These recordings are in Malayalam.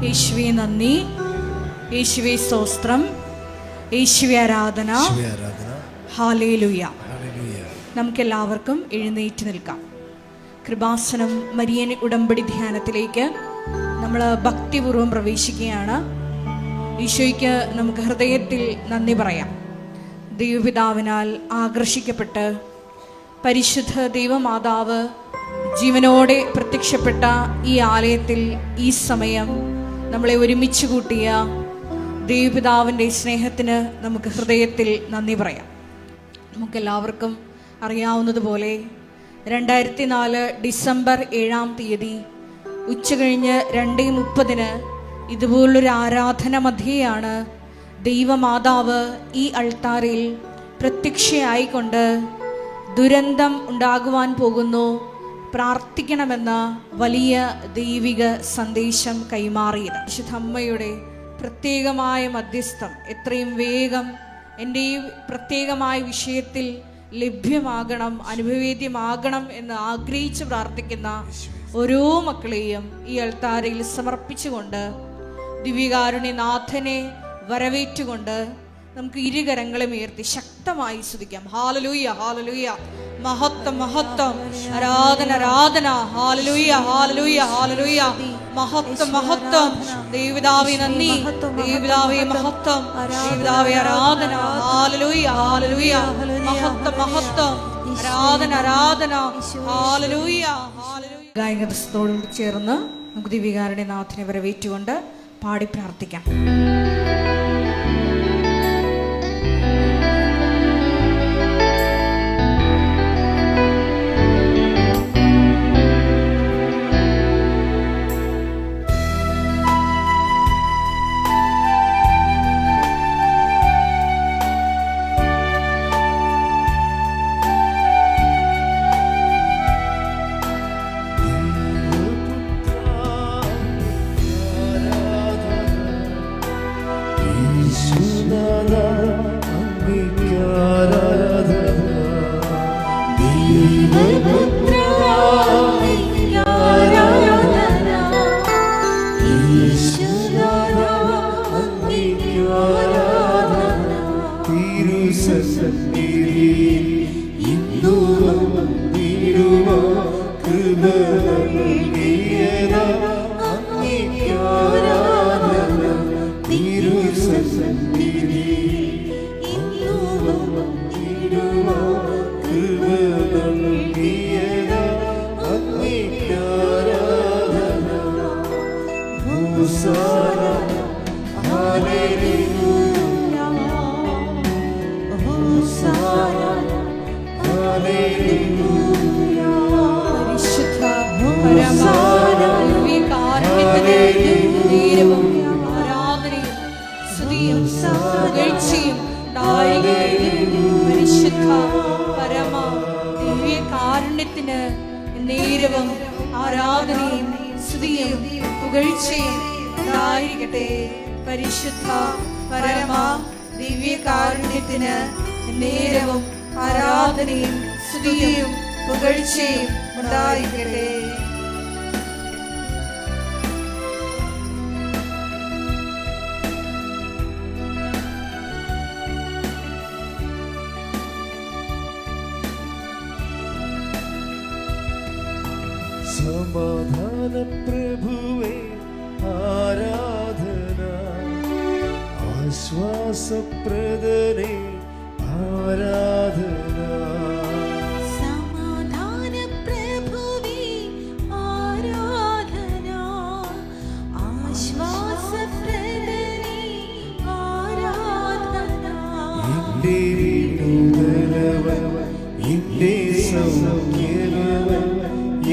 യേശുവേ നന്ദി, യേശുവേ സ്തോത്രം, യേശുവേ ആരാധന. ഹല്ലേലൂയ. നമുക്കെല്ലാവർക്കും എഴുന്നേറ്റ് നിൽക്കാം. കൃപാസനം മരിയൻ ഉടമ്പടി ധ്യാനത്തിലേക്ക് നമ്മൾ ഭക്തിപൂർവ്വം പ്രവേശിക്കുകയാണ്. ഈശോയ്ക്ക് നമുക്ക് ഹൃദയത്തിൽ നന്ദി പറയാം. ദൈവപിതാവിനാൽ ആകർഷിക്കപ്പെട്ട് പരിശുദ്ധ ദൈവമാതാവ് ജീവനോടെ പ്രത്യക്ഷപ്പെട്ട ഈ ആലയത്തിൽ ഈ സമയം നമ്മളെ ഒരുമിച്ച് കൂട്ടിയ ദൈവപിതാവിൻ്റെ സ്നേഹത്തിന് നമുക്ക് ഹൃദയത്തിൽ നന്ദി പറയാം. നമുക്കെല്ലാവർക്കും അറിയാവുന്നതുപോലെ 2004 ഡിസംബർ 7-ാം തീയതി ഉച്ചകഴിഞ്ഞ് 2:30 ഇതുപോലൊരു ആരാധന മധ്യയാണ് ദൈവമാതാവ് ഈ അൾത്താരയിൽ പ്രത്യക്ഷയായിക്കൊണ്ട് ദുരന്തം ഉണ്ടാകുവാൻ പോകുന്നു, പ്രാർത്ഥിക്കണമെന്ന വലിയ ദൈവിക സന്ദേശം കൈമാറിയത്. വിശുദ്ധ അമ്മയുടെ പ്രത്യേകമായ മധ്യസ്ഥം എത്രയും വേഗം എൻ്റെ ഈ പ്രത്യേകമായ വിഷയത്തിൽ ലഭ്യമാകണം, അനുഭവേദ്യമാകണം എന്ന് ആഗ്രഹിച്ച് പ്രാർത്ഥിക്കുന്ന ഓരോ മക്കളെയും ഈ അൾത്താരയിൽ സമർപ്പിച്ചുകൊണ്ട് ദിവ്യകാരുണ്യനാഥനെ വരവേറ്റുകൊണ്ട് നമുക്ക് ഇരുകരങ്ങളും ഉയർത്തി ശക്തമായി സ്തുതിക്കാം. ഹല്ലേലൂയ, ഹല്ലേലൂയ, മഹത്വം, മഹത്വം, ആരാധന, ആരാധന. ഹല്ലേലൂയ, ഹല്ലേലൂയ, ഹല്ലേലൂയ, മഹത്വം, മഹത്വം. ദൈവപിതാവേ നന്ദി, ദൈവപിതാവേ മഹത്വം, ദൈവപിതാവേ ആരാധന. ഹല്ലേലൂയ, ഹല്ലേലൂയ, മഹത്വം, മഹത്വം, ആരാധന, ആരാധന. ഹല്ലേലൂയ, ഹല്ലേലൂയ. ഗായകത്തോട് ചേർന്ന് നമുക്ക് ദിവ്യകാരുണ്യനാഥനെ വരവേറ്റുകൊണ്ട് പാടി പ്രാർത്ഥിക്കാം. കാരുണ്യത്തിന് നേരവും ആരാധനയും സ്തുതിയും പുകഴ്ചയും ഉണ്ടായിരിക്കട്ടെ. പരിശുദ്ധ പരമ ദിവ്യ കാരുണ്യത്തിന് നേരവും ആരാധനയും സ്തുതിയും പുകഴ്ചയും ഉണ്ടായിരിക്കട്ടെ. സമാധാന പ്രഭുവേ ആരാധന, ആശ്വാസപ്രദനേ ആരാധന. സമാധാന പ്രഭുവേ ആരാധന, ആശ്വാസപ്രദനേ ആരാധന. എന്റെ വിടുതലവൻ, എന്റെ സൗഖ്യവൻ,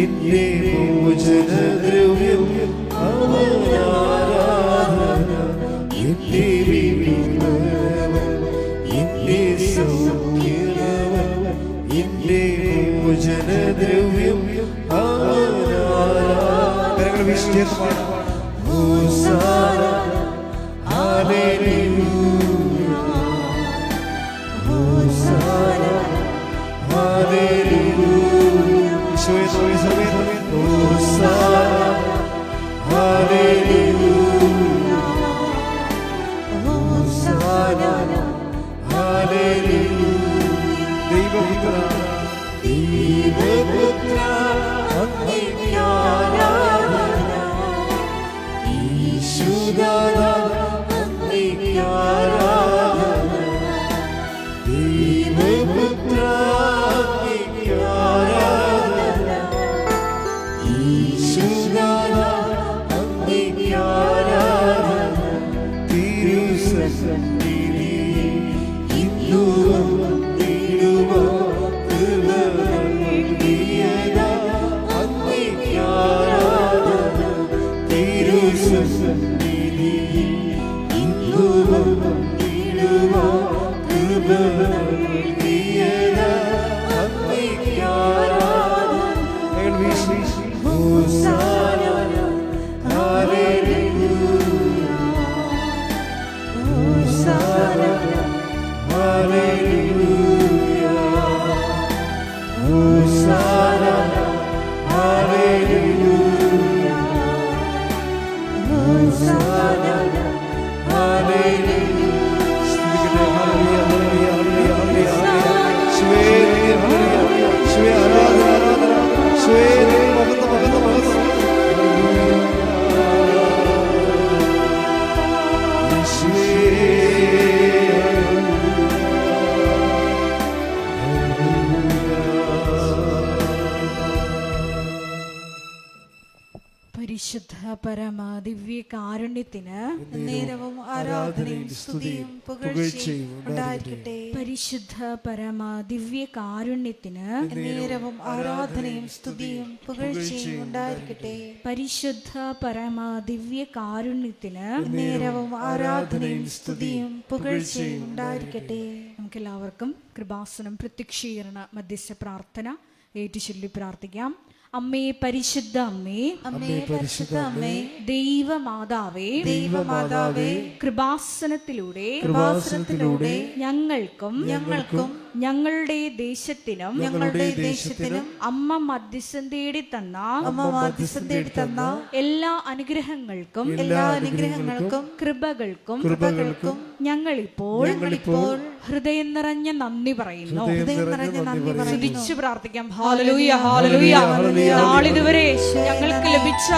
എന്റെ ഭോജനദ്രവ്യം അവനാരാധന. എന്റെ വിടുതലവൻ, എന്റെ സൗഖ്യവൻ, എന്റെ ഭോജനദ്രവ്യം അവനാരാധന. ഹോസാന, ഹല്ലേലൂയ, ഹോസാന, ഹല്ലേലൂയ. ഈശോയെ ഹോസാന, ഹല്ലേലൂയ. പരിശുദ്ധ പരമ ദിവ്യ കാരുണ്യത്തിന് നേരവും ആരാധനയും സ്തുതിയും പുകഴ്ചയും ഉണ്ടായിരിക്കട്ടെ. പരിശുദ്ധ പരമ ദിവ്യ കാരുണ്യത്തിന് നേരവും ആരാധനയും സ്തുതിയും പുകഴ്ചയും ഉണ്ടായിരിക്കട്ടെ. പരിശുദ്ധ പരമ ദിവ്യ കാരുണ്യത്തിന് നേരവും ആരാധനയും സ്തുതിയും പുകഴ്ചയും ഉണ്ടായിരിക്കട്ടെ. നമുക്കെല്ലാവർക്കും കൃപാസനം പ്രത്യക്ഷീകരണ മധ്യസ്ഥ പ്രാർത്ഥന ഏറ്റുചൊല്ലി പ്രാർത്ഥിക്കാം. അമ്മേ പരിശുദ്ധ അമ്മേ, അമ്മേ പരിശുദ്ധ അമ്മേ, ദൈവമാതാവേ, ദൈവമാതാവേ, കൃപാസനത്തിലൂടെ ഞങ്ങൾക്കും ഞങ്ങളുടെ ദേശത്തിനും അമ്മ മധ്യസ്ഥം തേടി തന്ന എല്ലാ അനുഗ്രഹങ്ങൾക്കും കൃപകൾക്കും ഞങ്ങളിപ്പോൾ ഹൃദയം നിറഞ്ഞ നന്ദി പറയുന്നു. സ്തുതിച്ചു പ്രാർത്ഥിക്കാം. Hallelujah, hallelujah. നാളിതുവരെ ഞങ്ങൾക്ക് ലഭിച്ച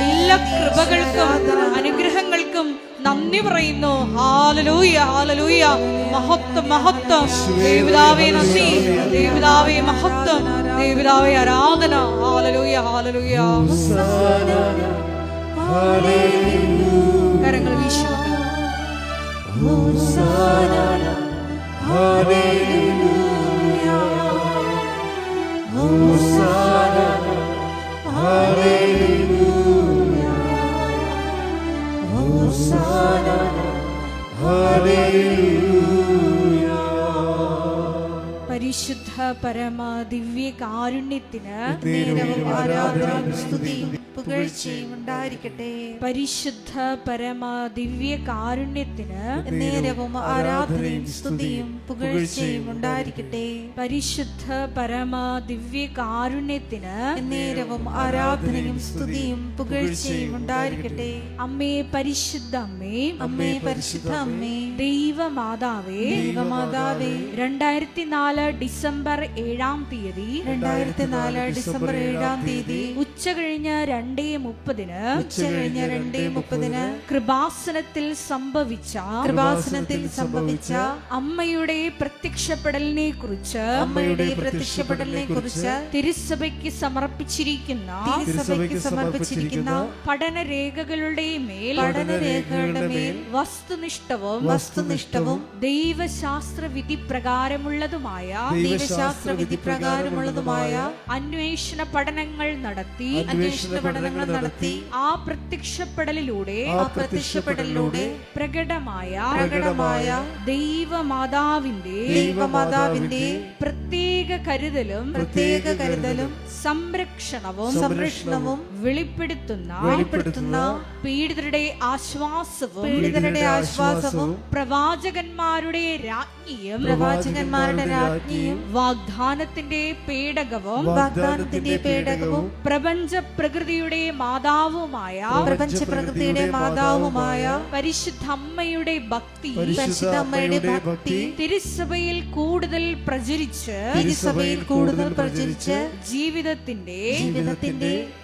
എല്ലാ കൃപകൾക്കും അനുഗ്രഹങ്ങൾക്കും നന്ദി പറയുന്നു. ഹല്ലേലൂയ, ഹല്ലേലൂയ. മഹത്വം, മഹത്വം. ദൈവപിതാവേ നന്ദി, ദൈവപിതാവേ മഹത്വം, ദൈവപിതാവേ ആരാധന. ഹല്ലേലൂയ, ഹല്ലേലൂയ. കരങ്ങൾ വീശുക. പരിശുദ്ധ പരമ ദിവ്യ കാരുണ്യത്തിന് നേരവും ആരാധനയും സ്തുതിയും പുകഴ്ചയും ഉണ്ടായിരിക്കട്ടെ. പരിശുദ്ധ പരമ ദിവ്യ കാരുണ്യത്തിന് നേരവും ആരാധനയും സ്തുതിയും പുകഴ്ചയും ഉണ്ടായിരിക്കട്ടെ. പരിശുദ്ധ പരമ ദിവ്യ കാരുണ്യത്തിന് നേരവും ആരാധനയും സ്തുതിയും പുകഴ്ചയും ഉണ്ടായിരിക്കട്ടെ. അമ്മേ പരിശുദ്ധ അമ്മേ, അമ്മേ പരിശുദ്ധ അമ്മേ, ദൈവമാതാവേ, ദൈവമാതാവേ, 2004 ഡിസംബർ 7-ാം തീയതി 2004 ഡിസംബർ 7-ാം തീയതി ഉച്ചകഴിഞ്ഞ് 2:30 കൃപാസനത്തിൽ സംഭവിച്ച അമ്മയുടെ പ്രത്യക്ഷപ്പെടലിനെ കുറിച്ച് തിരുസഭയ്ക്ക് സമർപ്പിച്ചിരിക്കുന്ന പഠനരേഖകളുടെ മേൽ വസ്തുനിഷ്ഠവും ദൈവശാസ്ത്ര വിധി പ്രകാരമുള്ളതുമായ അന്വേഷണ പഠനങ്ങൾ നടത്തി ആ പ്രത്യക്ഷപ്പെടലിലൂടെ പ്രകടമായ ദൈവമാതാവിന്റെ പ്രത്യേക കരുതലും സംരക്ഷണവും വെളിപ്പെടുത്തുന്ന പീഡിതരുടെ ആശ്വാസവും പ്രവാചകന്മാരുടെ രാജ്ഞിയും വാഗ്ദാനത്തിന്റെ പേടകവും പ്രപഞ്ച പ്രകൃതിയുടെ മാതാവുമായ പരിശുദ്ധ അമ്മയുടെ ഭക്തി തിരുസഭയിൽ കൂടുതൽ പ്രചരിച്ച് ജീവിതത്തിന്റെ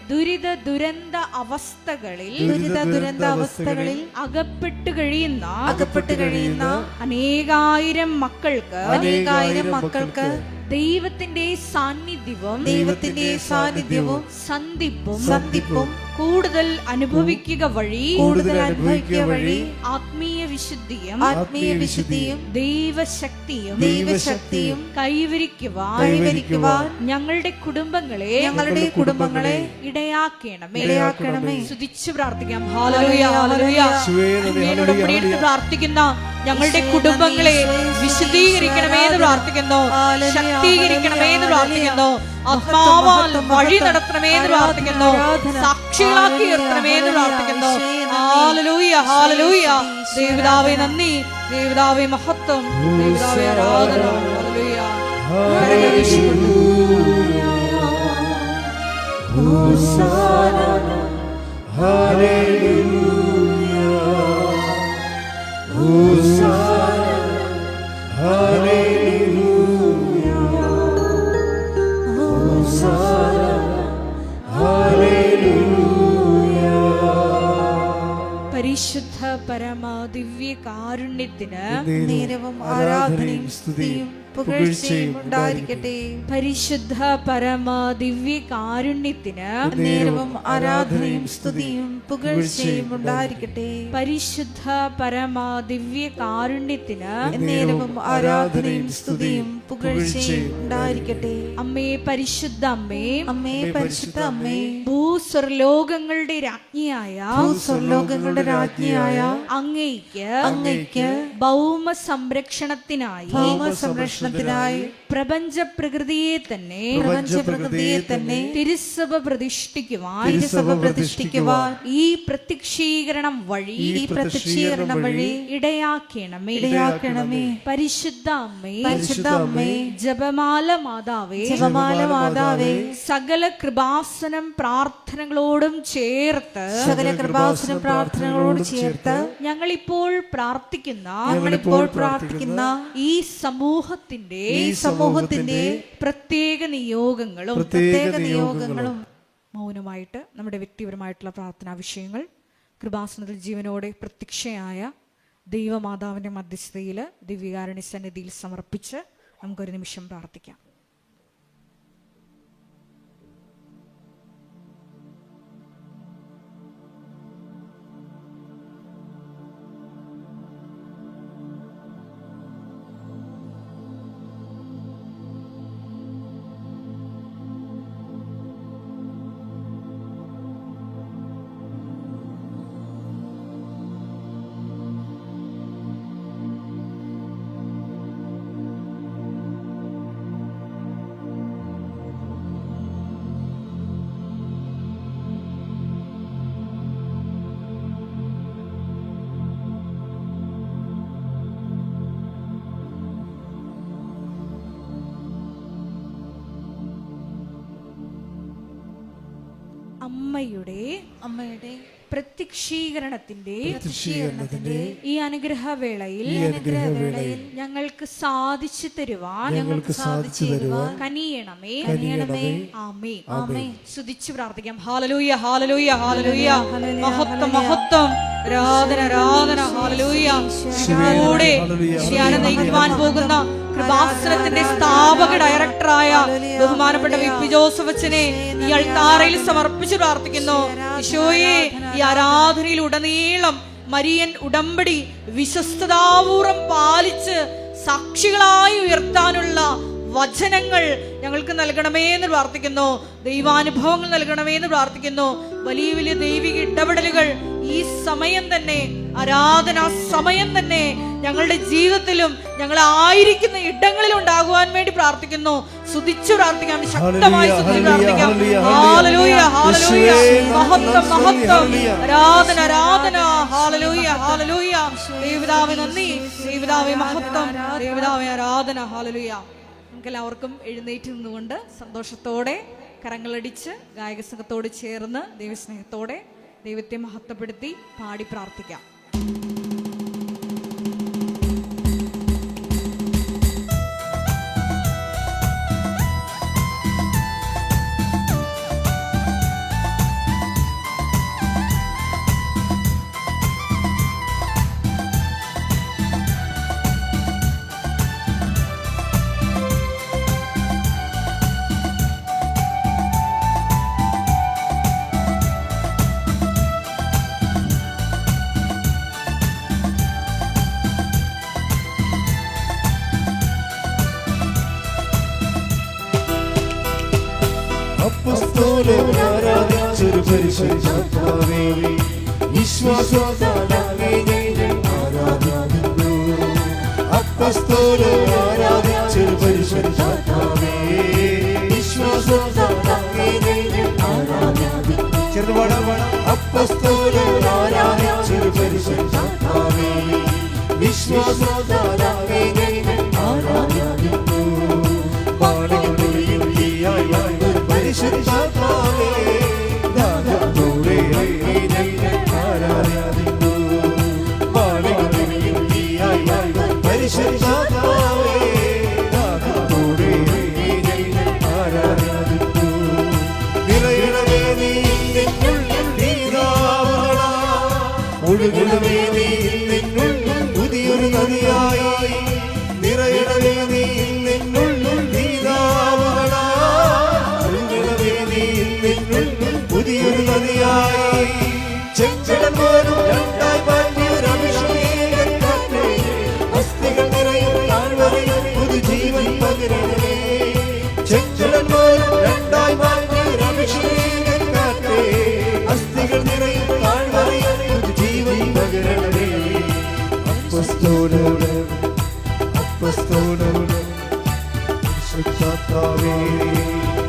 ദുരിത ദുരന്ത അവസ്ഥകളിൽ അകപ്പെട്ടു കഴിയുന്ന അനേകായിരം മക്കൾക്ക് ദൈവത്തിന്റെ സാന്നിധ്യവും സന്ധിപ്പും കൂടുതൽ അനുഭവിക്കുക വഴി ആത്മീയ വിശുദ്ധിയും ദൈവശക്തിയും കൈവരിക്കുവാൻ ഞങ്ങളുടെ കുടുംബങ്ങളെ ഇടയാക്കണമേ. സ്തുതിച്ചു പ്രാർത്ഥിക്കാം. Hallelujah, hallelujah. അങ്ങയോട് പണിയെടുത്ത് പ്രാർത്ഥിക്കുന്ന ഞങ്ങളുടെ കുടുംബങ്ങളെ വിശുദ്ധീകരിക്കണമേ എന്ന് പ്രാർത്ഥിക്കുന്നു, ശക്തീകരിക്കണമേ എന്ന് പ്രാർത്ഥിക്കുന്നു, ആത്മാവാൽ വഴി നടത്തണമേ എന്ന് പ്രാർത്ഥിക്കുന്നു, സാക്ഷികളാക്കി ഉയർത്തണമേ എന്ന് പ്രാർത്ഥിക്കുന്നു. Hallelujah, hallelujah. ദൈവപിതാവേ നന്ദി, ദൈവപിതാവേ മഹത്വം, ദൈവപിതാവേ ആരാധന. ഹല്ലേലൂയ. പരിശുദ്ധ പരമ ദിവ്യ കാരുണ്യത്തിന് നേരവും ആരാധനയും സ്തുതിയും പുകഴ്ചയും ഉണ്ടായിരിക്കട്ടെ. പരിശുദ്ധ പരമ ദിവ്യ കാരുണ്യത്തിന് നേരവും ആരാധനയും സ്തുതിയും പുകഴ്ചയും ഉണ്ടായിരിക്കട്ടെ. പരിശുദ്ധ പരമ ദിവ്യ കാരുണ്യത്തിന് നേരവും ആരാധനയും സ്തുതിയും പുകഴ്ചയും ഉണ്ടായിരിക്കട്ടെ. അമ്മേ പരിശുദ്ധ അമ്മേ, അമ്മേ പരിശുദ്ധ അമ്മേ, ഭൂസ്വർലോകങ്ങളുടെ രാജ്ഞിയായ സ്വർലോകങ്ങളുടെ രാജ്ഞിയായ അങ്ങയ്ക്ക് അങ്ങയ്ക്ക് ഭൗമ സംരക്ഷണത്തിനായി ഭൗമ സംരക്ഷണത്തിനായി പ്രപഞ്ച പ്രകൃതിയെ തന്നെ പ്രപഞ്ചപ്രകൃതിയെ തന്നെ തിരുസഭ പ്രതിഷ്ഠിക്കുവാൻ ഈ പ്രത്യക്ഷീകരണം വഴി ഇടയാക്കണമേ. പരിശുദ്ധ അമ്മേ, പരിശുദ്ധ അമ്മേ, ജപമാല മാതാവേ, ജപമാല മാതാവേ, സകല കൃപാസനം പ്രാർത്ഥനകളോടും ചേർത്ത് ഞങ്ങളിപ്പോൾ പ്രാർത്ഥിക്കുന്ന ഈ സമൂഹത്തിന്റെ പ്രത്യേക നിയോഗങ്ങളും മൗനമായിട്ട് നമ്മുടെ വ്യക്തിപരമായിട്ടുള്ള പ്രാർത്ഥനാ വിഷയങ്ങൾ കൃപാസനത്തിൽ ജീവനോടെ പ്രത്യക്ഷയായ ദൈവമാതാവിന്റെ മധ്യസ്ഥതയിൽ ദിവ്യകാരുണ്യ സന്നിധിയിൽ സമർപ്പിച്ച് നമുക്കൊരു നിമിഷം പ്രാർത്ഥിക്കാം. അമ്മയുടെ പ്രത്യക്ഷീകരണത്തിന്റെ ഈ അനുഗ്രഹവേളയിൽ ഞങ്ങൾക്ക് സാധിച്ചു തരുവാൻ കനിയണമേ. ആമേൻ. സ്തുതിച്ചു പ്രാർത്ഥിക്കാം. ഹല്ലേലൂയ, ഹല്ലേലൂയ, ഹല്ലേലൂയ. മഹത്വം, മഹത്വം, ആരാധന, ആരാധന. ഹല്ലേലൂയ. കൂടെ ധ്യാനം നയിക്കുവാൻ പോകുന്ന കൃപാസനത്തിന്റെ സ്ഥാപക ഡയറക്ടറായ ബഹുമാനപ്പെട്ട വി.പി. ജോസഫ് അച്ഛനെ ഈ അൾത്താരയിൽ സമർപ്പിച്ച് പ്രാർത്ഥിക്കുന്നു. ഈശോയെ, ഈ ആരാധനയിൽ ഉടനീളം മരിയൻ ഉടമ്പടി വിശ്വസ്തതാപൂർവം പാലിച്ച് സാക്ഷികളായി ഉയർത്താനുള്ള വചനങ്ങൾ ഞങ്ങൾക്ക് നൽകണമേ എന്ന് പ്രാർത്ഥിക്കുന്നു. ദൈവാനുഭവങ്ങൾ നൽകണമേ എന്ന് പ്രാർത്ഥിക്കുന്നു. വലിയ വലിയ ദൈവിക ഇടപെടലുകൾ ഈ സമയം തന്നെ, ആരാധനാ സമയം തന്നെ ഞങ്ങളുടെ ജീവിതത്തിലും ഞങ്ങളായിരിക്കുന്ന ഇടങ്ങളിലും ഉണ്ടാകുവാൻ വേണ്ടി പ്രാർത്ഥിക്കുന്നു. സ്തുതിച്ചു പ്രാർത്ഥിക്കാം, ശക്തമായി സ്തുതിച്ചു പ്രാർത്ഥിക്കാം. ഹല്ലേലൂയ, ഹല്ലേലൂയ. മഹത്വം, മഹത്വം, ആരാധന, ആരാധന. ഹല്ലേലൂയ, ഹല്ലേലൂയ. ദൈവപിതാവേ നന്ദി, ദൈവപിതാവേ മഹത്വം, ദൈവപിതാവേ ആരാധന. ഹല്ലേലൂയ. നമുക്കെല്ലാവർക്കും എഴുന്നേറ്റ് നിന്നുകൊണ്ട് സന്തോഷത്തോടെ കരങ്ങളടിച്ച് ഗായക സംഘത്തോട് ചേർന്ന് ദൈവസ്നേഹത്തോടെ ദൈവത്തെ മഹത്വപ്പെടുത്തി പാടി പ്രാർത്ഥിക്കാം. ആരാധിച്ചൊരു പരിശുദ്ധാത്മാവേ, വിശ്വാസത്താലേ ആരാധിക്കുന്നു. അപ്പസ്തോലരെ ആരാധിച്ചൊരു പരിശുദ്ധാത്മാവേ, വിശ്വാസത്താലേ ആരാധിക്കുന്നു. അപ്പസ്തോലരെ ആരാധിച്ചൊരു പരിശുദ്ധാത്മാവേ, വിശ്വാസത്താലേ ആരാധിക്കുന്നു. പരിശുദ്ധാത്മാവേ, ദാനത്തോടെ ആരാധിക്കുന്നു. പരിശുദ്ധാത്മാവേ, ദാനത്തോടെ ആരാധിക്കുന്നു. നിറയണമേ നീ ഒഴുകണമേ നീ പുതിയൊരു നദിയായി. നിറയണമേ നീ പരിശുദ്ധാത്മാവേ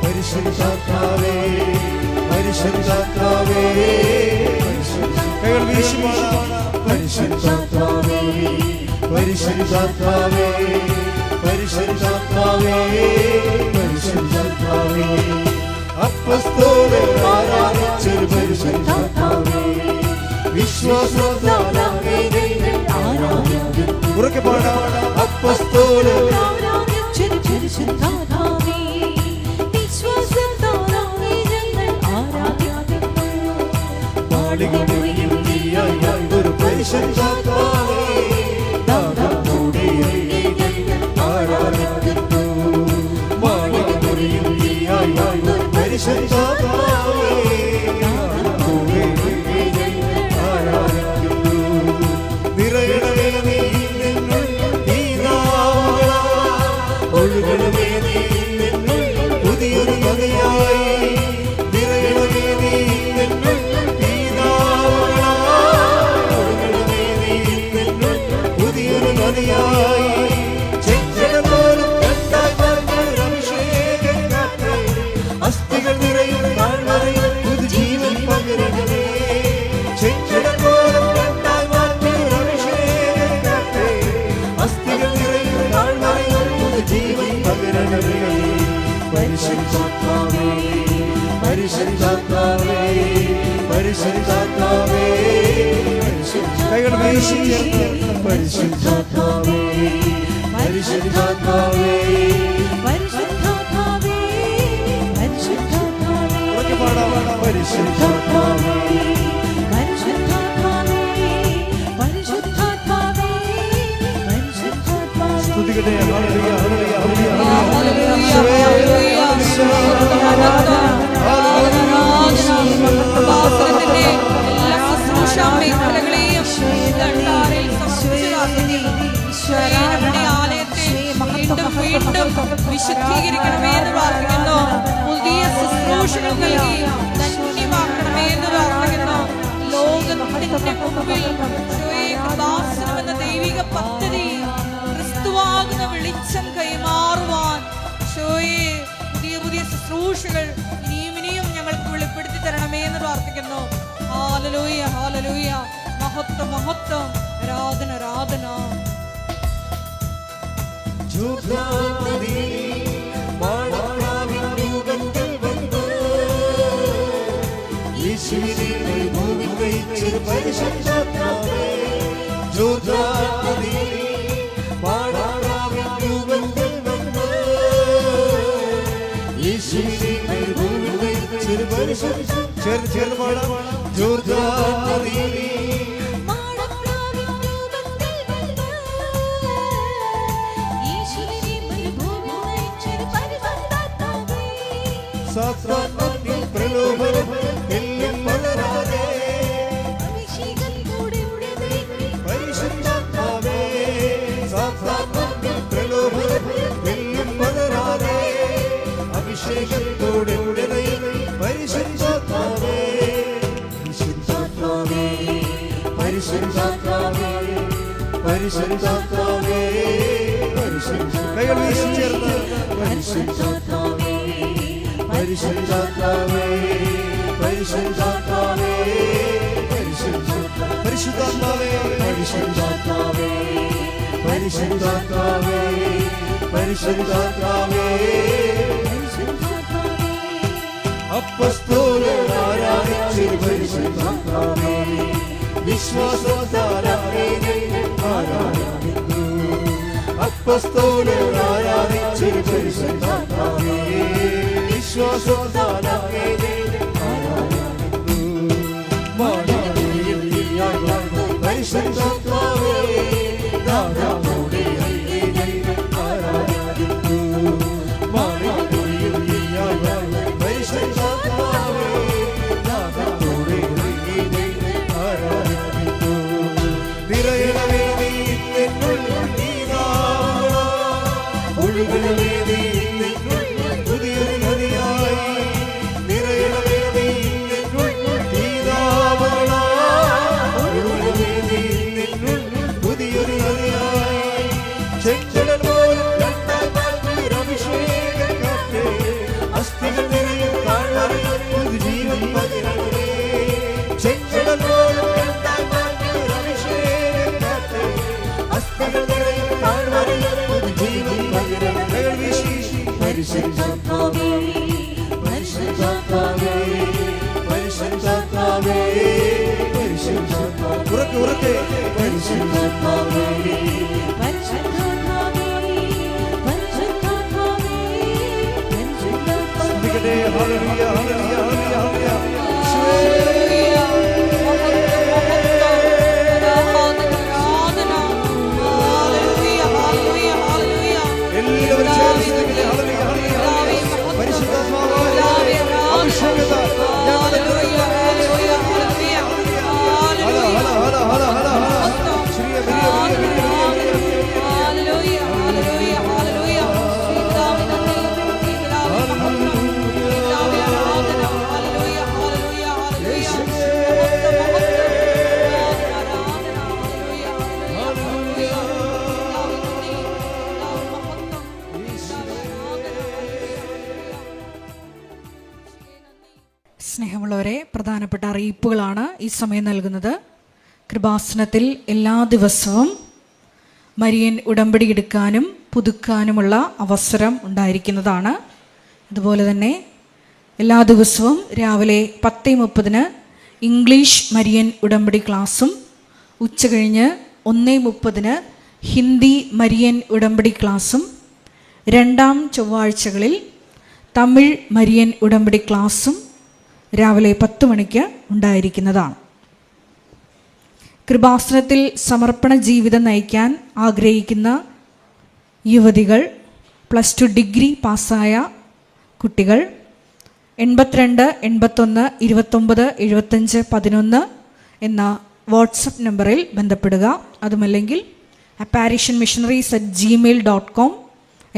പരിശുദ്ധാത്മാവേ പരിശുദ്ധാത്മാവേ കൈകൾ വീശി പാടാം. പരിശുദ്ധാത്മാവേ പരിശുദ്ധാത്മാവേ പരിശുദ്ധാത്മാവേ പരിശുദ്ധാത്മാവേ അപ്പസ്തോലർ ആരാധിച്ചൊരു പരിശുദ്ധാത്മാവേ വിശ്വാസത്താൽ അങ്ങയെ ആരാധിക്കുന്നു. ഉറക്കെ പാടാം. അപ്പസ്തോലർ മാളികമുറിയിൽ തീയായി ഒരു പരിശുദ്ധാത്മാവേ ദാഹത്തോടെ ആരാധിക്കുന്നു. മാളികമുറിയിൽ തീയായി ഒരു പരിശുദ്ധാത്മാവേ ദാഹത്തോടെ ആരാധിക്കുന്നു. നിറയണമേ നീ നിന്നുള്ളിൽ തീനാളാൽ, ഒഴുകണമേ നീ നിന്നുള്ളിൽ പുതിയൊരു നദിയായി. നിറയണമേ നീ നിന്നുള്ളിൽ തീനാളാൽ, ഒഴുകണമേ നീ നിന്നുള്ളിൽ പുതിയൊരു നദിയായി. ചെഞ്ചല പോലും രണ്ടായി മറിഞ്ഞൊരു അഭിഷേകക്കാറ്റ്, അസ്ഥികൾ നിറയും താഴ്വരയിൽ പുതുജീവൻ പകരണമേ. ചെഞ്ചല പോലും രണ്ടായി മറിഞ്ഞൊരു അഭിഷേകക്കാറ്റ്, അസ്ഥികൾ നിറയും താഴ്വരയിൽ പുതുജീവൻ പകരണമേ. പരിശുദ്ധാത്മാവേ പരിശുദ്ധാത്മാവേ പരിശുദ്ധാത്മാവേ കൈകൾ വീശി പരിശുദ്ധാത്മാവേ പരിശുദ്ധാത്മാവേ ഉറക്കെ പാടാം. പരിശുദ്ധാത്മാവേ സ്തുതിക്കട്ടെ. ഹല്ലേലൂയ ഹല്ലേലൂയ ഹല്ലേലൂയ. പാത്രത്തിന്റെ എല്ലാ ശുശ്രൂഷ മേഖലകളെയും ദണ്ഡാരയിൽ സമർപ്പിച്ച് പ്രാർത്ഥിക്കുന്നു. നമ്മുടെ ആലയത്തെ വീണ്ടും വീണ്ടും വിശുദ്ധീകരിക്കണമേ എന്ന് പ്രാർത്ഥിക്കുന്നു. പുതിയ ശുശ്രൂഷകൾ നൽകി ധന്യമാക്കണമേ എന്ന് പ്രാർത്ഥിക്കുന്നു. ലോകത്തിന്റെ മുമ്പിൽ കൃപാസനം എന്ന ദൈവിക പദ്ധതി ക്രിസ്തുവാകുന്ന വെളിച്ചം കൈമാറുവാൻ പുതിയ പുതിയ ശുശ്രൂഷകൾ ഇനിയും ഞങ്ങൾക്ക് വെളിപ്പെടുത്തി തരണമേ എന്ന് പ്രാർത്ഥിക്കുന്നു. ഹല്ലേലൂയ ഹല്ലേലൂയ. മഹത്വം മഹത്വം. ആരാധന ആരാധന. പരിശുദ്ധാത്മാവേ ചേർന്ന് പാടാം. പ്രലോഭനം എല്ലാം വളരാതെ പരിശുദ്ധാത്മാവേ പ്രലോഭനം എല്ലാം വളരാതെ അഭിഷേകത്തോടെ പരിശുദ്ധാത്മാവേ പരിശുദ്ധാത്മാവേ പരിശുദ്ധാത്മാവേ പരിശുദ്ധാത്മാവേ കൈകൾ വീശി ചേർന്ന് പരിശുദ്ധാത്മാവേ പരിശുദ്ധാത്മാവേ പരിശുദ്ധാത്മാവേ പരിശുദ്ധാത്മാവേ പരിശുദ്ധാത്മാവേ പരിശുദ്ധാത്മാവേ പരിശുദ്ധാത്മാവേ അപ്പസ്തോലർ ആരാധിച്ചൊരു പരിശുദ്ധാത്മാവേ വിശ്വാസത്താൽ അങ്ങയെ ആരാധിക്കുന്നു. അപ്പസ്തോലർ ആരാധിച്ചൊരു പരിശുദ്ധാത്മാവേ വിശ്വാസത്താൽ അങ്ങയെ ആരാധിക്കുന്നു. മാളികമുറിയിൽ തീയായി പരിശുദ്ധാത്മാവേ ദാഹത്തോടെ അങ്ങയെ ആരാധിക്കുന്നു. മാളികമുറിയിൽ തീയായി പരിശുദ്ധാത്മാവേ ദാഹത്തോടെ അങ്ങയെ ആരാധിക്കുന്നു. നിറയണമേ നീ നിന്നുള്ളിൽ തീനാളാൽ, ഒഴുകണമേ നീ നിന്നുള്ളിൽ പുതിയൊരു നദിയായി. പരിശുദ്ധാത്മാവേ പരിശുദ്ധാത്മാവേ പരിശുദ്ധാത്മാവേ പരിശുദ്ധാത്മാവേ ഉറക്കെ ഉറക്കെ പരിശുദ്ധാത്മാവേ സ്തുതിക്കട്ടെ. ഹല്ലേലൂയ ഹല്ലേലൂയ ഹല്ലേലൂയ എല്ലാവരും ചേർന്ന് സ്തുതിക്കട്ടെ. ഹല്ലേലൂയ ഹല്ലേലൂയ പരിശുദ്ധാത്മാവേ അഭിഷേകത ഞങ്ങളുടെ സ്നേഹമുള്ളവരെ, പ്രധാനപ്പെട്ട അറിയിപ്പുകളാണ് ഈ സമയം നൽകുന്നത്. കൃപാസനത്തിൽ എല്ലാ ദിവസവും മരിയൻ ഉടമ്പടി എടുക്കാനും പുതുക്കാനുമുള്ള അവസരം ഉണ്ടായിരിക്കുന്നതാണ്. അതുപോലെ തന്നെ എല്ലാ ദിവസവും രാവിലെ 10:30 ഇംഗ്ലീഷ് മരിയൻ ഉടമ്പടി ക്ലാസ്സും ഉച്ചകഴിഞ്ഞ് 1:30 ഹിന്ദി മരിയൻ ഉടമ്പടി ക്ലാസ്സും രണ്ടാം ചൊവ്വാഴ്ചകളിൽ തമിഴ് മരിയൻ ഉടമ്പടി ക്ലാസ്സും രാവിലെ 10 മണിക്ക് ഉണ്ടായിരിക്കുന്നതാണ്. കൃപാസനത്തിൽ സമർപ്പണ ജീവിതം നയിക്കാൻ ആഗ്രഹിക്കുന്ന യുവതികൾ, +2 ഡിഗ്രി പാസ്സായ കുട്ടികൾ 82 81 29 75 11 എന്ന വാട്സപ്പ് നമ്പറിൽ ബന്ധപ്പെടുക. അതുമല്ലെങ്കിൽ apparitionmissionaries@gmail.com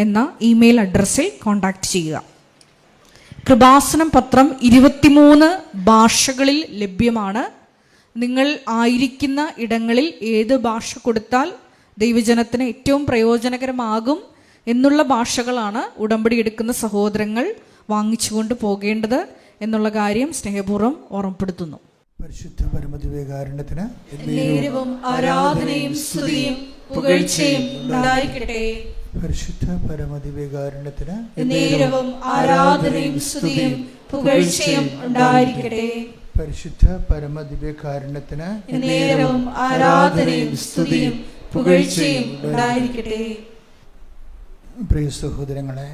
എന്ന ഇമെയിൽ അഡ്രസ്സിൽ കോൺടാക്റ്റ് ചെയ്യുക. കൃപാസനം പത്രം 23 ഭാഷകളിൽ ലഭ്യമാണ്. നിങ്ങൾ ആയിരിക്കുന്ന ഇടങ്ങളിൽ ഏത് ഭാഷ കൊടുത്താൽ ദൈവജനത്തിന് ഏറ്റവും പ്രയോജനകരമാകും എന്നുള്ള ഭാഷകളാണ് ഉടമ്പടി എടുക്കുന്ന സഹോദരങ്ങൾ വാങ്ങിച്ചുകൊണ്ട് പോകേണ്ടത് എന്നുള്ള കാര്യം സ്നേഹപൂർവ്വം ഓർമ്മപ്പെടുത്തുന്നു. പരിശുദ്ധ പരമദിവ്യകാരുണ്യത്തിന് നേരവും ആരാധനയും സ്തുതിയും പുകഴ്ചയും ഉണ്ടായിരിക്കട്ടെ. പരിശുദ്ധ പരമദിവ്യകാരുണ്യത്തിന് നേരവും ആരാധനയും സ്തുതിയും പുകഴ്ചയും ഉണ്ടായിരിക്കട്ടെ. പരിശുദ്ധ പരമദിവ്യകാരുണ്യത്തിന് നേരവും ആരാധനയും സ്തുതിയും പുകഴ്ചയും ഉണ്ടായിരിക്കട്ടെ. പ്രിയ സഹോദരങ്ങളെ,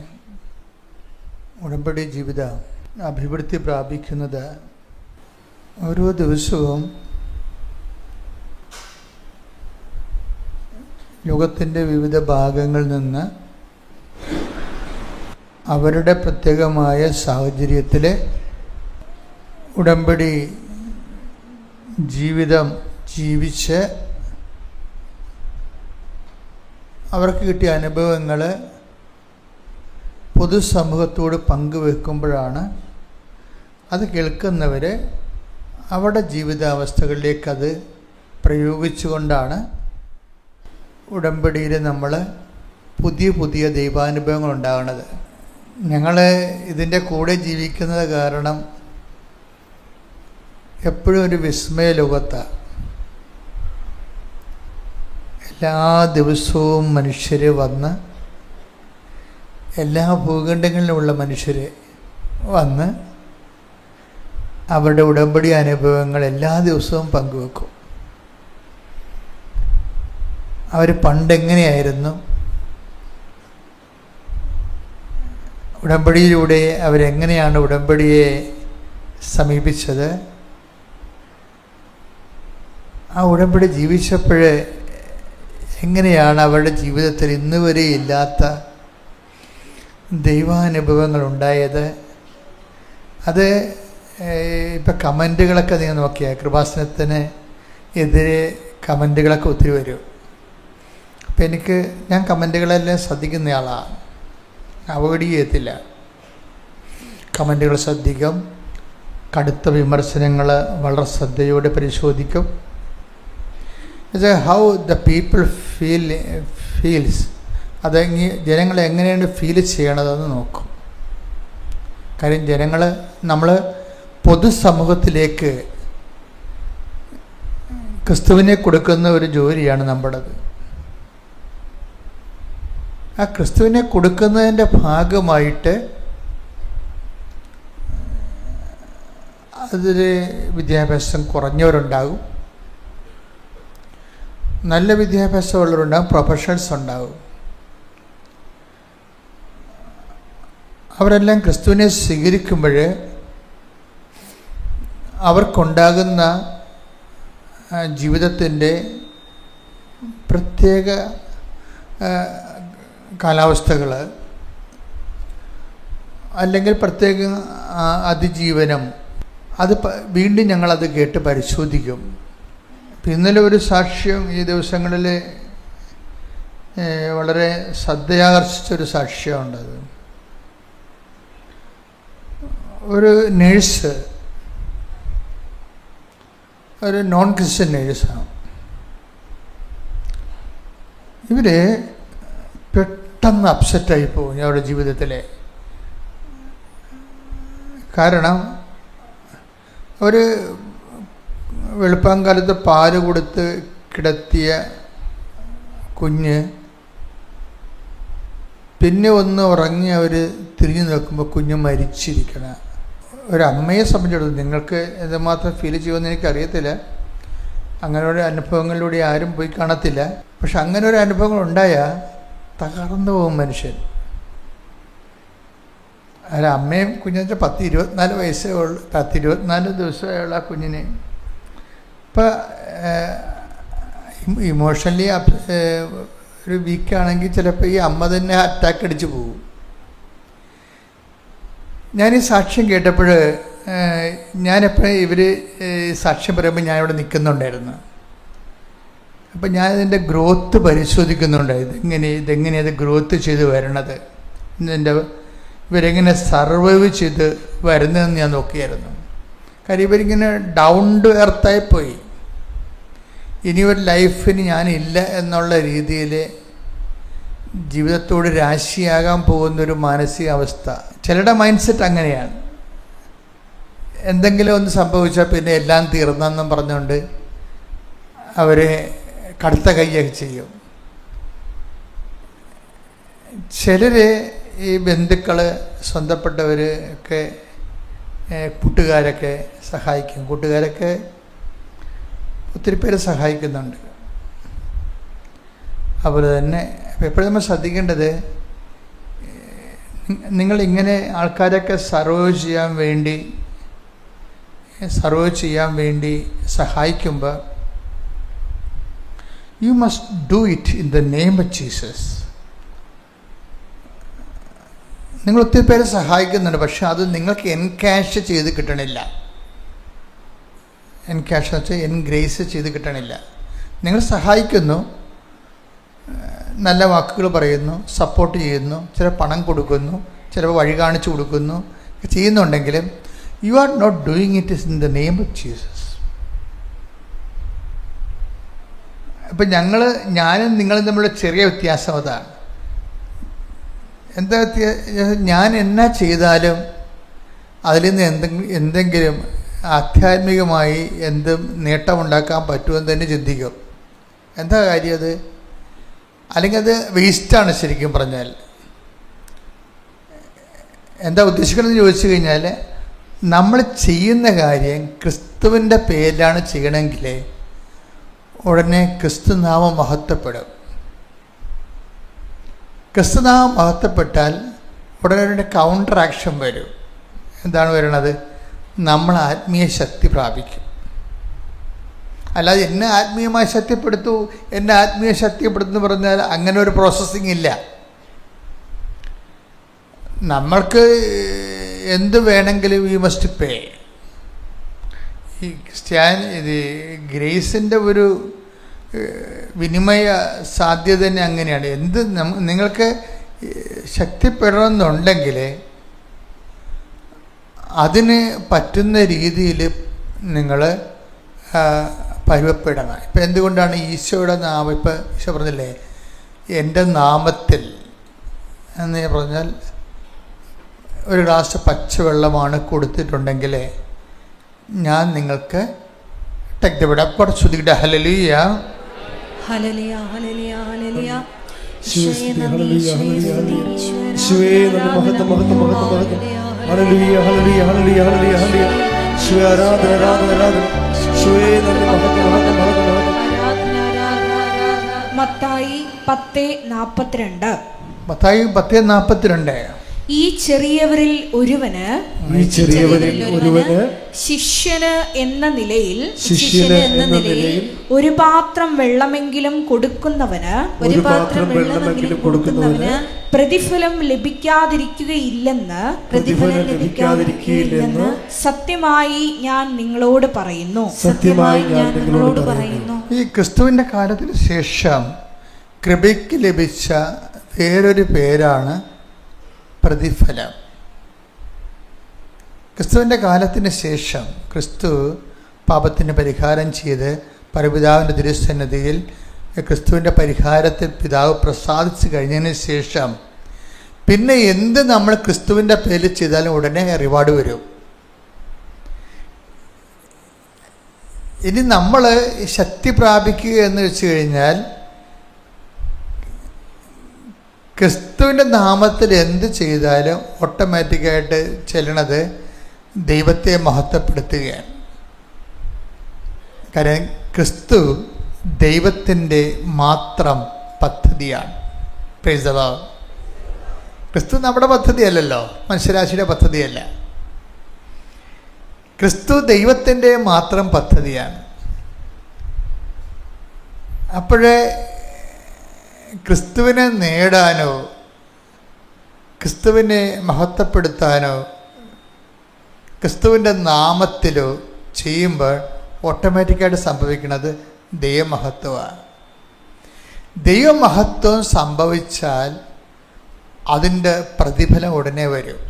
ഉടമ്പടി ജീവിത അഭിവൃദ്ധി പ്രാപിക്കുന്നത് ഓരോ ദിവസവും ലോകത്തിൻ്റെ വിവിധ ഭാഗങ്ങളിൽ നിന്ന് അവരുടെ പ്രത്യേകമായ സാഹചര്യത്തിൽ ഉടമ്പടി ജീവിതം ജീവിച്ച് അവർക്ക് കിട്ടിയ അനുഭവങ്ങൾ പൊതുസമൂഹത്തോട് പങ്കുവെക്കുമ്പോഴാണ് അത് കേൾക്കുന്നവർ അവരുടെ ജീവിതാവസ്ഥകളിലേക്കത് പ്രയോഗിച്ചുകൊണ്ടാണ് ഉടമ്പടിയിൽ നമ്മൾ പുതിയ പുതിയ ദൈവാനുഭവങ്ങൾ ഉണ്ടാകുന്നത്. ഞങ്ങൾ ഇതിൻ്റെ കൂടെ ജീവിക്കുന്നത് കാരണം എപ്പോഴും ഒരു വിസ്മയ ലോകത്താണ്. എല്ലാ ദിവസവും മനുഷ്യർ വന്ന്, എല്ലാ ഭൂഖണ്ഡങ്ങളിലുമുള്ള മനുഷ്യർ വന്ന് അവരുടെ ഉടമ്പടി അനുഭവങ്ങൾ എല്ലാ ദിവസവും പങ്കുവെക്കും. അവർ പണ്ടെങ്ങനെയായിരുന്നു, ഉടമ്പടിയിലൂടെ അവരെങ്ങനെയാണ് ഉടമ്പടിയെ സമീപിച്ചത്, ആ ഉടമ്പടി ജീവിച്ചപ്പോൾ എങ്ങനെയാണ് അവരുടെ ജീവിതത്തിൽ ഇന്ന് വരെ ഇല്ലാത്ത ദൈവാനുഭവങ്ങൾ ഉണ്ടായത്. അത് ഇപ്പം കമൻറ്റുകളൊക്കെ നിങ്ങൾ നോക്കിയാൽ കൃപാസനത്തിന് എതിരെ കമൻറ്റുകളൊക്കെ ഒത്തിരി വരും. അപ്പം ഞാൻ കമൻറ്റുകളെല്ലാം ശ്രദ്ധിക്കുന്നയാളാണ്, അവോയ്ഡ് ചെയ്യത്തില്ല. കമൻറ്റുകൾ ശ്രദ്ധിക്കും, കടുത്ത വിമർശനങ്ങൾ വളരെ ശ്രദ്ധയോടെ പരിശോധിക്കും. ഹൗ ദ പീപ്പിൾ ഫീൽസ്, അതെങ്കിൽ ജനങ്ങൾ എങ്ങനെയാണ് ഫീൽ ചെയ്യണതെന്ന് നോക്കും. കാര്യം നമ്മൾ പൊതുസമൂഹത്തിലേക്ക് ക്രിസ്തുവിനെ കൊടുക്കുന്ന ഒരു ജോലിയാണ് നമ്മുടേത്. ആ ക്രിസ്തുവിനെ കൊടുക്കുന്നതിൻ്റെ ഭാഗമായിട്ട് അതിൽ വിദ്യാഭ്യാസം കുറഞ്ഞവരുണ്ടാകും, നല്ല വിദ്യാഭ്യാസമുള്ളവരുണ്ടാകും, പ്രൊഫഷണൽസ് ഉണ്ടാകും. അവരെല്ലാം ക്രിസ്തുവിനെ സ്വീകരിക്കുമ്പോൾ അവർക്കുണ്ടാകുന്ന ജീവിതത്തിൻ്റെ പ്രത്യേക കാലാവസ്ഥകൾ അല്ലെങ്കിൽ പ്രത്യേക അതിജീവനം, അത് വീണ്ടും ഞങ്ങളത് കേട്ട് പരിശോധിക്കും. ഇന്നലെ ഒരു സാക്ഷ്യം ഈ ദിവസങ്ങളിൽ വളരെ ശ്രദ്ധയാകർഷിച്ചൊരു സാക്ഷ്യമുണ്ടത്. ഒരു നേഴ്സ്, ഒരു നോൺ ക്രിസ്ത്യൻ നേഴ്സാണ്. ഇവർ പെട്ടെന്ന് അപ്സെറ്റായി പോകും അവരുടെ ജീവിതത്തിൽ. കാരണം ഒരു വെളുപ്പാങ്കാലത്ത് പാല് കൊടുത്ത് കിടത്തിയ കുഞ്ഞ് പിന്നെ ഒന്ന് ഉറങ്ങി അവർ തിരിഞ്ഞു നോക്കുമ്പോൾ കുഞ്ഞ് മരിച്ചിരിക്കണം. ഒരമ്മയെ സംബന്ധിച്ചിടത്തോളം നിങ്ങൾക്ക് എന്തുമാത്രം ഫീൽ ചെയ്യുമെന്ന് എനിക്കറിയത്തില്ല. അങ്ങനെ ഒരു അനുഭവങ്ങളിലൂടെ ആരും പോയി കാണത്തില്ല. പക്ഷെ അങ്ങനെ ഒരു അനുഭവങ്ങൾ ഉണ്ടായാൽ തകർന്നു പോകും മനുഷ്യൻ. അമ്മയും കുഞ്ഞെന്ന് വെച്ചാൽ 10-24 വയസ്സേ ഉള്ളൂ, 10-24 ദിവസമായുള്ള ആ കുഞ്ഞിനെ. ഇപ്പം ഇമോഷണലി ഒരു വീക്കാണെങ്കിൽ ചിലപ്പോൾ ഈ അമ്മ തന്നെ അറ്റാക്ക് അടിച്ച് പോകും. ഞാൻ ഈ സാക്ഷ്യം കേട്ടപ്പോൾ ഞാനെപ്പോഴും ഇവർ സാക്ഷ്യം പറയുമ്പോൾ ഞാനിവിടെ നിൽക്കുന്നുണ്ടായിരുന്നു. അപ്പം ഞാനിതിൻ്റെ ഗ്രോത്ത് പരിശോധിക്കുന്നുണ്ടായിരുന്നു. ഇതെങ്ങനെയത് ഗ്രോത്ത് ചെയ്ത് വരണത്, ഇതിൻ്റെ ഇവരെങ്ങനെ സർവൈവ് ചെയ്ത് വരുന്നതെന്ന് ഞാൻ നോക്കിയായിരുന്നു. കാര്യം ഇവരിങ്ങനെ ഡൗൺ ടു എർത്തായിപ്പോയി. ഇനി ഒരു ലൈഫിന് ഞാനില്ല എന്നുള്ള രീതിയിൽ ജീവിതത്തോട് രാശിയാകാൻ പോകുന്നൊരു മാനസികാവസ്ഥ. ചിലരുടെ മൈൻഡ് സെറ്റ് അങ്ങനെയാണ്. എന്തെങ്കിലും ഒന്ന് സംഭവിച്ചാൽ പിന്നെ എല്ലാം തീർന്നെന്നും പറഞ്ഞുകൊണ്ട് അവർ കടുത്ത കൈയൊക്കെ ചെയ്യും. ചിലർ ഈ ബന്ധുക്കൾ, സ്വന്തപ്പെട്ടവർ ഒക്കെ, കൂട്ടുകാരൊക്കെ സഹായിക്കും. കൂട്ടുകാരൊക്കെ ഒത്തിരി പേര് സഹായിക്കുന്നുണ്ട്. അതുപോലെ തന്നെ എപ്പോഴും നമ്മൾ ശ്രദ്ധിക്കേണ്ടത്, നിങ്ങളിങ്ങനെ ആൾക്കാരൊക്കെ സർവൈവ് ചെയ്യാൻ വേണ്ടി സഹായിക്കുമ്പോൾ you must do it in the name of Jesus. നിങ്ങൾ ഒത്തിരി പേരെ സഹായിക്കുന്നുണ്ട്, പക്ഷെ അത് നിങ്ങൾക്ക് എൻകാഷ് ചെയ്ത് കിട്ടണില്ല. എൻകാഷ് എന്ന് വെച്ചാൽ എൻഗ്രേസ് ചെയ്ത് കിട്ടണില്ല. നിങ്ങൾ സഹായിക്കുന്നു, നല്ല വാക്കുകൾ പറയുന്നു, സപ്പോർട്ട് ചെയ്യുന്നു, ചില പണം കൊടുക്കുന്നു, ചിലപ്പോൾ വഴി കാണിച്ചു കൊടുക്കുന്നു, ചെയ്യുന്നുണ്ടെങ്കിലും you are not doing it in the name of Jesus. അപ്പം ഞാനും നിങ്ങളും തമ്മിലുള്ള ചെറിയ വ്യത്യാസം അതാണ്. എന്താ ഞാൻ എന്നാ ചെയ്താലും അതിൽ നിന്ന് എന്തെങ്കിലും ആധ്യാത്മികമായി എന്തും നേട്ടമുണ്ടാക്കാൻ പറ്റുമെന്ന് തന്നെ ചിന്തിക്കും. എന്താ കാര്യം അത്? അല്ലെങ്കിൽ അത് വേസ്റ്റാണ്. ശരിക്കും പറഞ്ഞാൽ എന്താ ഉദ്ദേശിക്കണമെന്ന് ചോദിച്ചു കഴിഞ്ഞാൽ, നമ്മൾ ചെയ്യുന്ന കാര്യം ക്രിസ്തുവിൻ്റെ പേരിലാണ് ചെയ്യണമെങ്കിൽ ഉടനെ ക്രിസ്തുനാമം മഹത്വപ്പെടും. ക്രിസ്തുനാമം മഹത്വപ്പെട്ടാൽ ഉടനെ കൗണ്ടർ ആക്ഷൻ വരും. എന്താണ് വരണത്? നമ്മൾ ആത്മീയ ശക്തി പ്രാപിക്കും. അല്ലാതെ എന്നെ ആത്മീയമായി ശക്തിപ്പെടുത്തു, എന്നെ ആത്മീയ ശക്തിപ്പെടുത്തുന്നു പറഞ്ഞാൽ അങ്ങനെ ഒരു പ്രോസസ്സിങ് ഇല്ല. നമ്മൾക്ക് എന്ത് വേണമെങ്കിലും വി മസ്റ്റ് പേ. ഈ ഗ്രേസിൻ്റെ ഒരു വിനിമയ സാധ്യത തന്നെ അങ്ങനെയാണ്. നിങ്ങൾക്ക് ശക്തിപ്പെടണമെന്നുണ്ടെങ്കിൽ അതിന് പറ്റുന്ന രീതിയിൽ നിങ്ങൾ പരുവപ്പെടണം. ഇപ്പം എന്തുകൊണ്ടാണ് ഈശോയുടെ നാമം, ഇപ്പം ഈശോ പറഞ്ഞില്ലേ എൻ്റെ നാമത്തിൽ എന്ന് പറഞ്ഞാൽ ഒരു ഗ്ലാസ് പച്ചവെള്ളമാണ് കൊടുത്തിട്ടുണ്ടെങ്കിൽ ഞാൻ നിങ്ങൾക്ക് ടെക്തവിടെ ശ്രുതിയുടെ ഹല്ലേലൂയ ഹല്ലേലൂയ ഹല്ലേലൂയ ഹല്ലേലൂയ. ഹല്ലേലൂയ ഹല്ലേലൂയ യേശുവേ നന്ദി മഹത്വം മഹത്വം മഹത്വം മഹത്വം ഹല്ലേലൂയ ഹല്ലേലൂയ ഹല്ലേലൂയ ഹല്ലേലൂയ ഹല്ലേലൂയ യേശുവേ ആരാധന ആരാധന ആരാധന യേശുവേ നന്ദി മഹത്വം മഹത്വം മഹത്വം മഹത്വം. മത്തായി 10:42. മത്തായി 10:42. ഈ ചെറിയവരിൽ ഒരുവന് ശിഷ്യന് എന്ന നിലയിൽ ഒരു പാത്രം വെള്ളമെങ്കിലും കൊടുക്കുന്നവന് പ്രതിഫലം ലഭിക്കാതിരിക്കുകയില്ലെന്ന് സത്യമായി ഞാൻ നിങ്ങളോട് പറയുന്നു. ഈ ക്രിസ്തുവിന്റെ കാലത്തിന് ശേഷം കൃപയ്ക്ക് ലഭിച്ച വേറൊരു പേരാണ് പ്രതിഫലം. ക്രിസ്തുവിൻ്റെ കാലത്തിന് ശേഷം ക്രിസ്തു പാപത്തിന് പരിഹാരം ചെയ്ത് പരപിതാവിൻ്റെ തിരുസന്നിധിയിൽ ക്രിസ്തുവിൻ്റെ പരിഹാരത്തിൽ പിതാവ് പ്രസാദിച്ചു കഴിഞ്ഞതിന് ശേഷം പിന്നെ എന്ത് നമ്മൾ ക്രിസ്തുവിൻ്റെ പേരിൽ ചെയ്താലും ഉടനെ റിവാർഡ് വരും. ഇനി നമ്മൾ ശക്തി പ്രാപിക്കുക എന്ന് വെച്ച് കഴിഞ്ഞാൽ ക്രിസ്തുവിൻ്റെ നാമത്തിൽ എന്ത് ചെയ്താലും ഓട്ടോമാറ്റിക്കായിട്ട് ചെല്ലണത് ദൈവത്തെ മഹത്വപ്പെടുത്തുകയാണ്. കാരണം ക്രിസ്തു ദൈവത്തിൻ്റെ മാത്രം പദ്ധതിയാണ്. Praise the Lord. ക്രിസ്തു നമ്മുടെ പദ്ധതിയല്ലല്ലോ, മനുഷ്യരാശിയുടെ പദ്ധതിയല്ല. ക്രിസ്തു ദൈവത്തിൻ്റെ മാത്രം പദ്ധതിയാണ്. അപ്പോഴേ ക്രിസ്തുവിനെ നേടാനോ ക്രിസ്തുവിനെ മഹത്വപ്പെടുത്താനോ ക്രിസ്തുവിൻ്റെ നാമത്തിലോ ചെയ്യുമ്പോൾ ഓട്ടോമാറ്റിക്കായിട്ട് സംഭവിക്കുന്നത് ദൈവമഹത്വമാണ്. ദൈവമഹത്വം സംഭവിച്ചാൽ അതിൻ്റെ പ്രതിഫലം ഉടനെ വരും.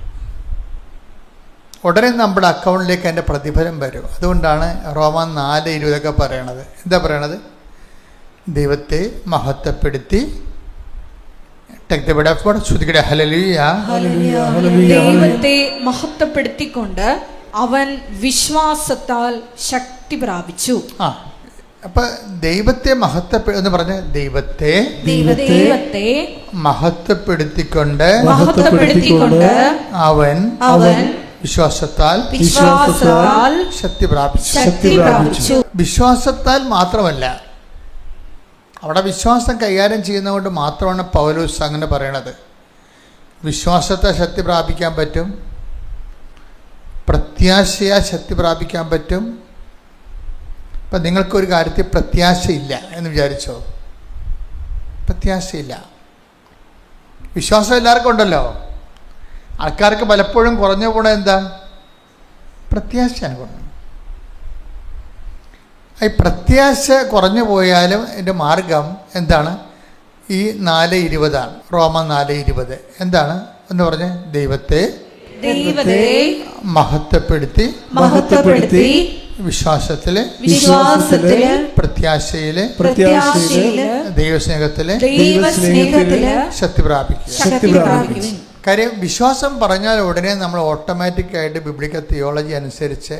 ഉടനെ നമ്മുടെ അക്കൗണ്ടിലേക്ക് അതിൻ്റെ പ്രതിഫലം വരും. അതുകൊണ്ടാണ് റോമ 4:20 പറയണത്. എന്താ പറയണത്? ദൈവത്തെ മഹത്വപ്പെടുത്തി ദൈവത്തെ മഹത്വപ്പെടുത്തിക്കൊണ്ട് അവൻ വിശ്വാസത്താൽ ശക്തി പ്രാപിച്ചു. അപ്പൊ ദൈവത്തെ എന്ന് പറഞ്ഞ ദൈവത്തെ മഹത്വപ്പെടുത്തിക്കൊണ്ട് അവൻ വിശ്വാസത്താൽ ശക്തി പ്രാപിച്ചു. വിശ്വാസത്താൽ മാത്രമല്ല, അവിടെ വിശ്വാസം കൈകാര്യം ചെയ്യുന്നതുകൊണ്ട് മാത്രമാണ് പൗലോസ് അങ്ങനെ പറയണത്. വിശ്വാസത്തെ ശക്തി പ്രാപിക്കാൻ പറ്റും, പ്രത്യാശയാ ശക്തി പ്രാപിക്കാൻ പറ്റും. ഇപ്പം നിങ്ങൾക്കൊരു കാര്യത്തിൽ പ്രത്യാശയില്ല എന്ന് വിചാരിച്ചോ, പ്രത്യാശയില്ല. വിശ്വാസം എല്ലാവർക്കും ഉണ്ടല്ലോ. ആൾക്കാർക്ക് പലപ്പോഴും കുറഞ്ഞ ഗുണം എന്താ? പ്രത്യാശയാണ് ഗുണം. ഈ പ്രത്യാശ കുറഞ്ഞു പോയാലും എൻ്റെ മാർഗം എന്താണ്? ഈ 4:20 റോമ 4:20 എന്താണ് എന്ന് പറഞ്ഞ് ദൈവത്തെ മഹത്വപ്പെടുത്തി വിശ്വാസത്തില് പ്രത്യാശയില് ദൈവസ്നേഹത്തില് ശക്തി പ്രാപിക്കുക. കാര്യം വിശ്വാസം പറഞ്ഞാൽ ഉടനെ നമ്മൾ ഓട്ടോമാറ്റിക്കായിട്ട് ബിബ്ലിക്കൽ തിയോളജി അനുസരിച്ച്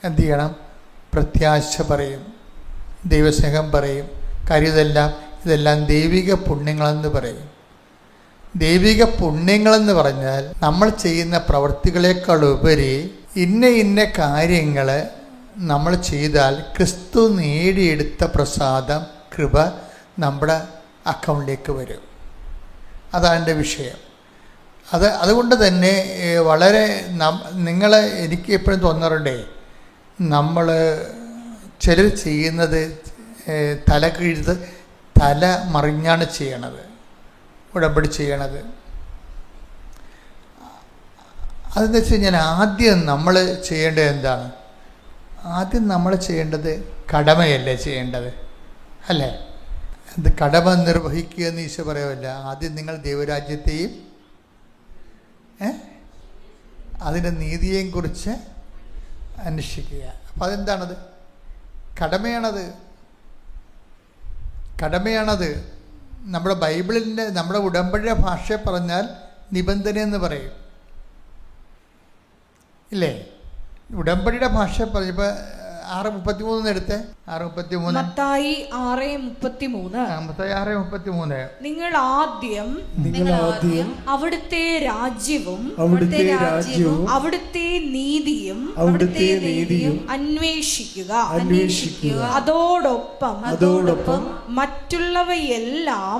എന്ത് ചെയ്യണം? പ്രത്യാശ പറയും, ദൈവസ്നേഹം പറയും. കാര്യം ഇതെല്ലാം ദൈവിക പുണ്യങ്ങളെന്ന് പറയും. ദൈവിക പുണ്യങ്ങളെന്ന് പറഞ്ഞാൽ നമ്മൾ ചെയ്യുന്ന പ്രവൃത്തികളെക്കാൾ ഉപരി ഇന്ന കാര്യങ്ങൾ നമ്മൾ ചെയ്താൽ ക്രിസ്തു നേടിയെടുത്ത പ്രസാദം, കൃപ നമ്മുടെ അക്കൗണ്ടിലേക്ക് വരും. അതാണ് എൻ്റെ വിഷയം. അതുകൊണ്ട് തന്നെ വളരെ എനിക്ക് എപ്പോഴും തോന്നാറുണ്ടേ, നമ്മൾ ചിലർ ചെയ്യുന്നത് തല മറിഞ്ഞാണ് ചെയ്യണത്, ഉടമ്പടി ചെയ്യണത്. അതെന്ന് വെച്ച് കഴിഞ്ഞാൽ ആദ്യം നമ്മൾ ചെയ്യേണ്ടത് എന്താണ്? ആദ്യം നമ്മൾ ചെയ്യേണ്ടത് കടമയല്ലേ ചെയ്യേണ്ടത്, അല്ലേ? അത് കടമ നിർവഹിക്കുക എന്ന് ഈശോ പറയുമല്ല. ആദ്യം നിങ്ങൾ ദൈവരാജ്യത്തെയും അതിൻ്റെ നീതിയെയും കുറിച്ച് അന്വേഷിക്കുക. അപ്പം അതെന്താണത്? കടമയാണത്. നമ്മുടെ ബൈബിളിൻ്റെ, നമ്മുടെ ഉടമ്പടിയുടെ ഭാഷ പറഞ്ഞാൽ നിബന്ധന എന്ന് പറയും, ഇല്ലേ? ഉടമ്പടിയുടെ ഭാഷ പറഞ്ഞപ്പോൾ 6:33 എടുത്തേ. 6:33. മത്തായി 6:33. മത്തായി 6:33. നിങ്ങൾ ആദ്യം അവിടുത്തെ രാജ്യവും അവിടുത്തെ നീതിയും അന്വേഷിക്കുക, അതോടൊപ്പം മറ്റുള്ളവയെല്ലാം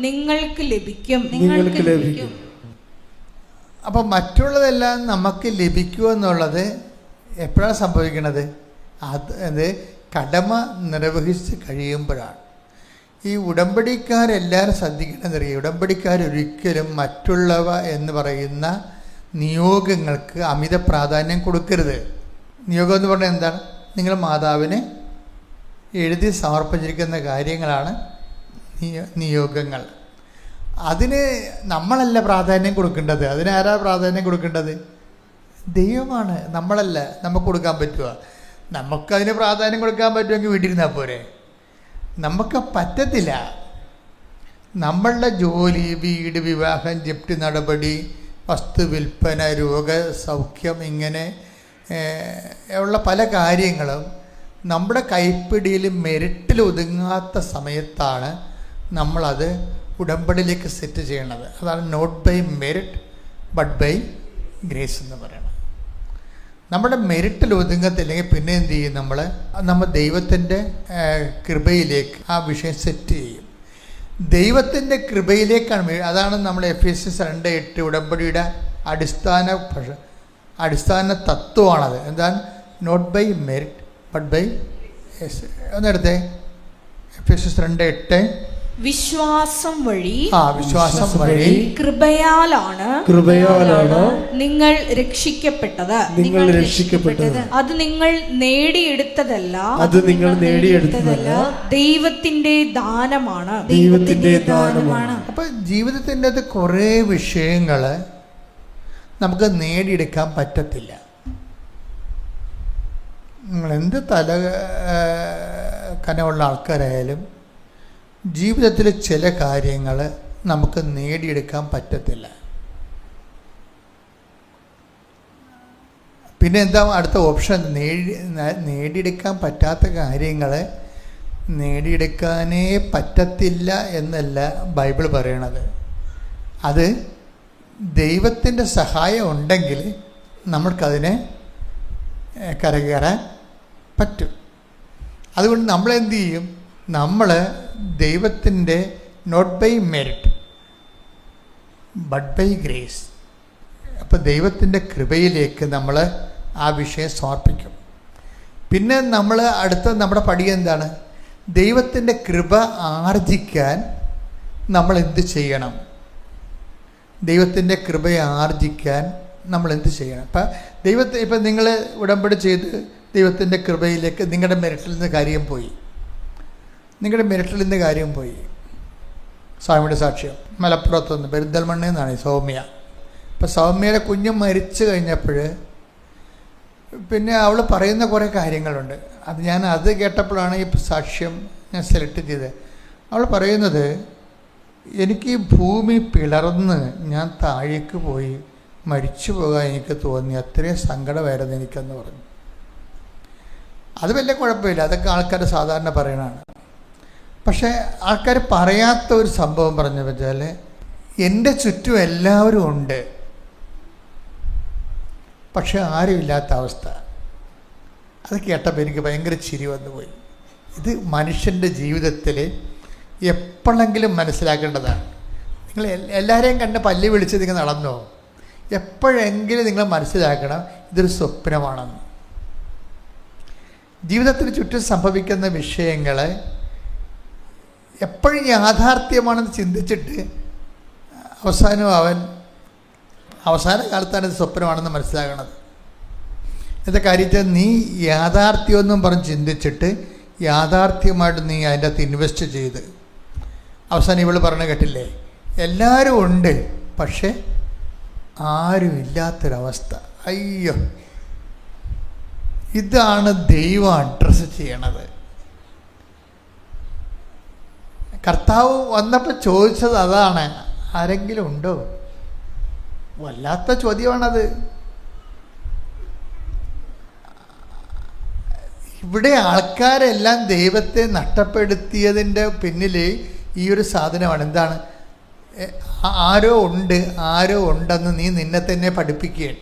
നിങ്ങൾക്ക് ലഭിക്കും. അപ്പം മറ്റുള്ളതെല്ലാം നമുക്ക് ലഭിക്കുമെന്നുള്ളത് എപ്പോഴാണ് സംഭവിക്കുന്നത്? അത് കടമ നിർവഹിച്ച് കഴിയുമ്പോഴാണ്. ഈ ഉടമ്പടിക്കാരെല്ലാവരും ശ്രദ്ധിക്കണമെന്നറിയാം. ഉടമ്പടിക്കാരൊരിക്കലും മറ്റുള്ളവ എന്ന് പറയുന്ന നിയോഗങ്ങൾക്ക് അമിത പ്രാധാന്യം കൊടുക്കരുത്. നിയോഗം എന്ന് പറഞ്ഞാൽ എന്താണ്? നിങ്ങൾ മാതാവിന് എഴുതി സമർപ്പിച്ചിരിക്കുന്ന കാര്യങ്ങളാണ് നിയോഗങ്ങൾ. അതിന് നമ്മളല്ല പ്രാധാന്യം കൊടുക്കേണ്ടത്. അതിനാരാ പ്രാധാന്യം കൊടുക്കേണ്ടത്? ദൈവമാണ്, നമ്മളല്ല. നമുക്ക് കൊടുക്കാൻ പറ്റുക? നമുക്കതിന് പ്രാധാന്യം കൊടുക്കാൻ പറ്റുമെങ്കിൽ വീട്ടിലിരുന്നാൽ പോരെ. നമുക്ക് പറ്റത്തില്ല. നമ്മളുടെ ജോലി, വീട്, വിവാഹം, ജപ്തി നടപടി, വസ്തു വിൽപ്പന, രോഗസൗഖ്യം, ഇങ്ങനെ ഉള്ള പല കാര്യങ്ങളും നമ്മുടെ കൈപ്പിടിയിൽ മെറിറ്റിൽ ഒതുങ്ങാത്ത സമയത്താണ് നമ്മളത് ഉടമ്പടിയിലേക്ക് സെറ്റ് ചെയ്യണത്. അതാണ് not by merit but by grace എന്ന് പറയുന്നത്. നമ്മുടെ മെറിറ്റിൽ ഒതുങ്ങത്തില്ലെങ്കിൽ പിന്നെ എന്ത് ചെയ്യും? നമ്മൾ ദൈവത്തിൻ്റെ കൃപയിലേക്ക് ആ വിഷയം സെറ്റ് ചെയ്യും. ദൈവത്തിൻ്റെ കൃപയിലേക്കാണ്. അതാണ് നമ്മൾ എഫേസ്യസ് 2:8 ഉടമ്പടിയുടെ അടിസ്ഥാന തത്വമാണത്. എന്താണ്? Not by merit but by ഒന്നെടുത്തേ. എഫേസ്യസ് 2:8 വിശ്വാസം വഴി കൃപയാലാണ് നിങ്ങൾ രക്ഷിക്കപ്പെട്ടത്. അത് നിങ്ങൾ നേടിയെടുത്തതല്ല, ദൈവത്തിന്റെ ദാനമാണ്. അപ്പൊ ജീവിതത്തിൻ്റെ അത് കുറേ വിഷയങ്ങൾ നമുക്ക് നേടിയെടുക്കാൻ പറ്റത്തില്ല. നിങ്ങൾ എന്ത് കനമുള്ള ആൾക്കാരായാലും ജീവിതത്തിൽ ചില കാര്യങ്ങൾ നമുക്ക് നേടിയെടുക്കാൻ പറ്റത്തില്ല. പിന്നെ എന്താ അടുത്ത ഓപ്ഷൻ? നേടിയെടുക്കാൻ പറ്റാത്ത കാര്യങ്ങൾ നേടിയെടുക്കാനേ പറ്റത്തില്ല എന്നല്ല ബൈബിൾ പറയണത്. അത് ദൈവത്തിൻ്റെ സഹായം ഉണ്ടെങ്കിൽ നമ്മൾക്കതിനെ കരകയറാൻ പറ്റും. അതുകൊണ്ട് നമ്മളെന്ത് ചെയ്യും? നമ്മൾ ദൈവത്തിൻ്റെ not by merit but by grace, അപ്പോൾ ദൈവത്തിൻ്റെ കൃപയിലേക്ക് നമ്മൾ ആ വിഷയം സമർപ്പിക്കും. പിന്നെ നമ്മുടെ പടി എന്താണ്? ദൈവത്തിൻ്റെ കൃപ ആർജിക്കാൻ നമ്മൾ എന്ത് ചെയ്യണം? ദൈവത്തിൻ്റെ കൃപയെ ആർജിക്കാൻ നമ്മൾ എന്ത് ചെയ്യണം? ഇപ്പം നിങ്ങൾ ഉടമ്പടി ചെയ്ത് ദൈവത്തിൻ്റെ കൃപയിലേക്ക് നിങ്ങളുടെ മെറിറ്റിൽ നിന്ന് കാര്യം പോയി. സ്വാമിയുടെ സാക്ഷ്യം മലപ്പുറത്തുനിന്ന് പെരിന്തൽമണ്ണയിൽ നിന്നാണ് സൗമ്യ. അപ്പം സൗമ്യയുടെ കുഞ്ഞ് മരിച്ചു കഴിഞ്ഞപ്പോൾ പിന്നെ അവൾ പറയുന്ന കുറേ കാര്യങ്ങളുണ്ട്. അത് കേട്ടപ്പോഴാണ് ഈ സാക്ഷ്യം ഞാൻ സെലക്ട് ചെയ്തത്. അവൾ പറയുന്നത്, എനിക്ക് ഈ ഭൂമി പിളർന്ന് ഞാൻ താഴേക്ക് പോയി മരിച്ചു പോകാൻ എനിക്ക് തോന്നി, അത്രയും സങ്കടമായിരുന്നു എനിക്കെന്ന് പറഞ്ഞു. അത് വലിയ കുഴപ്പമില്ല, അതൊക്കെ ആൾക്കാർ സാധാരണ പറയണതാണ്. പക്ഷേ ആൾക്കാർ പറയാത്ത ഒരു സംഭവം പറഞ്ഞു വെച്ചാൽ, എൻ്റെ ചുറ്റും എല്ലാവരും ഉണ്ട്, പക്ഷെ ആരുമില്ലാത്ത അവസ്ഥ. അത് കേട്ടപ്പോൾ എനിക്ക് ഭയങ്കര ചിരി വന്നുപോയി. ഇത് മനുഷ്യൻ്റെ ജീവിതത്തിൽ എപ്പോഴെങ്കിലും മനസ്സിലാക്കേണ്ടതാണ്. നിങ്ങൾ എല്ലാവരെയും കണ്ട് പല്ലി വിളിച്ച് നിങ്ങൾ നടന്നോ? എപ്പോഴെങ്കിലും നിങ്ങൾ മനസ്സിലാക്കണം ഇതൊരു സ്വപ്നമാണെന്ന്. ജീവിതത്തിന് ചുറ്റും സംഭവിക്കുന്ന വിഷയങ്ങൾ എപ്പോഴും യാഥാർത്ഥ്യമാണെന്ന് ചിന്തിച്ചിട്ട് അവസാന കാലത്താണ് ഇത് സ്വപ്നമാണെന്ന് മനസ്സിലാകണത്. എന്താ കാര്യം? നീ യാഥാർത്ഥ്യമൊന്നും പറഞ്ഞ് ചിന്തിച്ചിട്ട് യാഥാർത്ഥ്യമായിട്ട് നീ അതിൻ്റെ അകത്ത് ഇൻവെസ്റ്റ് ചെയ്ത് അവസാനം ഇവൾ പറഞ്ഞ കേട്ടില്ലേ, എല്ലാവരും ഉണ്ട് പക്ഷെ ആരുമില്ലാത്തൊരവസ്ഥ. അയ്യോ, ഇതാണ് ദൈവം അഡ്രസ്സ് ചെയ്യണത്. കർത്താവ് വന്നപ്പോൾ ചോദിച്ചത് അതാണ്, ആരെങ്കിലും ഉണ്ടോ? വല്ലാത്ത ചോദ്യമാണത്. ഇവിടെ ആൾക്കാരെല്ലാം ദൈവത്തെ നഷ്ടപ്പെടുത്തിയതിൻ്റെ പിന്നിൽ ഈ ഒരു സാധനമാണ്. എന്താണ്? ആരോ ഉണ്ടെന്ന് നീ നിന്നെ തന്നെ പഠിപ്പിക്കുകയാണ്.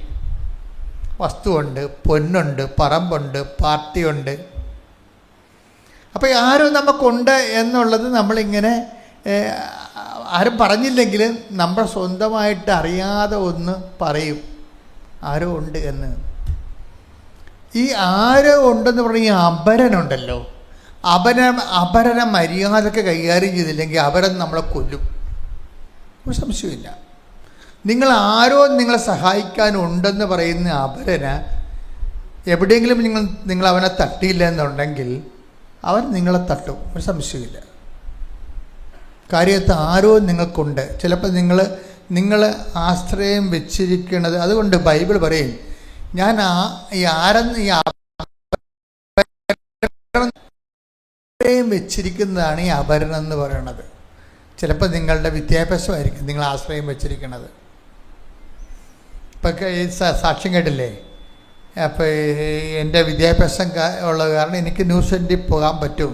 വസ്തുവുണ്ട്, പൊന്നുണ്ട്, പറമ്പുണ്ട്, പാർട്ടിയുണ്ട്. അപ്പോൾ ആരോ നമുക്കുണ്ട് എന്നുള്ളത് നമ്മളിങ്ങനെ ആരും പറഞ്ഞില്ലെങ്കിൽ നമ്മൾ സ്വന്തമായിട്ട് അറിയാതെ ഒന്ന് പറയും, ആരോ ഉണ്ട് എന്ന്. ഈ ആരോ ഉണ്ടെന്ന് പറഞ്ഞ ഈ അപരനുണ്ടല്ലോ, അപരനെ മര്യാദക്ക് കൈകാര്യം ചെയ്തില്ലെങ്കിൽ അപരൻ നമ്മളെ കൊല്ലും, ഒരു സംശയമില്ല. നിങ്ങളെ സഹായിക്കാനുണ്ടെന്ന് പറയുന്ന അപരന് എവിടെയെങ്കിലും നിങ്ങൾ അവനെ തട്ടിയില്ല എന്നുണ്ടെങ്കിൽ അവൻ നിങ്ങളെ തട്ടും, ഒരു സംശയമില്ല. കാര്യത്ത് ആരോ നിങ്ങൾക്കുണ്ട്. ചിലപ്പോൾ നിങ്ങൾ ആശ്രയം വെച്ചിരിക്കുന്നത്, അതുകൊണ്ട് ബൈബിൾ പറയും, ഞാൻ ആശ്രയം വെച്ചിരിക്കുന്നതാണ് ഈ അപരനെന്ന് പറയണത്. ചിലപ്പോൾ നിങ്ങളുടെ വിദ്യാഭ്യാസമായിരിക്കും നിങ്ങൾ ആശ്രയം വെച്ചിരിക്കുന്നത്. ഇപ്പം സാക്ഷ്യം കേട്ടില്ലേ? അപ്പോൾ എൻ്റെ വിദ്യാഭ്യാസം ഉള്ളത് കാരണം എനിക്ക് ന്യൂസ് 20 പോകാൻ പറ്റും.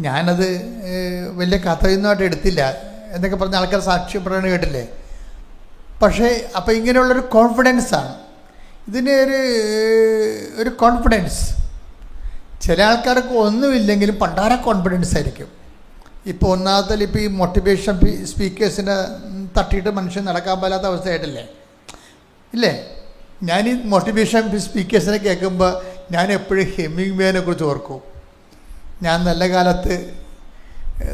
ഞാനത് വലിയ കഥയൊന്നുമായിട്ട് എടുത്തില്ല എന്നൊക്കെ പറഞ്ഞ ആൾക്കാർ സാക്ഷ്യം പറയുന്നത് കേട്ടില്ലേ? പക്ഷേ അപ്പോൾ ഇങ്ങനെയുള്ളൊരു കോൺഫിഡൻസാണ് ഇതിന് ഒരു കോൺഫിഡൻസ്. ചില ആൾക്കാർക്ക് ഒന്നുമില്ലെങ്കിലും പണ്ടാര കോൺഫിഡൻസ് ആയിരിക്കും. ഇപ്പോൾ ഒന്നാമത്തെ ഇപ്പോൾ ഈ മോട്ടിവേഷൻ സ്പീക്കേഴ്സിനെ തട്ടിയിട്ട് മനുഷ്യൻ നടക്കാൻ പാലാത്ത അവസ്ഥയായിട്ടില്ലേ? ഇല്ലേ? ഞാൻ ഈ മോട്ടിവേഷൻ സ്പീക്കേഴ്സിനെ കേൾക്കുമ്പോൾ ഞാൻ എപ്പോഴും ഹെമിംഗ്വേനെ കുറിച്ച് ഓർക്കും. ഞാൻ നല്ല കാലത്ത്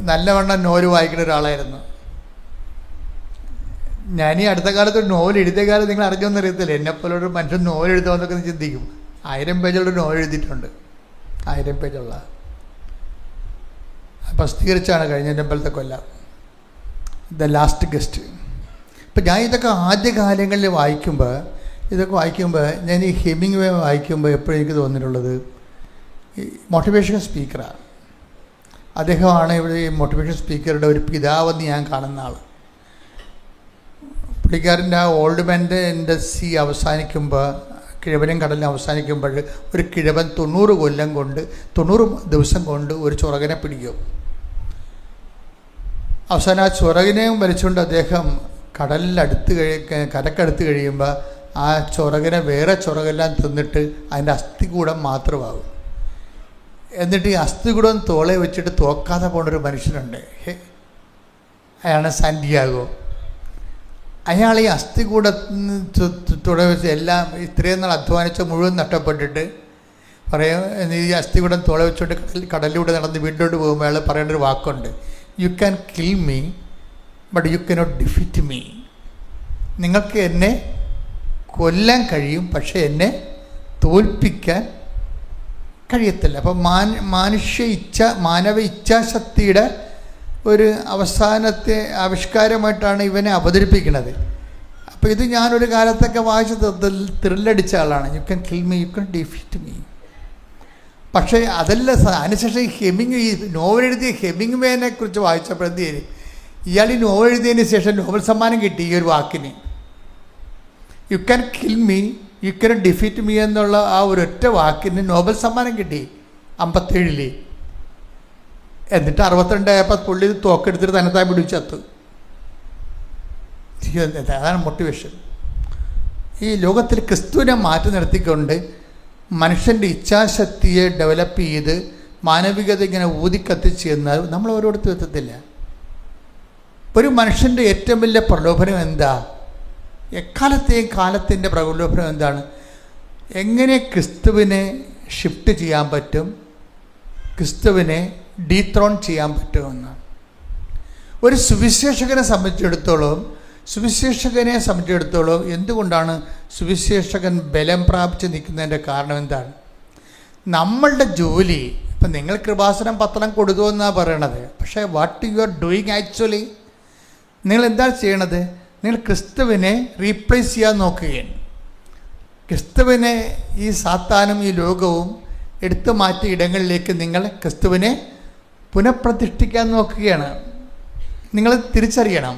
നല്ലവണ്ണം നോവൽ വായിക്കുന്ന ഒരാളായിരുന്നു. ഞാൻ ഈ അടുത്ത കാലത്ത് ഒരു നോവൽ എഴുതിയ കാലം നിങ്ങൾ അറിഞ്ഞോന്ന് അറിയത്തില്ല. എന്നെപ്പോലെ ഒരു മനുഷ്യൻ നോവൽ എഴുതാമെന്നൊക്കെ ചിന്തിക്കും. 1000 പേജുള്ള നോവൽ എഴുതിയിട്ടുണ്ട്. 1000 പേജുള്ള പ്രസിദ്ധീകരിച്ചാണ് കഴിഞ്ഞ അമ്പലത്തെ കൊല്ലം ദ ലാസ്റ്റ് ഗസ്റ്റ്. ഇപ്പം ഞാൻ ഇതൊക്കെ ആദ്യകാലങ്ങളിൽ വായിക്കുമ്പോൾ ഞാൻ ഈ ഹെമിംഗ്വേ വായിക്കുമ്പോൾ എപ്പോഴും എനിക്ക് തോന്നിയിട്ടുള്ളത് ഈ മോട്ടിവേഷൻ സ്പീക്കറാണ്. അദ്ദേഹമാണ് ഇവിടെ ഈ മോട്ടിവേഷൻ സ്പീക്കറുടെ ഒരു പിതാവെന്ന് ഞാൻ കാണുന്ന ആൾ. പുള്ളിക്കാരൻ്റെ ആ ഓൾഡ് മാൻ്റെ സീ അവസാനിക്കുമ്പോൾ, കിഴവനും കടലിൽ അവസാനിക്കുമ്പോൾ ഒരു കിഴവൻ 90 ദിവസം കൊണ്ട് ഒരു ചുറകനെ പിടിക്കും. അവസാനം ആ ചുറകിനെയും വലിച്ചുകൊണ്ട് അദ്ദേഹം കരക്കടുത്ത് കഴിയുമ്പോൾ ആ ചുറകിനെ വേറെ ചുറകെല്ലാം തിന്നിട്ട് അതിൻ്റെ അസ്ഥികൂടം മാത്രമാകും. എന്നിട്ട് ഈ അസ്ഥികൂടം തോളെ വെച്ചിട്ട് തോക്കാതെ പോണൊരു മനുഷ്യനുണ്ട്. അയാളാണ് സാന്റിയാഗോ. അയാൾ ഈ അസ്ഥികൂടത്തോടെ വെച്ച് എല്ലാം ഇത്രയും നാൾ അധ്വാനിച്ച മുഴുവൻ നഷ്ടപ്പെട്ടിട്ട് പറയും, ഈ അസ്ഥികൂടം തോളെ വെച്ചോട്ട് കടലിലൂടെ നടന്ന് വീട്ടിലോട്ട് പോകുമ്പോൾ അയാൾ പറയേണ്ടൊരു വാക്കുണ്ട്, you can kill me but you cannot defeat me. നിങ്ങൾക്ക് എന്നെ കൊല്ലാൻ കഴിയും, പക്ഷേ എന്നെ തോൽപ്പിക്കാൻ കഴിയത്തില്ല. അപ്പം മാനവ ഇച്ഛാശക്തിയുടെ ഒരു അവസാനത്തെ ആവിഷ്കാരമായിട്ടാണ് ഇവനെ അവതരിപ്പിക്കുന്നത്. അപ്പോൾ ഇത് ഞാനൊരു കാലത്തൊക്കെ വായിച്ച് ത്രില്ലടിച്ച ആളാണ്. You can kill me, you can defeat me. പക്ഷേ അതല്ല, അതിനുശേഷം ഈ നോവൽ എഴുതിയ ഹെമിംഗ്വേനെ കുറിച്ച് വായിച്ചപ്പോഴത്തേന് ഇയാൾ ഈ നോവൽ എഴുതിയതിന് ശേഷം നോബൽ സമ്മാനം കിട്ടി ഈ ഒരു വാക്കിന്. You can kill me, you can defeat me എന്നുള്ള ആ ഒരൊറ്റ വാക്കിന് നോബൽ സമ്മാനം കിട്ടി 57. എന്നിട്ട് 62 ആയപ്പോൾ പുള്ളി തോക്കെടുത്തിട്ട് തന്നെത്താൻ പിടിച്ചത്ത്. അതാണ് മോട്ടിവേഷൻ. ഈ ലോകത്തിൽ ക്രിസ്തുവിനെ മാറ്റി നിർത്തിക്കൊണ്ട് മനുഷ്യൻ്റെ ഇച്ഛാശക്തിയെ ഡെവലപ്പ് ചെയ്ത് മാനവികത ഇങ്ങനെ ഊതിക്കത്തിച്ച് എന്നാൽ നമ്മൾ ഓരോരുത്തരും എത്തത്തില്ല. ഒരു മനുഷ്യൻ്റെ ഏറ്റവും വലിയ പ്രലോഭനം എന്താ? എക്കാലത്തെയും കാലത്തിൻ്റെ പ്രലോഭനം എന്താണ്? എങ്ങനെ ക്രിസ്തുവിനെ ഷിഫ്റ്റ് ചെയ്യാൻ പറ്റും, ക്രിസ്തുവിനെ ഡീത്രോൺ ചെയ്യാൻ പറ്റുമെന്ന്. ഒരു സുവിശേഷകനെ സംബന്ധിച്ചിടത്തോളം എന്തുകൊണ്ടാണ് സുവിശേഷകൻ ബലം പ്രാപിച്ച് നിൽക്കുന്നതിൻ്റെ കാരണം എന്താണ്? നമ്മളുടെ ജോലി, ഇപ്പം നിങ്ങൾ കൃപാസനം പത്രം കൊടുത്തു എന്നാണ് പറയണത്, പക്ഷേ what you are doing actually, നിങ്ങൾ എന്താ ചെയ്യണത്? നിങ്ങൾ ക്രിസ്തുവിനെ റീപ്ലേസ് ചെയ്യാൻ നോക്കുകയാണ്. ക്രിസ്തുവിനെ ഈ സാത്താനും ഈ ലോകവും എടുത്തു മാറ്റിയ ഇടങ്ങളിലേക്ക് നിങ്ങൾ ക്രിസ്തുവിനെ പുനഃപ്രതിഷ്ഠിക്കാൻ നോക്കുകയാണ്. നിങ്ങൾ തിരിച്ചറിയണം,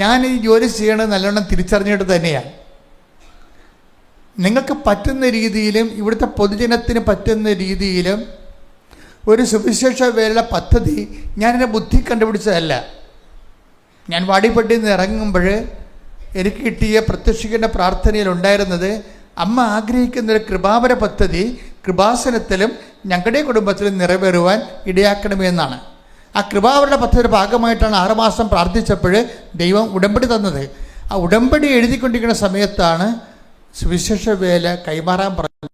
ഞാൻ ഈ ജോലി ചെയ്യണത് നല്ലോണം തിരിച്ചറിഞ്ഞിട്ട് തന്നെയാണ്. നിങ്ങൾക്ക് പറ്റുന്ന രീതിയിലും ഇവിടുത്തെ പൊതുജനത്തിന് പറ്റുന്ന രീതിയിലും ഒരു സുവിശേഷ വേല പദ്ധതി ഞാനെൻ്റെ ബുദ്ധി കണ്ടുപിടിച്ചതല്ല. ഞാൻ വാടിപ്പട്ടിയിൽ നിന്ന് ഇറങ്ങുമ്പോൾ എനിക്ക് കിട്ടിയ പ്രത്യക്ഷിക്കേണ്ട പ്രാർത്ഥനയിലുണ്ടായിരുന്നത്, അമ്മ ആഗ്രഹിക്കുന്നൊരു കൃപാവര പദ്ധതി കൃപാസനത്തിലും ഞങ്ങളുടെ കുടുംബത്തിലും നിറവേറുവാൻ ഇടയാക്കണമെന്നാണ്. ആ കൃപാവരുടെ പദ്ധതിയുടെ ഭാഗമായിട്ടാണ് 6 മാസം പ്രാർത്ഥിച്ചപ്പോൾ ദൈവം ഉടമ്പടി തന്നത്. ആ ഉടമ്പടി എഴുതിക്കൊണ്ടിരിക്കുന്ന സമയത്താണ് സുവിശേഷ വേല കൈമാറാൻ പറഞ്ഞത്.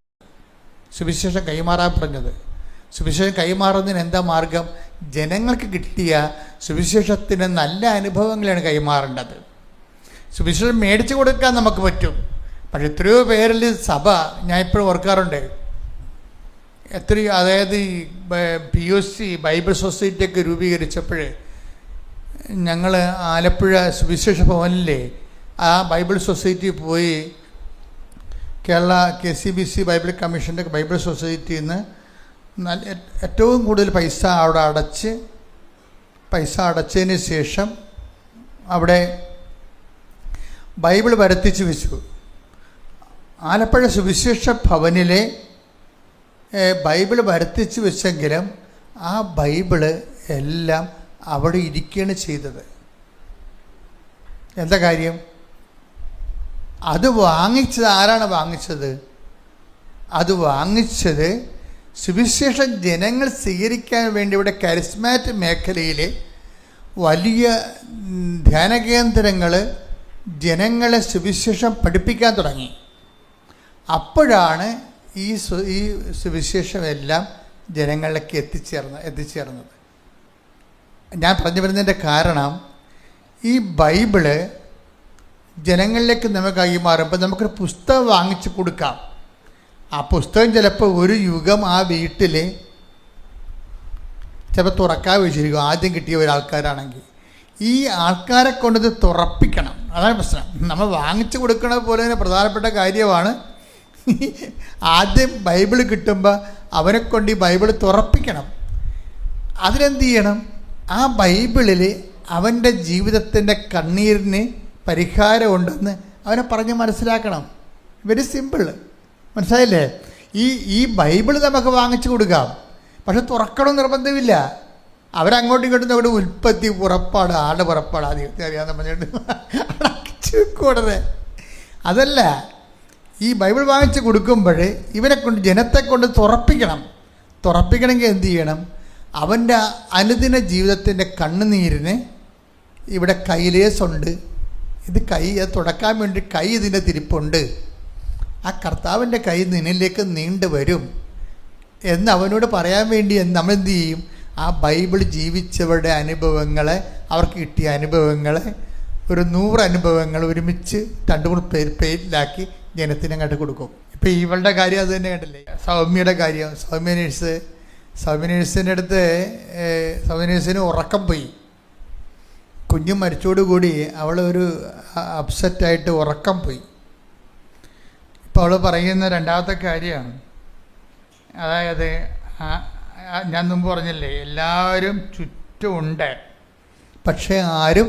സുവിശേഷം കൈമാറുന്നതിന് എന്താ മാർഗം? ജനങ്ങൾക്ക് കിട്ടിയ സുവിശേഷത്തിന് നല്ല അനുഭവങ്ങളാണ് കൈമാറേണ്ടത്. സുവിശേഷം മേടിച്ചു കൊടുക്കാൻ നമുക്ക് പറ്റും. പക്ഷെ എത്രയോ പേരിൽ സഭ, ഞാൻ ഇപ്പോഴും ഓർക്കാറുണ്ട്, അതായത് ഈ POC ബൈബിൾ സൊസൈറ്റിയൊക്കെ രൂപീകരിച്ചപ്പോൾ ഞങ്ങൾ ആലപ്പുഴ സുവിശേഷ ഭവനിലെ ആ ബൈബിൾ സൊസൈറ്റി പോയി കേരള KCBC ബൈബിൾ കമ്മീഷൻ്റെ ബൈബിൾ സൊസൈറ്റിയിൽ നിന്ന് ഏറ്റവും കൂടുതൽ പൈസ അടച്ചതിന് ശേഷം അവിടെ ബൈബിൾ വരുത്തിച്ച് വെച്ചു. ആലപ്പുഴ സുവിശേഷ ഭവനിലെ ബൈബിൾ വരുത്തിച്ച് വെച്ചെങ്കിലും ആ ബൈബിള് എല്ലാം അവിടെ ഇരിക്കുകയാണ് ചെയ്തത്. എന്താ കാര്യം? അത് വാങ്ങിച്ചത് ആരാണ് വാങ്ങിച്ചത്? അത് വാങ്ങിച്ചത് സുവിശേഷം ജനങ്ങൾ സ്വീകരിക്കാൻ വേണ്ടി ഇവിടെ കരിസ്മാറ്റിക് മേഖലയിൽ വലിയ ധ്യാനകേന്ദ്രങ്ങൾ ജനങ്ങളെ സുവിശേഷം പഠിപ്പിക്കാൻ തുടങ്ങി. അപ്പോഴാണ് ഈ സുവിശേഷമെല്ലാം ജനങ്ങളിലേക്ക് എത്തിച്ചേർന്നത്. ഞാൻ പറഞ്ഞു വരുന്നതിൻ്റെ കാരണം, ഈ ബൈബിള് ജനങ്ങളിലേക്ക് നമുക്ക് കൈമാറുമ്പോൾ നമുക്കൊരു പുസ്തകം വാങ്ങിച്ചു കൊടുക്കാം. ആ പുസ്തകം ചിലപ്പോൾ ഒരു യുഗം ആ വീട്ടിൽ ചിലപ്പോൾ തുറക്കാൻ വെച്ചിരിക്കും, ആദ്യം കിട്ടിയ ഒരാൾക്കാരാണെങ്കിൽ. ഈ ആൾക്കാരെ കൊണ്ടത് തുറപ്പിക്കണം. അതാണ് പ്രശ്നം. നമ്മൾ വാങ്ങിച്ചു കൊടുക്കണ പോലെ തന്നെ പ്രധാനപ്പെട്ട കാര്യമാണ് ആദ്യം ബൈബിൾ കിട്ടുമ്പോൾ അവനെ കൊണ്ട് ഈ ബൈബിൾ തുറപ്പിക്കണം. അതിനെന്ത് ചെയ്യണം? ആ ബൈബിളിൽ അവൻ്റെ ജീവിതത്തിൻ്റെ കണ്ണീരിന് പരിഹാരമുണ്ടെന്ന് അവനെ പറഞ്ഞ് മനസ്സിലാക്കണം. Very simple. മനസ്സിലായില്ലേ? ഈ ബൈബിൾ നമുക്ക് വാങ്ങിച്ചു കൊടുക്കാം, പക്ഷെ തുറക്കണം നിർബന്ധമില്ല. അവരങ്ങോട്ടും ഇങ്ങോട്ടും അവിടെ ഉൽപ്പത്തി പുറപ്പാട്, ആളുടെ പുറപ്പാട് ആദ്യം അറിയാമെന്ന് പറഞ്ഞിട്ട് കൂടത്. അതല്ല, ഈ ബൈബിൾ വാങ്ങിച്ച് കൊടുക്കുമ്പോൾ ഇവനെ കൊണ്ട്, ജനത്തെ കൊണ്ട് തുറപ്പിക്കണമെങ്കിൽ എന്ത് ചെയ്യണം? അവൻ്റെ അനുദിന ജീവിതത്തിൻ്റെ കണ്ണുനീരിന് ഇവിടെ കൈലേസുണ്ട്. ഇത് തുടക്കാൻ വേണ്ടി കൈ ഇതിൻ്റെ തിരിപ്പുണ്ട്. ആ കർത്താവിൻ്റെ കൈ നിന്നിലേക്ക് നീണ്ടു വരും എന്ന് അവനോട് പറയാൻ വേണ്ടി നമ്മളെന്ത് ചെയ്യും? ആ ബൈബിൾ ജീവിച്ചവരുടെ അനുഭവങ്ങളെ, അവർക്ക് കിട്ടിയ അനുഭവങ്ങളെ, ഒരു 100 അനുഭവങ്ങൾ ഒരുമിച്ച് 2-3 പേരിലാക്കി ജനത്തിന് അങ്ങോട്ട് കൊടുക്കും. ഇപ്പം ഇവളുടെ കാര്യം അത് തന്നെ കണ്ടില്ലേ? സൗമ്യയുടെ കാര്യം. സൗമ്യ നേഴ്സിൻ്റെ അടുത്ത് സൗമ്യ നേഴ്സിന് ഉറക്കം പോയി. കുഞ്ഞ് മരിച്ചോടുകൂടി അവളൊരു അപ്സെറ്റായിട്ട് ഉറക്കം പോയി. ഇപ്പോൾ അവൾ പറയുന്ന രണ്ടാമത്തെ കാര്യമാണ്, അതായത് ഞാൻ മുമ്പ് പറഞ്ഞില്ലേ, എല്ലാവരും ചുറ്റുമുണ്ട്, പക്ഷേ ആരും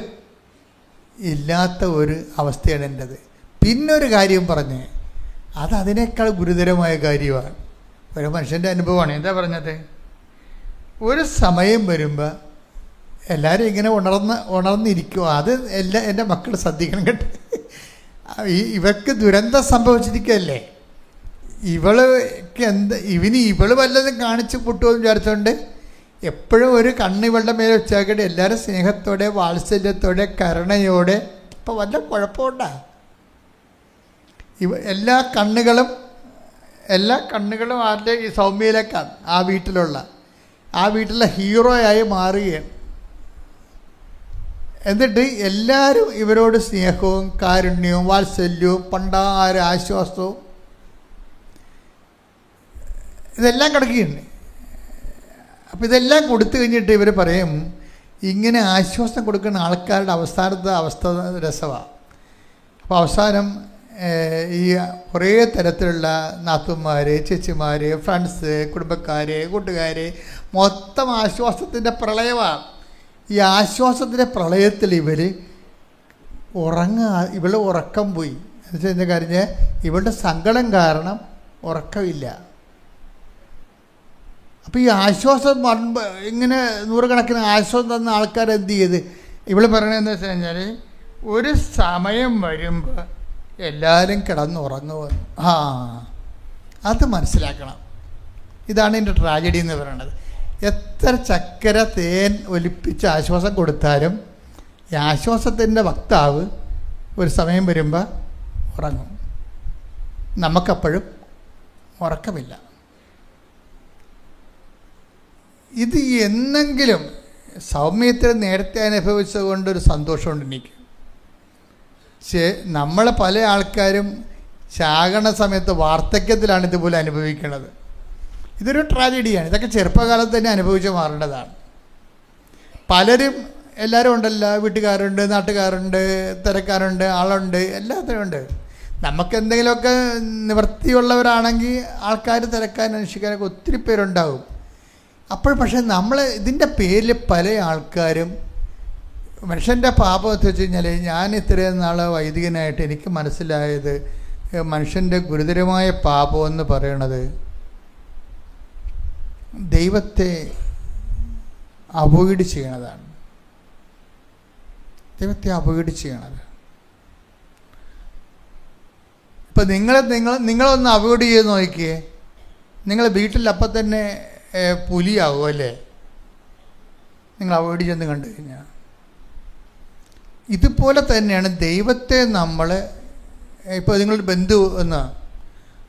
ഇല്ലാത്ത ഒരു അവസ്ഥയാണ് എൻ്റെത്. പിന്നൊരു കാര്യം പറഞ്ഞ്, അതിനേക്കാൾ ഗുരുതരമായ കാര്യമാണ്. ഒരു മനുഷ്യൻ്റെ അനുഭവമാണ്. എന്താ പറഞ്ഞത്? ഒരു സമയം വരുമ്പോൾ എല്ലാവരും ഇങ്ങനെ ഉണർന്നിരിക്കും. അത് എൻ്റെ മക്കൾ ശ്രദ്ധിക്കണം കേട്ടോ. ഇവർക്ക് ദുരന്തം സംഭവിച്ചിരിക്കുകയല്ലേ. ഇവള് വല്ലതും കാണിച്ച് പൊട്ടുമെന്ന് വിചാരിച്ചുകൊണ്ട് എപ്പോഴും ഒരു കണ്ണ് ഇവളുടെ മേലെ വെച്ചാക്കട്ടെ. എല്ലാവരും സ്നേഹത്തോടെ, വാത്സല്യത്തോടെ, കരുണയോടെ. ഇപ്പം വല്ല കുഴപ്പമുണ്ടാ? എല്ലാ കണ്ണുകളും ആരുടെ? ഈ സൗമ്യയിലേക്കാണ്. ആ വീട്ടിലെ ഹീറോയായി മാറുകയാണ്. എന്നിട്ട് എല്ലാവരും ഇവരോട് സ്നേഹവും കാരുണ്യവും വാത്സല്യവും പണ്ടാര ആശ്വാസവും ഇതെല്ലാം കിടക്കുകയാണ്. അപ്പോൾ ഇതെല്ലാം കൊടുത്തു കഴിഞ്ഞിട്ട് ഇവർ പറയും, ഇങ്ങനെ ആശ്വാസം കൊടുക്കുന്ന ആൾക്കാരുടെ അവസ്ഥ രസമാണ്. അപ്പോൾ അവസാനം ഈ കുറേ തരത്തിലുള്ള നാത്തുമാർ, ചേച്ചിമാർ, ഫ്രണ്ട്സ്, കുടുംബക്കാർ, കൂട്ടുകാർ, മൊത്തം ആശ്വാസത്തിൻ്റെ പ്രളയമാണ്. ഈ ആശ്വാസത്തിൻ്റെ പ്രളയത്തിൽ ഇവൾ ഉറക്കം പോയി. എന്നുവെച്ചാൽ എന്താ കാര്യം? ഇവളുടെ സങ്കടം കാരണം ഉറക്കമില്ല. അപ്പോൾ ഈ ആശ്വാസം ഇങ്ങനെ നൂറുകണക്കിന് ആശ്വാസം തന്ന ആൾക്കാർ എന്ത് ചെയ്ത് ഇവൾ പറയണതെന്ന് വെച്ച് കഴിഞ്ഞാൽ ഒരു സമയം വരുമ്പോൾ എല്ലാവരും കിടന്നുറങ്ങുമെന്ന്. അത് മനസ്സിലാക്കണം. ഇതാണ് എൻ്റെ ട്രാജഡി എന്ന് പറയുന്നത്. എത്ര ചക്കര തേൻ ഒലിപ്പിച്ച് ആശ്വാസം കൊടുത്താലും ഈ ആശ്വാസത്തിൻ്റെ വക്താവ് ഒരു സമയം വരുമ്പോൾ ഉറങ്ങും. നമുക്കപ്പോഴും ഉറക്കമില്ല. ഇത് എന്നെങ്കിലും സൗമ്യത്തിൽ നേരത്തെ അനുഭവിച്ചത് കൊണ്ടൊരു സന്തോഷമുണ്ട് എനിക്ക്. പക്ഷേ നമ്മളെ പല ആൾക്കാരും ചാകണ സമയത്ത് വാർദ്ധക്യത്തിലാണ് ഇതുപോലെ അനുഭവിക്കുന്നത്. ഇതൊരു ട്രാജഡിയാണ്. ഇതൊക്കെ ചെറുപ്പകാലത്ത് തന്നെ അനുഭവിച്ച് മാറേണ്ടതാണ്. പലരും എല്ലാവരും ഉണ്ടല്ലോ, വീട്ടുകാരുണ്ട്, നാട്ടുകാരുണ്ട്, തിരക്കാരുണ്ട്, ആളുണ്ട്, എല്ലാത്തിനും ഉണ്ട്. നമുക്ക് എന്തെങ്കിലുമൊക്കെ നിവൃത്തിയുള്ളവരാണെങ്കിൽ ആൾക്കാർ തിരക്കാൻ അന്വേഷിക്കാനൊക്കെ ഒത്തിരി പേരുണ്ടാവും. അപ്പോൾ പക്ഷേ നമ്മൾ ഇതിൻ്റെ പേരിൽ പല ആൾക്കാരും മനുഷ്യൻ്റെ പാപം എന്ന് വെച്ച് കഴിഞ്ഞാൽ, ഞാൻ ഇത്രയും നാൾ വൈദികനായിട്ട് എനിക്ക് മനസ്സിലായത് മനുഷ്യൻ്റെ ഗുരുതരമായ പാപം എന്ന് പറയണത് ദൈവത്തെ അവോയ്ഡ് ചെയ്യണതാണ്. ദൈവത്തെ അവോയ്ഡ് ചെയ്യണത്. ഇപ്പം നിങ്ങളൊന്ന് അവോയ്ഡ് ചെയ്ത് നോക്കിയേ, നിങ്ങൾ വീട്ടിൽ അപ്പം തന്നെ പുലിയാവും അല്ലേ, നിങ്ങൾ അവോയ്ഡ് ചെയ്യുന്നത് കണ്ടു കഴിഞ്ഞാൽ. ഇതുപോലെ തന്നെയാണ് ദൈവത്തെ നമ്മൾ. ഇപ്പോൾ നിങ്ങളൊരു ബന്ധു വന്ന്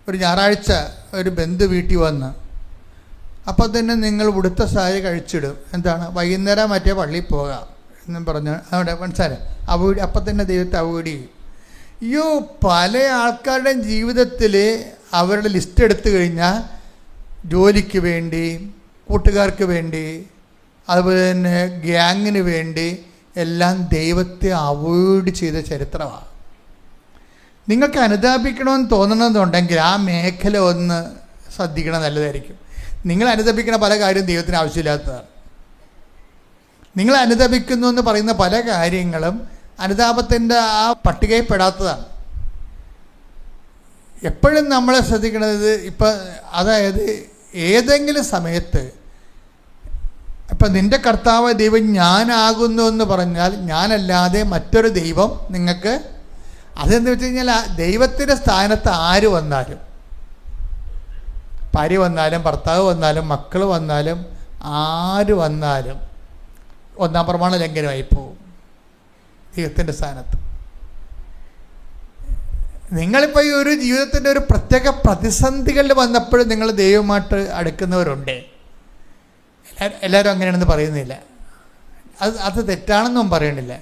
ഒരു ഞായറാഴ്ച ഒരു ബന്ധു വീട്ടിൽ വന്ന് അപ്പോൾ തന്നെ നിങ്ങൾ ഉടുത്ത സാരി കഴിച്ചിടും. എന്താണ്, വൈകുന്നേരം മറ്റേ പള്ളിയിൽ പോകാം എന്നും പറഞ്ഞ് അവിടെ മനസ്സിലായി അവോയ്ഡ്. അപ്പം തന്നെ ദൈവത്തെ അവോയ്ഡ് ചെയ്യും. അയ്യോ, പല ആൾക്കാരുടെയും ജീവിതത്തിൽ അവരുടെ ലിസ്റ്റ് എടുത്തു കഴിഞ്ഞാൽ ജോലിക്ക് വേണ്ടി, കൂട്ടുകാർക്ക് വേണ്ടി, അതുപോലെ തന്നെ ഗ്യാങ്ങിന് വേണ്ടി എല്ലാം ദൈവത്തെ അവോയ്ഡ് ചെയ്ത ചരിത്രമാണ്. നിങ്ങൾക്ക് അനുതാപിക്കണമെന്ന് തോന്നണമെന്നുണ്ടെങ്കിൽ ആ മേഖല ഒന്ന് ശ്രദ്ധിക്കണം, നല്ലതായിരിക്കും. നിങ്ങൾ അനുതാപിക്കണ പല കാര്യവും ദൈവത്തിന് ആവശ്യമില്ലാത്തതാണ്. നിങ്ങൾ അനുതാപിക്കുന്നു എന്ന് പറയുന്ന പല കാര്യങ്ങളും അനുതാപത്തിൻ്റെ ആ പട്ടികയിൽ പെടാത്തതാണ്. എപ്പോഴും നമ്മളെ ശ്രദ്ധിക്കുന്നത് ഇപ്പം, അതായത് ഏതെങ്കിലും സമയത്ത് ഇപ്പം നിൻ്റെ കർത്താവ് ദൈവം ഞാനാകുന്നു എന്ന് പറഞ്ഞാൽ ഞാനല്ലാതെ മറ്റൊരു ദൈവം നിങ്ങൾക്ക്, അതെന്ന് വെച്ച് കഴിഞ്ഞാൽ ദൈവത്തിൻ്റെ സ്ഥാനത്ത് ആര് വന്നാലും, ഭാര്യ വന്നാലും ഭർത്താവ് വന്നാലും മക്കൾ വന്നാലും ആര് വന്നാലും ഒന്നാം പ്രമാണ ലംഘനമായി പോകും ദൈവത്തിൻ്റെ സ്ഥാനത്ത്. നിങ്ങളിപ്പോൾ ഈ ഒരു ജീവിതത്തിൻ്റെ ഒരു പ്രത്യേക പ്രതിസന്ധികളിൽ വന്നപ്പോഴും നിങ്ങൾ ദൈവമായിട്ട് അടുക്കുന്നവരുണ്ട്. എല്ലാവരും അങ്ങനെയാണെന്ന് പറയുന്നില്ല, അത് തെറ്റാണെന്നും പറയണില്ല.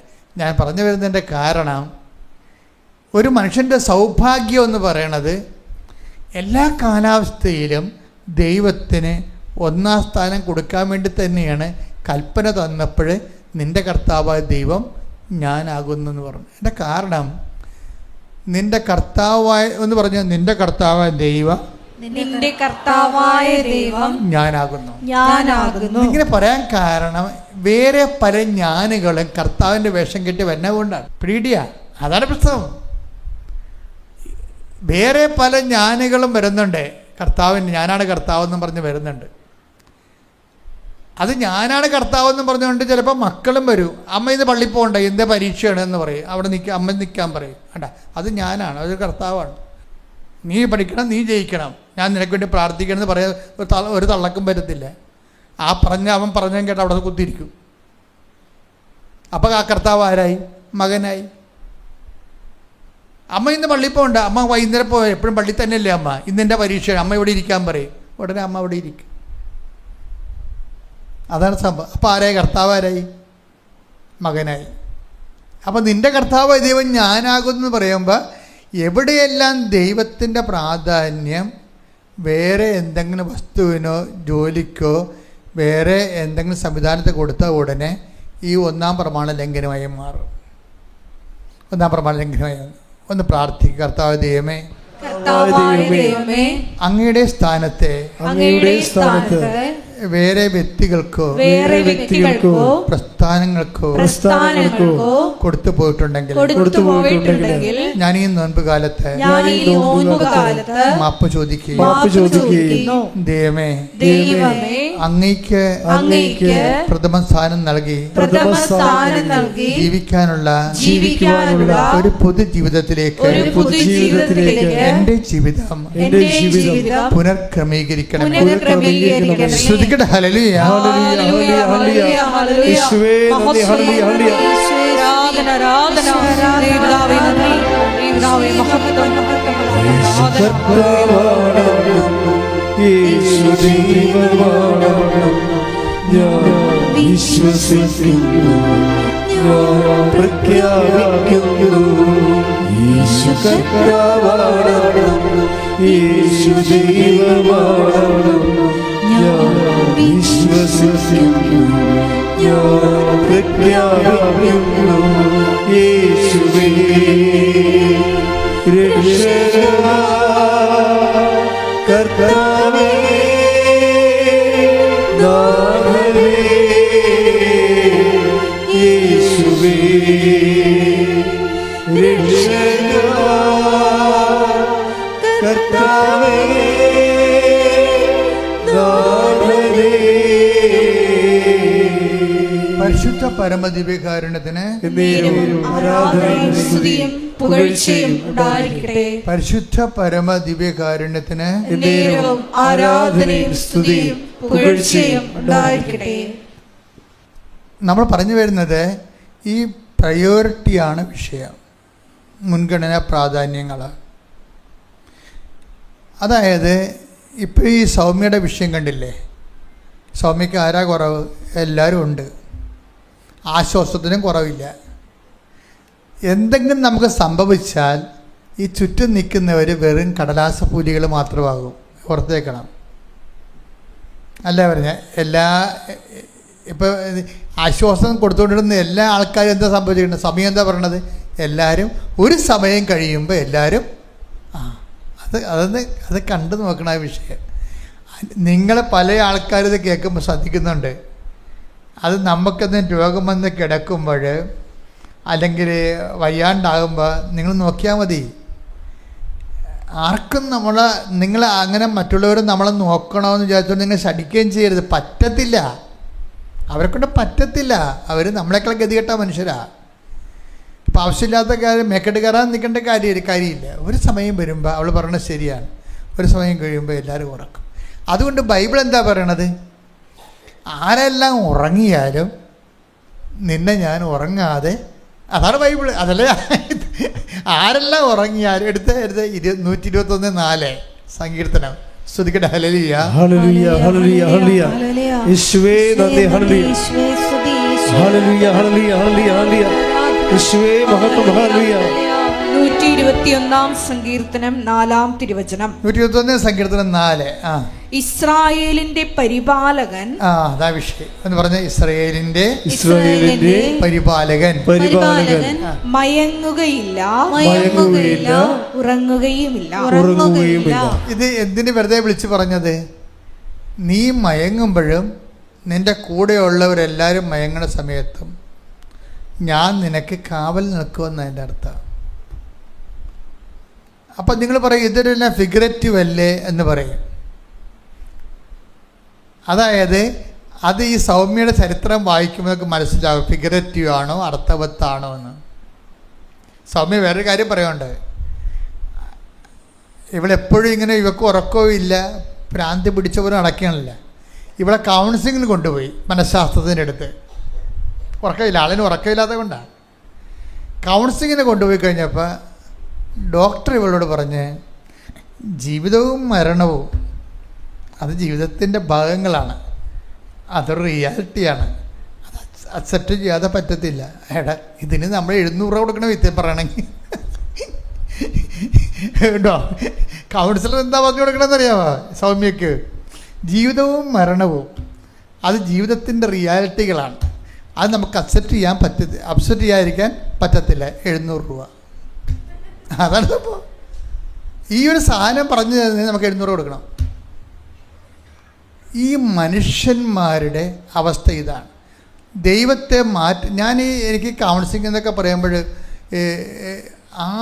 ഞാൻ പറഞ്ഞു വരുന്നതിൻ്റെ കാരണം, ഒരു മനുഷ്യൻ്റെ സൗഭാഗ്യം എന്ന് പറയണത് എല്ലാ കാലാവസ്ഥയിലും ദൈവത്തിന് ഒന്നാം സ്ഥാനം കൊടുക്കാൻ വേണ്ടി തന്നെയാണ് കൽപ്പന തന്നപ്പോൾ നിൻ്റെ കർത്താവായ ദൈവം ഞാനാകുന്നു എന്ന് പറഞ്ഞു. എൻ്റെ കാരണം, നിൻ്റെ കർത്താവായ എന്ന് പറഞ്ഞാൽ നിൻ്റെ കർത്താവായ ദൈവം, നിന്റെ കർത്താവായ ദൈവം ഞാനാകുന്നു. ഇങ്ങനെ പറയാൻ കാരണം വേറെ പല ജ്ഞാനികളും കർത്താവിൻ്റെ വേഷം കെട്ടി വരുന്നതുകൊണ്ടാണ്. പീഡിയ, അതാണ് പ്രശ്നം. വേറെ പല ജ്ഞാനികളും വരുന്നുണ്ട് കർത്താവിന്, ഞാനാണ് കർത്താവെന്നും പറഞ്ഞ് വരുന്നുണ്ട്. അത് ഞാനാണ് കർത്താവെന്നും പറഞ്ഞുകൊണ്ട് ചിലപ്പോൾ മക്കളും വരും. അമ്മ ഇത് പള്ളിയിൽ പോകണ്ട, എന്താ പരീക്ഷയാണ് എന്ന് പറയും. അവിടെ അമ്മ നിൽക്കാൻ പറയും. അല്ല, അത് ഞാനാണ്, അതൊരു കർത്താവാണ്. നീ പഠിക്കണം, നീ ജയിക്കണം, ഞാൻ നിനക്ക് വേണ്ടി പ്രാർത്ഥിക്കണം എന്ന് പറയാൻ ഒരു തള്ളക്കും വരത്തില്ല. അവൻ പറഞ്ഞാൽ കേട്ട് അവിടെ കുത്തിയിരിക്കും. അപ്പോൾ ആ കർത്താവ് ആരായി? മകനായി. അമ്മ ഇന്ന് പള്ളിയിൽ പോകണ്ട, അമ്മ വൈകുന്നേരം പോയ എപ്പോഴും പള്ളി തന്നെയല്ലേ അമ്മ, ഇന്നെൻ്റെ പരീക്ഷയാണ്, അമ്മ ഇവിടെ ഇരിക്കാൻ പറയും. ഉടനെ അമ്മ അവിടെ ഇരിക്കും. അതാണ് സംഭവം. അപ്പോൾ ആരായി? കർത്താവ് ആരായി? മകനായി. അപ്പോൾ നിൻ്റെ കർത്താവ് ദൈവം ഞാനാകുമെന്ന് പറയുമ്പോൾ എവിടെയെല്ലാം ദൈവത്തിൻ്റെ പ്രാധാന്യം വേറെ എന്തെങ്കിലും വസ്തുവിനോ ജോലിക്കോ വേറെ എന്തെങ്കിലും സംവിധാനത്തെ കൊടുത്താൽ ഉടനെ ഈ ഒന്നാം പ്രമാണ ലംഘനമായി മാറും. ഒന്നാം പ്രമാണ ലംഘനമായി. ഒന്ന് പ്രാർത്ഥിക്കുക. കർത്താവ് ദൈവമേ, അങ്ങയുടെ സ്ഥാനത്തെ വേറെ വ്യക്തികൾക്കോ പ്രസ്ഥാനങ്ങൾക്കോ കൊടുത്തു പോയിട്ടുണ്ടെങ്കിൽ ഞാൻ ഈ നോൻപ് കാലത്ത് മാപ്പ് ചോദിക്കുന്നു. ദൈവമേ, അങ്ങയ്ക്ക് പ്രഥമ സ്ഥാനം നൽകി ജീവിക്കാനുള്ള ഒരു പൊതു ജീവിതത്തിലേക്ക് എന്റെ ജീവിതം പുനർക്രമീകരിക്കണം. ശ്രദ്ധിക്കട്ടെ. ഹല്ലേലൂയ. വിശ്വസിക്കുന്നു, പ്രഖ്യാപിക്കുന്നു, യേശു കർത്താവാണെന്നും യേശു ദൈവമാണെന്നും ഞാൻ വിശ്വസിക്കുന്നു, ഞാൻ പ്രഖ്യാപിക്കുന്നു. യേശുവേ രക്ഷകനാ, കർത്താവേ, നാഥനേ, യേശുവേ രക്ഷകനാ, കർത്താവേ, നാഥനേ. പരിശുദ്ധ പരമദിവ്യകാരുണ്യത്തിന് ആരാധനയും സ്തുതിയും പുകഴ്ചയും ഉണ്ടായിരിക്കട്ടെ. പരിശുദ്ധ പരമദിവ്യകാരുണ്യത്തിന് ആരാധനയും സ്തുതിയും പുകഴ്ചയും ഉണ്ടായിരിക്കട്ടെ. നമ്മൾ പറഞ്ഞു വരുന്നത് ഈ പ്രയോറിറ്റിയാണ് വിഷയം, മുൻഗണനാ പ്രാധാന്യങ്ങൾ. അതായത് ഇപ്പോൾ ഈ സൗമ്യയുടെ വിഷയം കണ്ടില്ലേ? സൗമ്യക്ക് ആരാ കുറവ്? എല്ലാവരും ഉണ്ട്. ആശ്വാസത്തിനും കുറവില്ല. എന്തെങ്കിലും നമുക്ക് സംഭവിച്ചാൽ ഈ ചുറ്റും നിൽക്കുന്നവർ വെറും കടലാസപ്പൂലികൾ മാത്രമാകും. ഓർത്തേക്കണം. അല്ല പറഞ്ഞ ഇപ്പോൾ ആശ്വാസം കൊടുത്തുകൊണ്ടിരുന്ന എല്ലാ ആൾക്കാരും എന്താ സംഭവിച്ചിട്ടുണ്ട്? സമയം എന്താ പറയണത്? എല്ലാവരും ഒരു സമയം കഴിയുമ്പോൾ എല്ലാവരും അത് കണ്ടു നോക്കണ ആ വിഷയം. നിങ്ങൾ പല ആൾക്കാരും ഇത് കേൾക്കുമ്പോൾ ശ്രദ്ധിക്കുന്നുണ്ട്. അത് നമുക്കെന്ന് രോഗം വന്ന് കിടക്കുമ്പോൾ അല്ലെങ്കിൽ വയ്യാണ്ടാകുമ്പോൾ നിങ്ങൾ നോക്കിയാൽ മതി. ആർക്കും നിങ്ങൾ അങ്ങനെ മറ്റുള്ളവർ നമ്മളെ നോക്കണമെന്ന് വിചാരിച്ചുകൊണ്ട് നിങ്ങൾ ശടിക്കുകയും ചെയ്യരുത്. പറ്റത്തില്ല, അവരെക്കൊണ്ട് പറ്റത്തില്ല. അവർ നമ്മളെക്കാൾ ഗതികെട്ട മനുഷ്യരാണ്. ഇപ്പം ആവശ്യമില്ലാത്ത കാര്യം മേക്കെട്ട് കയറാൻ നിൽക്കേണ്ട കാര്യമില്ല. ഒരു സമയം വരുമ്പോൾ അവൾ പറയണത് ശരിയാണ്, ഒരു സമയം കഴിയുമ്പോൾ എല്ലാവരും ഉറക്കും. അതുകൊണ്ട് ബൈബിൾ എന്താ പറയണത്? ആരെല്ലാം ഉറങ്ങിയാലും നിന്നെ ഞാൻ ഉറങ്ങാതെ, അതാണ് ബൈബിൾ. അതല്ലേ ആരെല്ലാം ഉറങ്ങിയാലും എടുത്ത് 121:4 സങ്കീർത്തനം. സ്തുതിക്കട്ടെ. ഹല്ലേലൂയ, ഹല്ലേലൂയ, ഹല്ലേലൂയ, ഹല്ലേലൂയ. യേശുവേ നന്ദി. ഹല്ലേലൂയ, ഹല്ലേലൂയ, ഹല്ലേലൂയ, ഹല്ലേലൂയ. യേശുവേ മഹത്വം. ഹല്ലേലൂയ. 121 സങ്കീർത്തനം 4-ാം തിരുവചനം. 121 സങ്കീർത്തനം 4. ഇസ്രായേലിന്റെ പരിപാലകൻ. അതാ വിഷയം എന്ന് പറഞ്ഞ ഇസ്രായേലിന്റെ പരിപാലകൻ മയങ്ങുകയില്ല, ഉറങ്ങുകയുമില്ല. ഇത് എന്തിന് വെറുതെ വിളിച്ചു പറഞ്ഞത്? നീ മയങ്ങുമ്പോഴും നിന്റെ കൂടെയുള്ളവരെല്ലാവരും മയങ്ങണ സമയത്തും ഞാൻ നിനക്ക് കാവൽ നിൽക്കുമെന്ന് അതിൻ്റെ അർത്ഥം. അപ്പം നിങ്ങൾ പറയും ഇതൊരു ഫിഗറേറ്റീവ് അല്ലേ എന്ന് പറയും. അതായത് അത് ഈ സൗമ്യയുടെ ചരിത്രം വായിക്കുമ്പോൾ നമുക്ക് മനസ്സിലാവും ഫിഗറേറ്റീവ് ആണോ അർത്ഥവത്താണോ എന്ന്. സൗമ്യ വേറൊരു കാര്യം പറയുന്നുണ്ട്. ഇവളെപ്പോഴും ഇങ്ങനെ ഇവക്ക് ഉറക്കവും ഇല്ല, ഭ്രാന്തി പിടിച്ചവരും നടക്കണില്ല. ഇവളെ കൗൺസിലിങ്ങിന് കൊണ്ടുപോയി മനഃശാസ്ത്രത്തിൻ്റെ അടുത്ത്. ഉറക്കമില്ല, ആളിന് ഉറക്കമില്ലാത്തത് കൊണ്ടാണ്. കൗൺസിലിങ്ങിന് കൊണ്ടുപോയി കഴിഞ്ഞപ്പോൾ ഡോക്ടർ ഇവളോട് പറഞ്ഞ് ജീവിതവും മരണവും അത് ജീവിതത്തിൻ്റെ ഭാഗങ്ങളാണ്, അതൊരു റിയാലിറ്റിയാണ്, അത് അക്സെപ്റ്റ് ചെയ്യാതെ പറ്റത്തില്ല. എടാ ഇതിന് നമ്മൾ 700 രൂപ കൊടുക്കണ വിത്ത് പറയണമെങ്കിൽ കേട്ടോ. കൗൺസിലർ എന്താ പറഞ്ഞു കൊടുക്കണമെന്ന് അറിയാമോ സൗമ്യക്ക്? ജീവിതവും മരണവും അത് ജീവിതത്തിൻ്റെ റിയാലിറ്റികളാണ്, അത് നമുക്ക് അക്സെപ്റ്റ് ചെയ്യാതിരിക്കാൻ പറ്റത്തില്ല. 700 രൂപ അതാണ് ഇപ്പോൾ ഈ ഒരു സാധനം പറഞ്ഞു തരുന്നതിന് നമുക്ക് 700 രൂപ കൊടുക്കണം. ഈ മനുഷ്യന്മാരുടെ അവസ്ഥ ഇതാണ്. ദൈവത്തെ എനിക്ക് കൗൺസിലിംഗ് എന്നൊക്കെ പറയുമ്പോൾ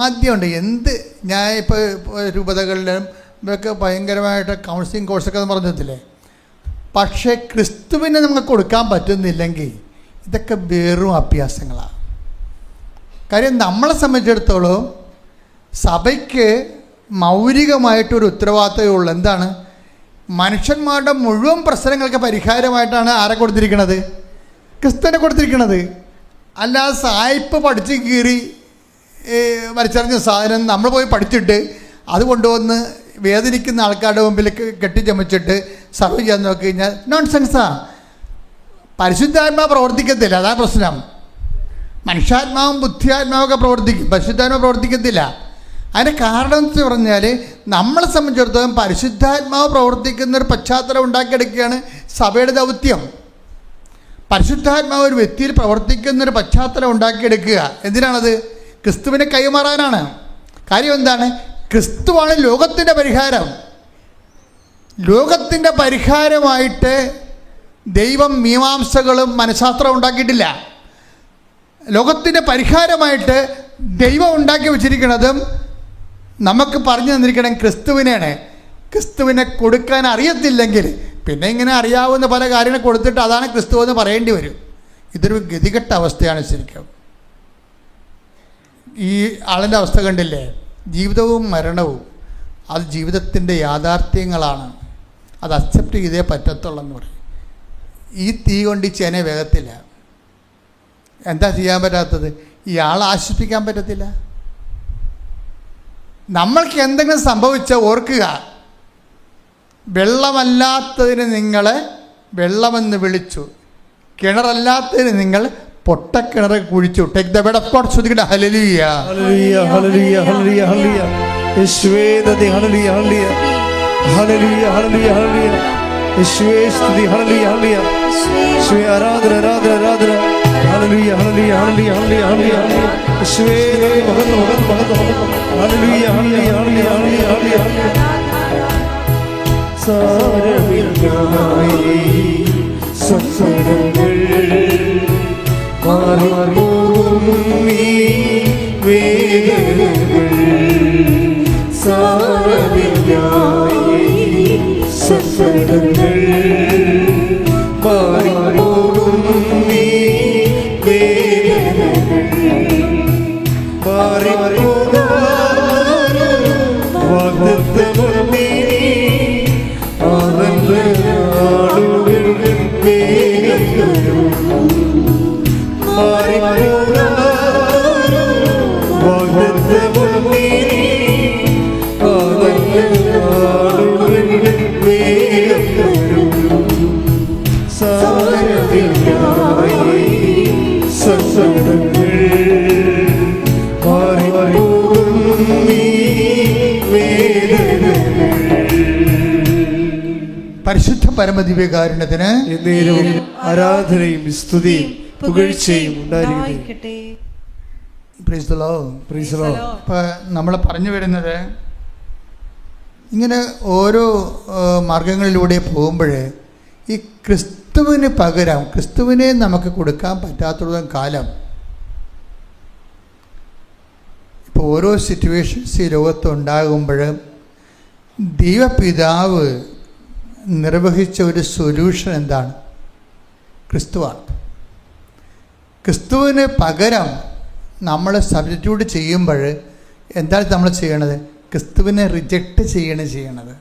ആദ്യമുണ്ട് ഞാൻ ഇപ്പോൾ രൂപതകളിലും ഇതൊക്കെ ഭയങ്കരമായിട്ട് കൗൺസിലിംഗ് കോഴ്സൊക്കെ പറഞ്ഞതില്ലേ. പക്ഷേ ക്രിസ്തുവിനെ നമുക്ക് കൊടുക്കാൻ പറ്റുന്നില്ലെങ്കിൽ ഇതൊക്കെ വെറും അഭ്യാസങ്ങളാണ്. കാര്യം നമ്മളെ സംബന്ധിച്ചിടത്തോളം സഭയ്ക്ക് മൗലികമായിട്ടൊരു ഉത്തരവാദിത്തമേ ഉള്ളൂ. എന്താണ്? മനുഷ്യന്മാരുടെ മുഴുവൻ പ്രശ്നങ്ങൾക്ക് പരിഹാരമായിട്ടാണ് ആരെ കൊടുത്തിരിക്കുന്നത്? ക്രിസ്തുവിനെ കൊടുത്തിരിക്കുന്നത്. അല്ലാതെ സായിപ്പ് പഠിച്ച് കീറി വലിച്ചെറിഞ്ഞ സാധനം നമ്മൾ പോയി പഠിച്ചിട്ട് അത് കൊണ്ടുവന്ന് വേദനിക്കുന്ന ആൾക്കാരുടെ മുമ്പിൽ കെട്ടിച്ചമച്ചിട്ട് സർവ് ചെയ്യാൻ നോക്കി കഴിഞ്ഞാൽ നോൺസെൻസാണ്. പരിശുദ്ധാത്മാവ് പ്രവർത്തിക്കത്തില്ല, അതാണ് പ്രശ്നം. മനുഷ്യാത്മാവും ബുദ്ധിയാത്മാവൊക്കെ പ്രവർത്തിക്കും, പരിശുദ്ധാത്മാവ് പ്രവർത്തിക്കത്തില്ല. അതിൻ്റെ കാരണം എന്ന് പറഞ്ഞാൽ നമ്മളെ സംബന്ധിച്ചിടത്തോളം പരിശുദ്ധാത്മാവ് പ്രവർത്തിക്കുന്നൊരു പശ്ചാത്തലം ഉണ്ടാക്കിയെടുക്കുകയാണ് സഭയുടെ ദൗത്യം. പരിശുദ്ധാത്മാവ് ഒരു വ്യക്തിയിൽ പ്രവർത്തിക്കുന്നൊരു പശ്ചാത്തലം ഉണ്ടാക്കിയെടുക്കുക. എന്തിനാണത്? ക്രിസ്തുവിനെ കൈമാറാനാണ്. കാര്യം എന്താണ്? ക്രിസ്തുവാണ് ലോകത്തിൻ്റെ പരിഹാരം. ലോകത്തിൻ്റെ പരിഹാരമായിട്ട് ദൈവം മീമാംസകളും മനഃശാസ്ത്രവും ഉണ്ടാക്കിയിട്ടില്ല. ലോകത്തിൻ്റെ പരിഹാരമായിട്ട് ദൈവം ഉണ്ടാക്കി വച്ചിരിക്കുന്നതും നമുക്ക് പറഞ്ഞു തന്നിരിക്കണം ക്രിസ്തുവിനെയാണ്. ക്രിസ്തുവിനെ കൊടുക്കാൻ അറിയത്തില്ലെങ്കിൽ പിന്നെ ഇങ്ങനെ അറിയാവുന്ന പല കാര്യങ്ങൾ കൊടുത്തിട്ട് അതാണ് ക്രിസ്തു എന്ന് പറയേണ്ടി വരും. ഇതൊരു ഗതികെട്ട അവസ്ഥയാണ് ശരിക്കും. ഈ ആളിൻ്റെ അവസ്ഥ കണ്ടില്ലേ? ജീവിതവും മരണവും അത് ജീവിതത്തിൻ്റെ യാഥാർത്ഥ്യങ്ങളാണ്. അത് അക്സെപ്റ്റ് ചെയ്തേ പറ്റത്തുള്ളെന്ന് പറയും. ഈ തീ കൊണ്ട് ഈ ചേന വേഗത്തില്ല. എന്താ ചെയ്യാൻ പറ്റാത്തത്? ഇയാളെ ആശ്വസിപ്പിക്കാൻ പറ്റത്തില്ല. നമ്മൾക്ക് എന്തെങ്കിലും സംഭവിച്ചാൽ ഓർക്കുക, വെള്ളമല്ലാത്തതിന് നിങ്ങളെ വെള്ളമെന്ന് വിളിച്ചു, കിണറല്ലാത്തതിന് നിങ്ങൾ പൊട്ടക്കിണർ കുഴിച്ചു. Take the word of God. ശ്രദ്ധിക്കട്ടെ. ഹല്ലേലൂയ ഹല്ലേലൂയ ഹല്ലേലൂയ ഹല്ലേലൂയ ഹല്ലേലൂയ. യേശുവേ നന്ദി. ഹല്ലേലൂയ ഹല്ലേലൂയ ഹല്ലേലൂയ ഹല്ലേലൂയ ഹല്ലേലൂയ. യേശുവേ സ്തുതി. ഹല്ലേലൂയ ഹല്ലേലൂയ. യേശുവേ ആരാധന ആരാധന ആരാധന. ഹല്ലേലൂയ ഹല്ലേലൂയ ഹല്ലേലൂയ ഹല്ലേലൂയ ഹല്ലേലൂയ. യേശുവേ നന്ദി. മഹത്വം മഹത്വം മഹത്വം. ഹല്ലേലൂയ ഹല്ലേലൂയ ഹല്ലേലൂയ ഹല്ലേലൂയ ഹല്ലേലൂയ. സാരമില്ലായി സത്സരങ്ങൾ മാറിപ്പോകും ഈ വേദനകൾ. സാരമില്ലായി സത്സരങ്ങൾ മാറിപ്പോകും ഈ വേദനകൾ. മാറിപ്പോകാൻ വാഗ്ദത്തമേ ആളുകൾ വേഗം വരും. മാറിപ്പോകാൻ വാഗ്ദത്തമേ ആളുകൾ വേഗം വരും. സാരമില്ലായി സത്സംഗങ്ങൾ മാറിപ്പോകും ഈ വേദനകൾ. പരിശുദ്ധ പരമദിവ്യകാരുണ്യത്തിന് എന്നേരവും ആരാധനയും സ്തുതിയും പുകഴ്ചയും ഉണ്ടായിരിക്കട്ടെ. Praise the Lord. Praise the Lord. ഇപ്പോൾ നമ്മൾ പറഞ്ഞു വരുന്നത് ഇങ്ങനെ ഓരോ മാർഗങ്ങളിലൂടെ പോകുമ്പോൾ ഈ ക്രിസ്തുവിന് പകരം ക്രിസ്തുവിനെ നമുക്ക് കൊടുക്കാൻ പറ്റാത്തതും കാലം ഇപ്പോൾ ഓരോ സിറ്റുവേഷൻസ് ഈ ലോകത്തുണ്ടാകുമ്പോൾ ദൈവപിതാവ് നിർവഹിച്ച ഒരു സൊല്യൂഷൻ എന്താണ്? ക്രിസ്തുവാണ്. ക്രിസ്തുവിന് പകരം നമ്മൾ സബ്സ്റ്റിറ്റ്യൂട്ട് ചെയ്യുമ്പോൾ എന്താണ് നമ്മൾ ചെയ്യണത്? ക്രിസ്തുവിനെ റിജക്റ്റ് ചെയ്യണത്.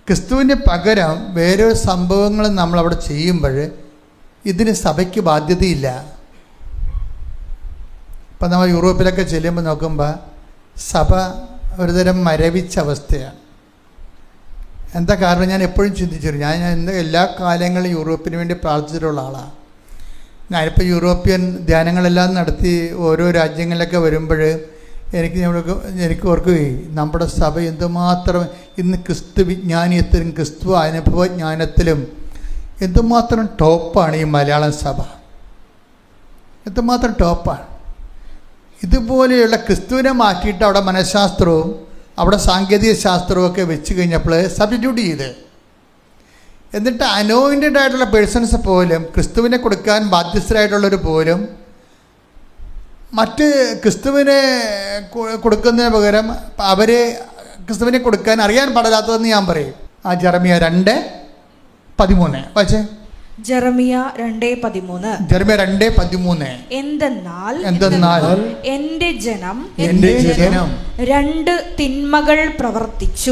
ക്രിസ്തുവിന് പകരം വേറെ സംഭവങ്ങൾ നമ്മളവിടെ ചെയ്യുമ്പോൾ ഇതിന് സഭയ്ക്ക് ബാധ്യതയില്ല. ഇപ്പം നമ്മൾ യൂറോപ്പിലൊക്കെ ചെല്ലുമ്പോൾ നോക്കുമ്പോൾ സഭ ഒരുതരം മരവിച്ച അവസ്ഥയാണ്. എന്താ കാരണം? ഞാൻ എപ്പോഴും ചിന്തിച്ചിരുന്നു. ഞാൻ എല്ലാ കാലങ്ങളിലും യൂറോപ്പിന് വേണ്ടി പ്രാർത്ഥിച്ചിട്ടുള്ള ആളാണ്. ഞാനിപ്പോൾ യൂറോപ്യൻ ധ്യാനങ്ങളെല്ലാം നടത്തി ഓരോ രാജ്യങ്ങളിലൊക്കെ വരുമ്പോൾ എനിക്ക് ഓർക്കുകയും നമ്മുടെ സഭ എന്തുമാത്രം ഇന്ന് ക്രിസ്തു വിജ്ഞാനീയത്തിലും ക്രിസ്തു അനുഭവജ്ഞാനത്തിലും എന്തുമാത്രം ടോപ്പാണ് ഈ മലയാളം സഭ. എന്തുമാത്രം ടോപ്പാണ്. ഇതുപോലെയുള്ള ക്രിസ്തുവിനെ മാറ്റിയിട്ട് അവിടെ മനഃശാസ്ത്രവും അവിടെ സാങ്കേതിക ശാസ്ത്രവും ഒക്കെ വെച്ച് കഴിഞ്ഞപ്പോൾ സബ്സ്റ്റിറ്റ്യൂട്ട് ചെയ്ത് എന്നിട്ട് അനോയിൻറ്റഡ് ആയിട്ടുള്ള പേഴ്സൺസ് പോലും, ക്രിസ്തുവിനെ കൊടുക്കാൻ ബാധ്യസ്ഥരായിട്ടുള്ളവർ പോലും മറ്റ് ക്രിസ്തുവിനെ കൊടുക്കുന്നതിന് പകരം അവരെ ക്രിസ്തുവിനെ കൊടുക്കാൻ അറിയാൻ പാടില്ലാത്തതെന്ന് ഞാൻ പറയും. ആ ജെറമിയ 2:13 വായിച്ചേ. ജെറമിയ 2:13. ജെറമിയ 2:13. എന്തെന്നാൽ എന്റെ ജനം രണ്ട് തിന്മകൾ പ്രവർത്തിച്ചു.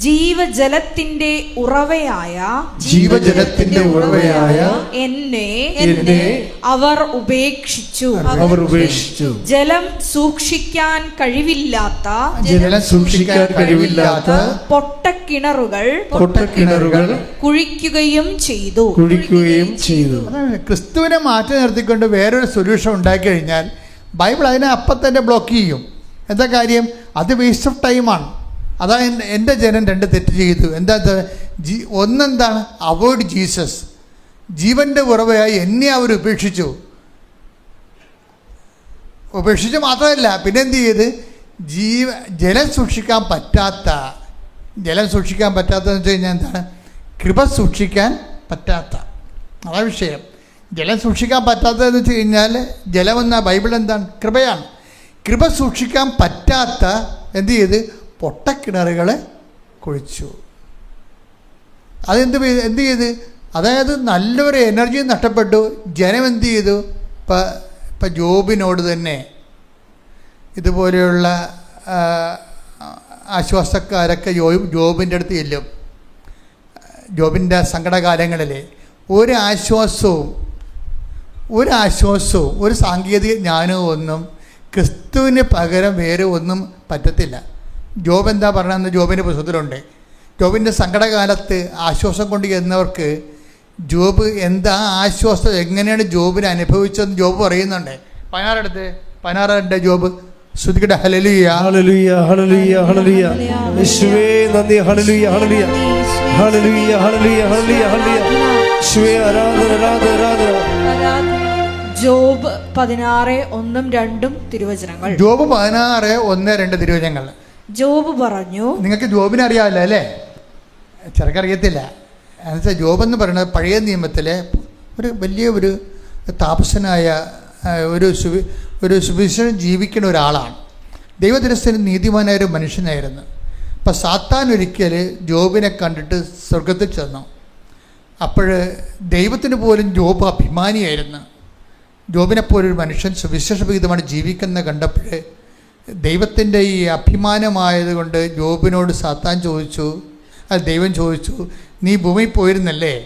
ജീവജലത്തിന്റെ ഉറവയായ എന്നെ അവർ ഉപേക്ഷിച്ചു. ജലം സൂക്ഷിക്കാൻ കഴിവില്ലാത്ത പൊട്ടക്കിണറുകൾ കുഴിക്കുകയും ചെയ്തു. ക്രിസ്തുവിനെ മാറ്റി നിർത്തിക്കൊണ്ട് വേറൊരു സൊല്യൂഷൻ ഉണ്ടാക്കി കഴിഞ്ഞാൽ ബൈബിൾ അതിനെ അപ്പം തന്നെ ബ്ലോക്ക് ചെയ്യും. എന്താ കാര്യം? അത് വേസ്റ്റ് ഓഫ് ടൈമാണ്. അതാ എൻ്റെ ജനം 2 തെറ്റ് ചെയ്തു. എന്താ? ഒന്നെന്താണ്? Avoid Jesus. ജീവൻ്റെ ഉറവയായി എന്നെ അവർ ഉപേക്ഷിച്ചു മാത്രമല്ല, പിന്നെ എന്ത് ചെയ്ത്? ജലം സൂക്ഷിക്കാൻ പറ്റാത്തതെന്ന് വെച്ച് കഴിഞ്ഞാൽ എന്താണ്? കൃപ സൂക്ഷിക്കാൻ പറ്റാത്ത, അതാ വിഷയം. ജലം സൂക്ഷിക്കാൻ പറ്റാത്തതെന്ന് വെച്ച് കഴിഞ്ഞാൽ ജലമെന്ന ബൈബിൾ എന്താണ്? കൃപയാണ്. കൃപ സൂക്ഷിക്കാൻ പറ്റാത്ത എന്ത് ചെയ്ത്? പൊട്ടക്കിണറുകളെ കുഴിച്ചു. എന്ത് ചെയ്ത്? അതായത് നല്ലൊരു എനർജി നഷ്ടപ്പെട്ടു. ജനം എന്ത് ചെയ്തു? ഇപ്പം ജോബിനോട് തന്നെ ഇതുപോലെയുള്ള ആശ്വാസക്കാരൊക്കെ ജോബിൻ്റെ അടുത്ത് ചെല്ലും. ജോബിൻ്റെ സങ്കടകാലങ്ങളിൽ ഒരു ആശ്വാസവും ഒരു സാങ്കേതിക ജ്ഞാനവും ഒന്നും ക്രിസ്തുവിന് പകരം വേറെ ഒന്നും പറ്റത്തില്ല. ജോബ് എന്താ പറയണമെന്ന് ജോബിൻ്റെ പുസ്തകത്തിലുണ്ട്. ജോബിൻ്റെ സങ്കടകാലത്ത് ആശ്വാസം കൊണ്ട് ചെന്നവർക്ക് ജോബ് എന്താ ആശ്വാസം, എങ്ങനെയാണ് ജോബിനെ അനുഭവിച്ചതെന്ന് ജോബ് പറയുന്നുണ്ട്. 16 ജോബ് ശ്രുതിക്കട്ടെ. ഹല്ലേലൂയ ഹല്ലേലൂയ ഹല്ലേലൂയ ഹല്ലേലൂയ. യേശുവേ നന്ദി. ഹല്ലേലൂയ ഹല്ലേലൂയ ഹല്ലേലൂയ ഹല്ലേലൂയ ഹല്ലേലൂയ ഹല്ലേലൂയ. യേശുവേ ആരാധന. ജോബ് 16:1-2 തിരുവചനങ്ങൾ. ജോബ് 16:1-2 തിരുവചനങ്ങൾ. ജോബ് പറഞ്ഞു. നിങ്ങൾക്ക് ജോബിനെ അറിയാമല്ലോ അല്ലേ? ചെറുക്കറിയത്തില്ല. എന്നുവെച്ചാൽ ജോബെന്ന് പറയുന്നത് പഴയ നിയമത്തിലെ ഒരു താപസനായ ഒരു സുവിശേഷം ജീവിക്കുന്ന ഒരാളാണ്. ദൈവദൃഷ്ടിയിൽ നീതിമാനായ ഒരു മനുഷ്യനായിരുന്നു. അപ്പം സാത്താൻ ഒരിക്കൽ ജോബിനെ കണ്ടിട്ട് സ്വർഗത്തിൽ ചെന്നു. അപ്പോൾ ദൈവത്തിന് പോലും ജോബ് അഭിമാനിയായിരുന്നു. ജോബിനെപ്പോലൊരു മനുഷ്യൻ സുവിശേഷവിഹിതമാണ് ജീവിക്കുന്നത് കണ്ടപ്പോൾ ദൈവത്തിൻ്റെ ഈ അഭിമാനമായതുകൊണ്ട് ജോബിനോട് സാത്താൻ ചോദിച്ചു, ദൈവം ചോദിച്ചു, നീ ഭൂമിയിൽ പോയിരുന്നല്ലേ?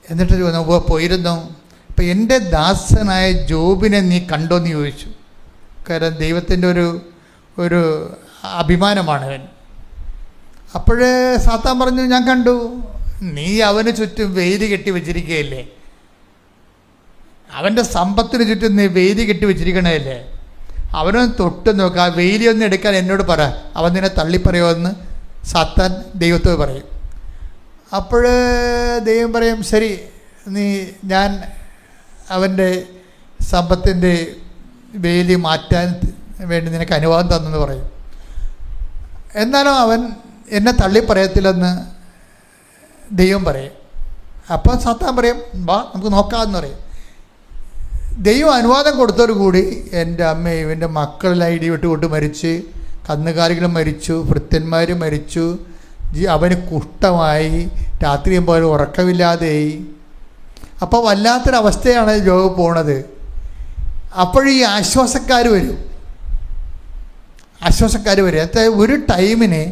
എന്നിട്ട് പോയിരുന്നു. അപ്പം എൻ്റെ ദാസനായ ജോബിനെ നീ കണ്ടോന്ന് ചോദിച്ചു. കാരണം ദൈവത്തിൻ്റെ ഒരു അഭിമാനമാണ് അവൻ. അപ്പോഴേ സാത്താൻ പറഞ്ഞു, ഞാൻ കണ്ടു, നീ അവന് ചുറ്റും വേലി കെട്ടി വെച്ചിരിക്കുകയല്ലേ, അവൻ്റെ സമ്പത്തിന് ചുറ്റും നീ വേലി കെട്ടി വെച്ചിരിക്കണതല്ലേ, അവനൊന്ന് തൊട്ട് നോക്കുക, ആ വേലിയൊന്നും എടുക്കാൻ എന്നോട് പറ, അവൻ നിന്നെ തള്ളിപ്പറയുമെന്ന് സാത്താൻ ദൈവത്തോട് പറയും. അപ്പോൾ ദൈവം പറയും, ശരി, ഞാൻ അവൻ്റെ സമ്പത്തിൻ്റെ വേലി മാറ്റാൻ വേണ്ടി നിനക്ക് അനുവാദം തന്നെന്ന് പറയും. എന്നാലും അവൻ എന്നെ തള്ളിപ്പറയത്തില്ലെന്ന് ദൈവം പറയും. അപ്പോൾ സാത്താൻ പറയും, വാ നമുക്ക് നോക്കാമെന്ന് പറയും. ദൈവം അനുവാദം കൊടുത്തോടുകൂടി എൻ്റെ അമ്മ ഇവൻ്റെ മക്കളെല്ലാം ഇടിവിട്ട് മരിച്ച്, കന്നുകാലികൾ മരിച്ചു, ഭൃത്യന്മാർ മരിച്ചു, അവന് കുഷ്ഠമായി, രാത്രിയും പോലും ഉറക്കമില്ലാതെയായി. അപ്പോൾ വല്ലാത്തൊരവസ്ഥയാണ് ജോബ് പോണത്. അപ്പോഴീ ആശ്വാസക്കാർ വരും. അതായത് ഒരു ടൈമിന്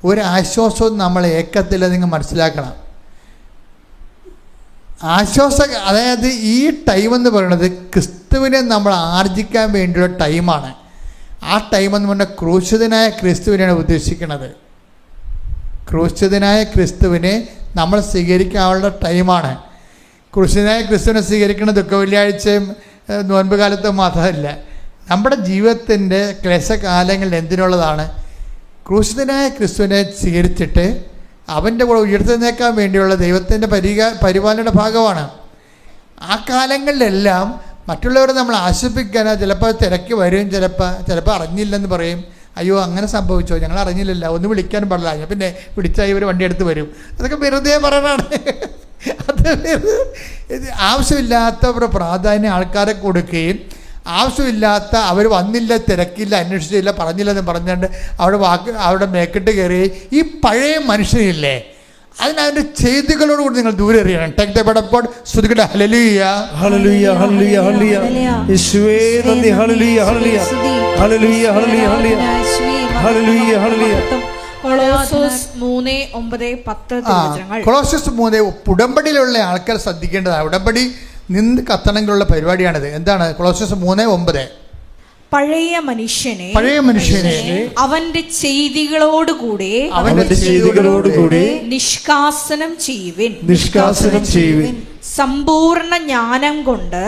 ഒരാശ്വാസവും നമ്മൾ ഏക്കത്തില്ല, നിങ്ങൾ മനസ്സിലാക്കണം. അതായത് ഈ ടൈമെന്ന് പറയുന്നത് ക്രിസ്തുവിനെ നമ്മൾ ആർജിക്കാൻ വേണ്ടിയുള്ള ടൈമാണ്. ആ ടൈമെന്ന് പറഞ്ഞാൽ ക്രൂശിതനായ ക്രിസ്തുവിനെയാണ് ഉദ്ദേശിക്കുന്നത്. ക്രൂശിതനായ ക്രിസ്തുവിനെ നമ്മൾ സ്വീകരിക്കാനുള്ള ടൈമാണ്. ക്രൂശിതനായ ക്രിസ്തുവിനെ സ്വീകരിക്കുന്ന ദുഃഖ വെള്ളിയാഴ്ചയും നോൻപ് കാലത്തും മാത്രമല്ല, നമ്മുടെ ജീവിതത്തിൻ്റെ ക്ലേശകാലങ്ങളിൽ എന്തിനുള്ളതാണ്? ക്രൂശിതനായ ക്രിസ്തുവിനെ സ്വീകരിച്ചിട്ട് അവൻ്റെ കൂടെ ഉയർത്തെഴുന്നേൽക്കാൻ വേണ്ടിയുള്ള ദൈവത്തിൻ്റെ പരിപാലനയുടെ ഭാഗമാണ്. ആ കാലങ്ങളിലെല്ലാം മറ്റുള്ളവരെ നമ്മൾ ആശ്വസിപ്പിക്കാനോ ചിലപ്പോൾ തിരക്ക് വരും, ചിലപ്പോൾ അറിഞ്ഞില്ലെന്ന് പറയും, അയ്യോ അങ്ങനെ സംഭവിച്ചോ, ഞങ്ങൾ അറിഞ്ഞില്ലല്ലോ, ഒന്ന് വിളിക്കാൻ പാടില്ല, ഞാൻ പിന്നെ വിളിച്ചാൽ ഇവർ വണ്ടി എടുത്ത് വരും. അതൊക്കെ വെറുതെ പറയണതാണ്. അത് ആവശ്യമില്ലാത്തവരുടെ പ്രാധാന്യം ആൾക്കാരെ കൊടുക്കുകയും ആവശ്യമില്ലാത്ത അവർ വന്നില്ല, തിരക്കില്ല, അന്വേഷിച്ചില്ല, പറഞ്ഞില്ലെന്ന് പറഞ്ഞുകൊണ്ട് അവിടെ മേക്കിട്ട് കയറി ഈ പഴയ മനുഷ്യനില്ലേ അതിൻ്റെ ചെയ്തികളോടുകൂടി നിങ്ങൾ ദൂരെ എറിയണം. ടേക്ക് ദ ബെഡ് ശ്രുതികട്ടെ. ഹല്ലേലൂയ ഹല്ലേലൂയ ഹല്ലേലൂയ ഹല്ലേലൂയ യേശുവേ നന്ദി. ഹല്ലേലൂയ ഹല്ലേലൂയ ഹല്ലേലൂയ ഹല്ലേലൂയ ഹല്ലേലൂയ ഹല്ലേലൂയ. കൊളോസ്യോസ് 3:9-10 തിരുവചനങ്ങൾ. കൊളോസ്യോസ് 3 ഉടമ്പടിയിലുള്ള ആൾക്കാർ ശ്രദ്ധിക്കേണ്ടതാണ്. ഉടമ്പടി നിന്ന് കത്തണമെങ്കിലുള്ള പരിപാടിയാണിത്. എന്താണ് കൊളോസ്യോസ് 3:9? പഴയ മനുഷ്യനെ അവന്റെ ചെയ്തികളോടുകൂടെ നിഷ്കാസനം ചെയ്യുവിൻ. സമ്പൂർണ്ണ ജ്ഞാനം കൊണ്ട്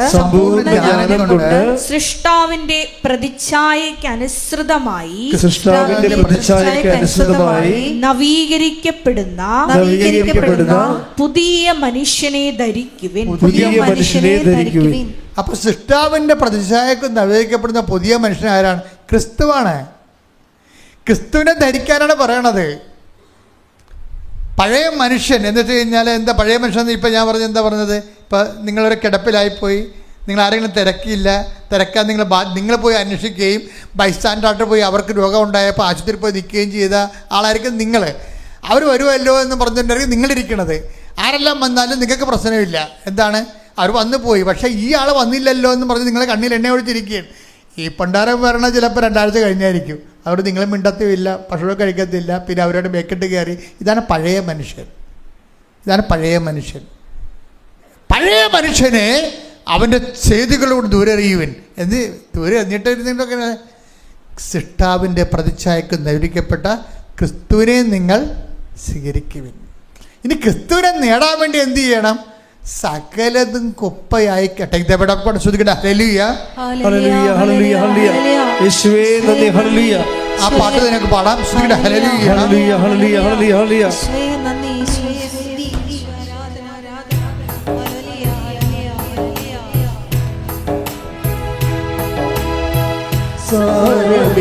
സൃഷ്ടാവിന്റെ പ്രതിച്ഛായയ്ക്ക് അനുസൃതമായി നവീകരിക്കപ്പെടുന്ന പുതിയ മനുഷ്യനെ ധരിക്കുവിൻ. അപ്പൊ സൃഷ്ടാവിന്റെ പ്രതിച്ഛായക്ക് നവീകരിക്കപ്പെടുന്ന പുതിയ മനുഷ്യൻ ആരാണ്? ക്രിസ്തുവാണ്. ക്രിസ്തുവിനെ ധരിക്കാനാണ് പറയണത്. പഴയ മനുഷ്യൻ എന്ന് വെച്ച് കഴിഞ്ഞാൽ എന്താ പഴയ മനുഷ്യൻ? ഇപ്പം ഞാൻ പറഞ്ഞത് എന്താ പറഞ്ഞത്? ഇപ്പം നിങ്ങളൊരു കിടപ്പിലായിപ്പോയി, നിങ്ങൾ ആരെങ്കിലും തിരക്കാൻ നിങ്ങൾ പോയി അന്വേഷിക്കുകയും ബൈസ്റ്റാൻഡായിട്ട് പോയി അവർക്ക് രോഗം ഉണ്ടായപ്പോൾ ആശുപത്രിയിൽ പോയി നിൽക്കുകയും ചെയ്ത ആളായിരിക്കും നിങ്ങൾ. അവർ വരുമല്ലോ എന്ന് പറഞ്ഞിട്ടുണ്ടായിരിക്കും നിങ്ങളിരിക്കണത്. ആരെല്ലാം വന്നാലും നിങ്ങൾക്ക് പ്രശ്നമില്ല. എന്താണ്? അവർ വന്നു പോയി, പക്ഷേ ഈ ആൾ വന്നില്ലല്ലോ എന്ന് പറഞ്ഞ് നിങ്ങളെ കണ്ണിൽ എണ്ണ ഒഴിച്ചിരിക്കുകയാണ്. ഈ പണ്ടാരം വരണ ചിലപ്പോൾ 2 ആഴ്ച കഴിഞ്ഞായിരിക്കും. അവർ നിങ്ങളെ മിണ്ടത്തുമില്ല, ഭക്ഷണം കഴിക്കത്തില്ല, പിന്നെ അവരോട് മേക്കിട്ട് കയറി. ഇതാണ് പഴയ മനുഷ്യൻ. പഴയ മനുഷ്യനെ അവൻ്റെ ചെയ്തികളോട് ദൂരെ എറിയുവിൻ. ദൂരെ എറിഞ്ഞിട്ടൊക്കെ സൃഷ്ടാവിൻ്റെ പ്രതിച്ഛായക്ക് നവീകരിക്കപ്പെട്ട ക്രിസ്തുവിനെ നിങ്ങൾ സ്വീകരിക്കുവിൻ. ഇനി ക്രിസ്തുവിനെ നേടാൻ വേണ്ടി എന്ത് ചെയ്യണം? സകലതും കുപ്പയായി ശ്രുതിക്കട്ടെ. ഹല്ലേലൂയ ഹല്ലേലൂയ ഹല്ലേലൂയ ഹല്ലേലൂയ യേശുവേ നന്ദി. ഹല്ലേലൂയ. ആ പാട്ട് നിനക്ക് പാടാം. ശ്രുതിക്കട്ടെ. ഹല്ലേലൂയ ഹല്ലേലൂയ ഹല്ലേലൂയ ഹല്ലേലൂയ ഹല്ലേലൂയ.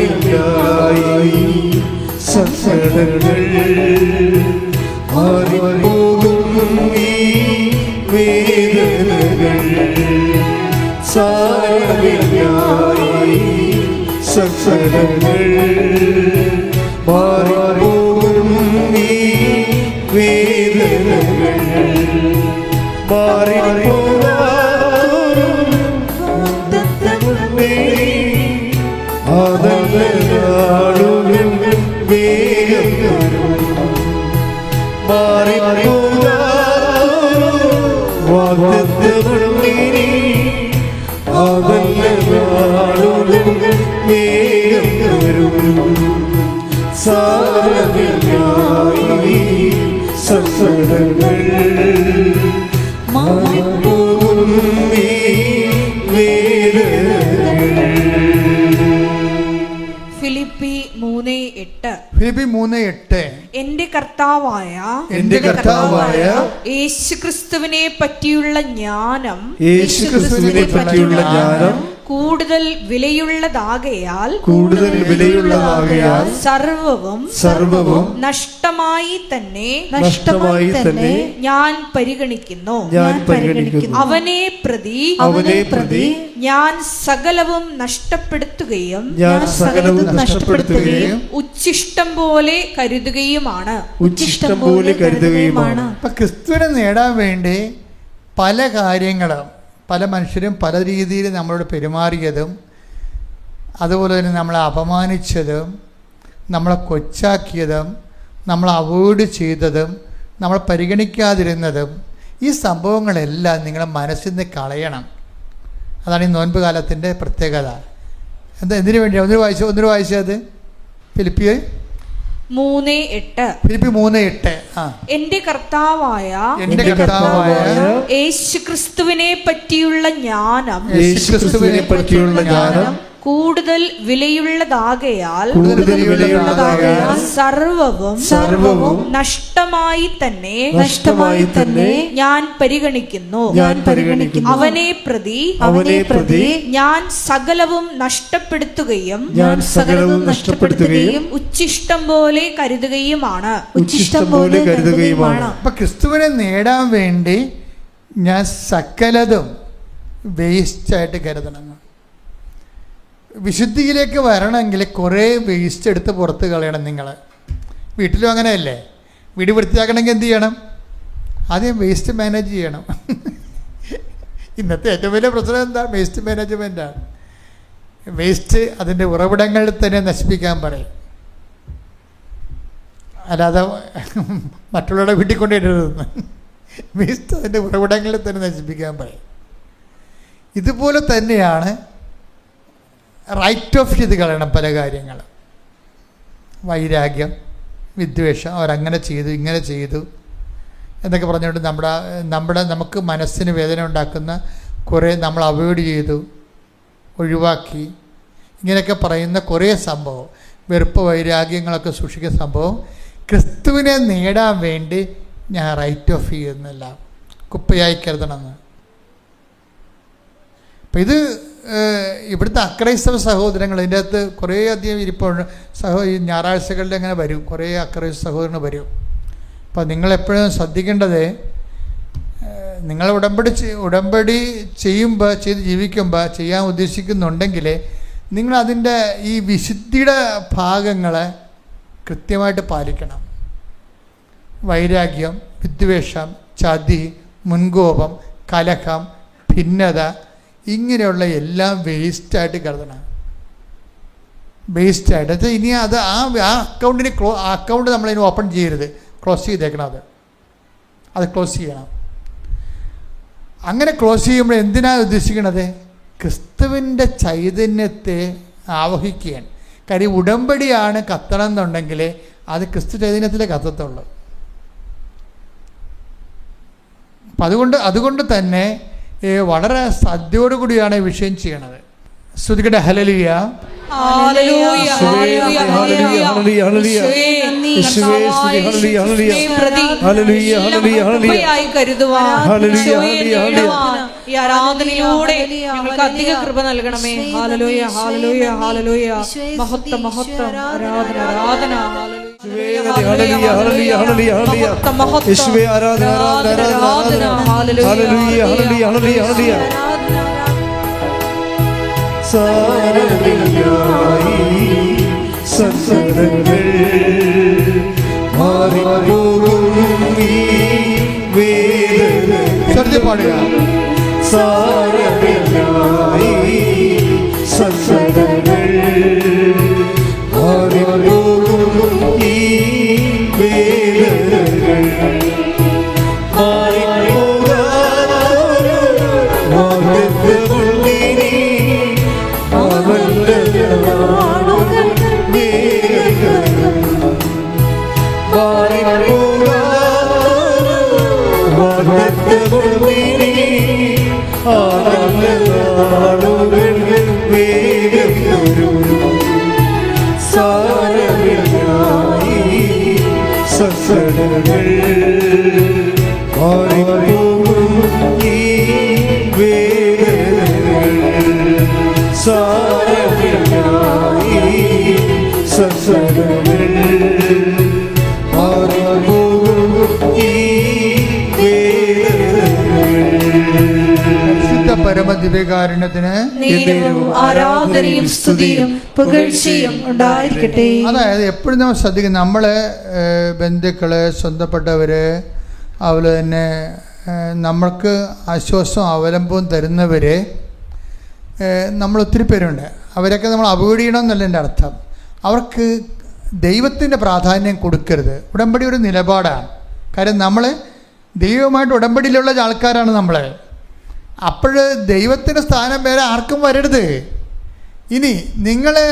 സാരമില്ലായി സങ്കടങ്ങൾ മാറിപ്പോകും ഈ വേദനകൾ. സാരമില്ലായി സങ്കടങ്ങൾ മാറിപ്പോകും ഈ വേദനകൾ. ഫിലിപ്പി 3:8 എന്റെ കർത്താവായ യേശുക്രിസ്തുവിനെ പറ്റിയുള്ള ജ്ഞാനം കൂടുതൽ വിലയുള്ളതാകയാൽ സർവവും നഷ്ടമായി തന്നെ ഞാൻ പരിഗണിക്കുന്നു. അവനെ പ്രതി ഞാൻ സകലവും നഷ്ടപ്പെടുത്തുകയും ഉച്ഛിഷ്ടം പോലെ കരുതുകയുമാണ്. അപ്പൊ ക്രിസ്തുവിനെ നേടാൻ വേണ്ടി പല കാര്യങ്ങളും പല മനുഷ്യരും പല രീതിയിൽ നമ്മളോട് പെരുമാറിയതും അതുപോലെ തന്നെ നമ്മളെ അപമാനിച്ചതും നമ്മളെ കൊച്ചാക്കിയതും നമ്മളെ അവോയ്ഡ് ചെയ്തതും നമ്മളെ പരിഗണിക്കാതിരുന്നതും ഈ സംഭവങ്ങളെല്ലാം നിങ്ങളുടെ മനസ്സിൽ നിന്ന് കളയണം. അതാണ് ഈ നോൻപ് കാലത്തിൻ്റെ പ്രത്യേകത. എന്തിനു വേണ്ടിയാണ്? ഒന്നിനു വായിച്ചത് ഫിലിപ്പി 3:8 എന്റെ കർത്താവായ യേശുക്രിസ്തുവിനെ പറ്റിയുള്ള ജ്ഞാനം കൂടുതൽ വിലയുള്ളതാകയാൽ സർവവും നഷ്ടമായി തന്നെ ഞാൻ പരിഗണിക്കുന്നു. അവനെ പ്രതി ഞാൻ സകലവും നഷ്ടപ്പെടുത്തുകയും ഉച്ഛിഷ്ടം പോലെ കരുതുകയുമാണ്. അപ്പൊ ക്രിസ്തുവിനെ നേടാൻ വേണ്ടി ഞാൻ സകലതും വേസ്റ്റായിട്ട് കരുതണം. വിശുദ്ധിയിലേക്ക് വരണമെങ്കിൽ കുറേ വേസ്റ്റ് എടുത്ത് പുറത്ത് കളയണം. നിങ്ങൾ വീട്ടിലും അങ്ങനെയല്ലേ? വീട് വൃത്തിയാക്കണമെങ്കിൽ എന്ത് ചെയ്യണം? ആദ്യം വേസ്റ്റ് മാനേജ് ചെയ്യണം. ഇന്നത്തെ ഏറ്റവും വലിയ പ്രശ്നം എന്താ? വേസ്റ്റ് മാനേജ്മെൻറ്റാണ്. വേസ്റ്റ് അതിൻ്റെ ഉറവിടങ്ങളിൽ തന്നെ നശിപ്പിക്കാൻ പറയും. അല്ലാതെ മറ്റുള്ളവരുടെ വീട്ടിൽ കൊണ്ടിടരുതെന്ന്. വേസ്റ്റ് അതിൻ്റെ ഉറവിടങ്ങളിൽ തന്നെ നശിപ്പിക്കാൻ പറയും. ഇതുപോലെ തന്നെയാണ് റൈറ്റ് ഓഫ് ചെയ്ത് കളയണം പല കാര്യങ്ങൾ. വൈരാഗ്യം, വിദ്വേഷം, അവരങ്ങനെ ചെയ്തു ഇങ്ങനെ ചെയ്തു എന്നൊക്കെ പറഞ്ഞുകൊണ്ട് നമുക്ക് മനസ്സിന് വേദന ഉണ്ടാക്കുന്ന കുറേ നമ്മൾ അവോയ്ഡ് ചെയ്തു, ഒഴിവാക്കി, ഇങ്ങനെയൊക്കെ പറയുന്ന കുറേ സംഭവം, വെറുപ്പ് വൈരാഗ്യങ്ങളൊക്കെ സൂക്ഷിക്കുന്ന സംഭവം ക്രിസ്തുവിനെ നേടാൻ വേണ്ടി ഞാൻ റൈറ്റ് ഓഫ് ചെയ്യുന്നില്ല, കുപ്പയായി കരുതണമെന്ന്. അപ്പം ഇത് ഇവിടുത്തെ അക്രൈസ്തവ സഹോദരങ്ങൾ ഇതിൻ്റെ അകത്ത് കുറേ അധികം ഇരിപ്പുണ്ട്. ഈ ഞായറാഴ്ചകളിൽ അങ്ങനെ വരും, കുറേ അക്രൈസ്തവ സഹോദരങ്ങൾ വരും. അപ്പം നിങ്ങളെപ്പോഴും ശ്രദ്ധിക്കേണ്ടത്, നിങ്ങൾ ഉടമ്പടി ചെയ്ത് ജീവിക്കുമ്പോൾ ചെയ്യാൻ ഉദ്ദേശിക്കുന്നുണ്ടെങ്കിൽ നിങ്ങളതിൻ്റെ ഈ വിശുദ്ധിയുടെ ഭാഗങ്ങളെ കൃത്യമായിട്ട് പാലിക്കണം. വൈരാഗ്യം, വിദ്വേഷം, ചതി, മുൻകോപം, കലഹം, ഭിന്നത, ഇങ്ങനെയുള്ള എല്ലാം വേസ്റ്റായിട്ട് കരുതണം. വേസ്റ്റായിട്ട് അത് ഇനി അത് ആ അക്കൗണ്ട് നമ്മളിനി ഓപ്പൺ ചെയ്യരുത്, ക്ലോസ് ചെയ്തേക്കണം. അത് ക്ലോസ് ചെയ്യണം. അങ്ങനെ ക്ലോസ് ചെയ്യുമ്പോൾ എന്തിനാണ് ഉദ്ദേശിക്കണത്? ക്രിസ്തുവിൻ്റെ ചൈതന്യത്തെ ആവഹിക്കുകയാണ്. കാര്യം ഉടമ്പടിയാണ് കത്തണം എന്നുണ്ടെങ്കിൽ അത് ക്രിസ്തു ചൈതന്യത്തിലേ കത്തത്തുള്ളൂ. അപ്പം അതുകൊണ്ട് തന്നെ വളരെ ശ്രദ്ധയോടുകൂടിയാണ് ഈ വിഷയം ചെയ്യണത്. ശ്രുതികട്ടെ ഹല്ലേലൂയ. ഈ ആരാധനയിലൂടെ ഞങ്ങൾക്ക് അധിക കൃപ നൽകണമേ. ഹല്ലേലൂയ, ഹല്ലേലൂയ, ഹല്ലേലൂയ. മഹത്വം, മഹത്വം, ആരാധന, ആരാധന. പാടുക. പരമദിവ്യകാരുണ്യത്തിന് ആരാധനയും സ്തുതിയും പുകഴ്ചയും ഉണ്ടായിരിക്കട്ടെ. അതായത് എപ്പോഴും നമ്മൾ ശ്രദ്ധിക്കും, നമ്മളെ ബന്ധുക്കള്, സ്വന്തപ്പെട്ടവര്, അതുപോലെ തന്നെ നമ്മൾക്ക് ആശ്വാസവും അവലംബവും തരുന്നവര് നമ്മൾ ഒത്തിരി പേരുണ്ട്. അവരൊക്കെ നമ്മൾ അവോയ്ഡ് ചെയ്യണമെന്നല്ല എൻ്റെ അർത്ഥം. അവർക്ക് ദൈവത്തിൻ്റെ പ്രാധാന്യം കൊടുക്കരുത്. ഉടമ്പടി ഒരു നിലപാടാണ്. കാര്യം നമ്മൾ ദൈവവുമായിട്ട് ഉടമ്പടിയിലുള്ള ആൾക്കാരാണ് നമ്മൾ. അപ്പോൾ ദൈവത്തിൻ്റെ സ്ഥാനം വേറെ ആർക്കും വരരുത്. ഇനി നിങ്ങളുടെ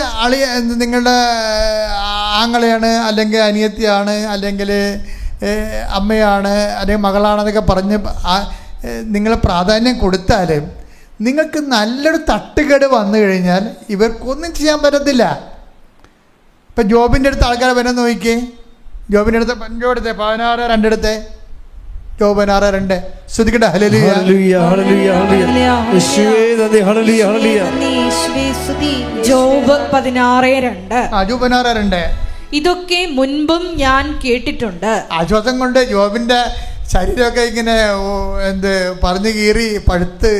ആങ്ങളെയാണ്, അല്ലെങ്കിൽ അനിയത്തിയാണ്, അല്ലെങ്കിൽ അമ്മയാണ്, അല്ലെങ്കിൽ മകളാണെന്നൊക്കെ പറഞ്ഞ് നിങ്ങൾ പ്രാധാന്യം കൊടുത്താൽ നിങ്ങൾക്ക് നല്ലൊരു തട്ടുകേട് വന്നു കഴിഞ്ഞാൽ ഇവർക്കൊന്നും ചെയ്യാൻ പറ്റത്തില്ല. ഇപ്പം ജോബിൻ്റെ അടുത്ത് ആൾക്കാർ വരാൻ നോക്കിക്കേ. ജോബിൻ്റെ അടുത്ത് 16:2 എടുത്തേ. ജോബ് 16:2 ശ്രദ്ധിക്കട്ടെ. ഹല്ലേലൂയ ഹല്ലേലൂയ ഹല്ലേലൂയ ഹല്ലേലൂയ യേശുവേ നന്ദി. ഹല്ലേലൂയ ഹല്ലേലൂയ ജോബ് 16:2. ജോബ് 16:2. ഇതൊക്കെ മുൻപും ഞാൻ കേട്ടിട്ടുണ്ട്. ആശ്വാസം കൊണ്ട് ജോബിൻ്റെ ശരീരമൊക്കെ ഇങ്ങനെ പറഞ്ഞു കീറി പഴുത്ത്,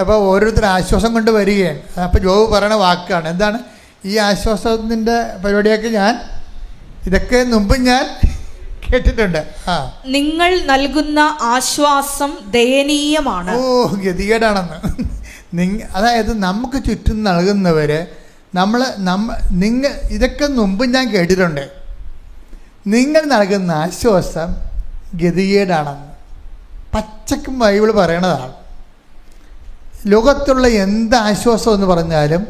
അപ്പോൾ ഓരോരുത്തർ ആശ്വാസം കൊണ്ട് വരികയാണ്. അപ്പോൾ ജോബ് പറയണ വാക്കാണ് എന്താണ്? ഈ ആശ്വാസത്തിൻ്റെ പരിപാടിയൊക്കെ ഇതൊക്കെ മുമ്പ് ഞാൻ കേട്ടിട്ടുണ്ട്. നിങ്ങൾ നൽകുന്ന ആശ്വാസം ദയനീയമാണ്. ഗതികേടാണെന്ന്. അതായത് നമുക്ക് ചുറ്റും നൽകുന്നവര് ഇതൊക്കെ മുമ്പ് ഞാൻ കേട്ടിട്ടുണ്ട്. നിങ്ങൾ നൽകുന്ന ആശ്വാസം ഗതികേടാണെന്ന് പച്ചക്കും ബൈബിൾ പറയണതാണ്. ലോകത്തുള്ള എന്ത് ആശ്വാസം എന്ന് പറഞ്ഞാലും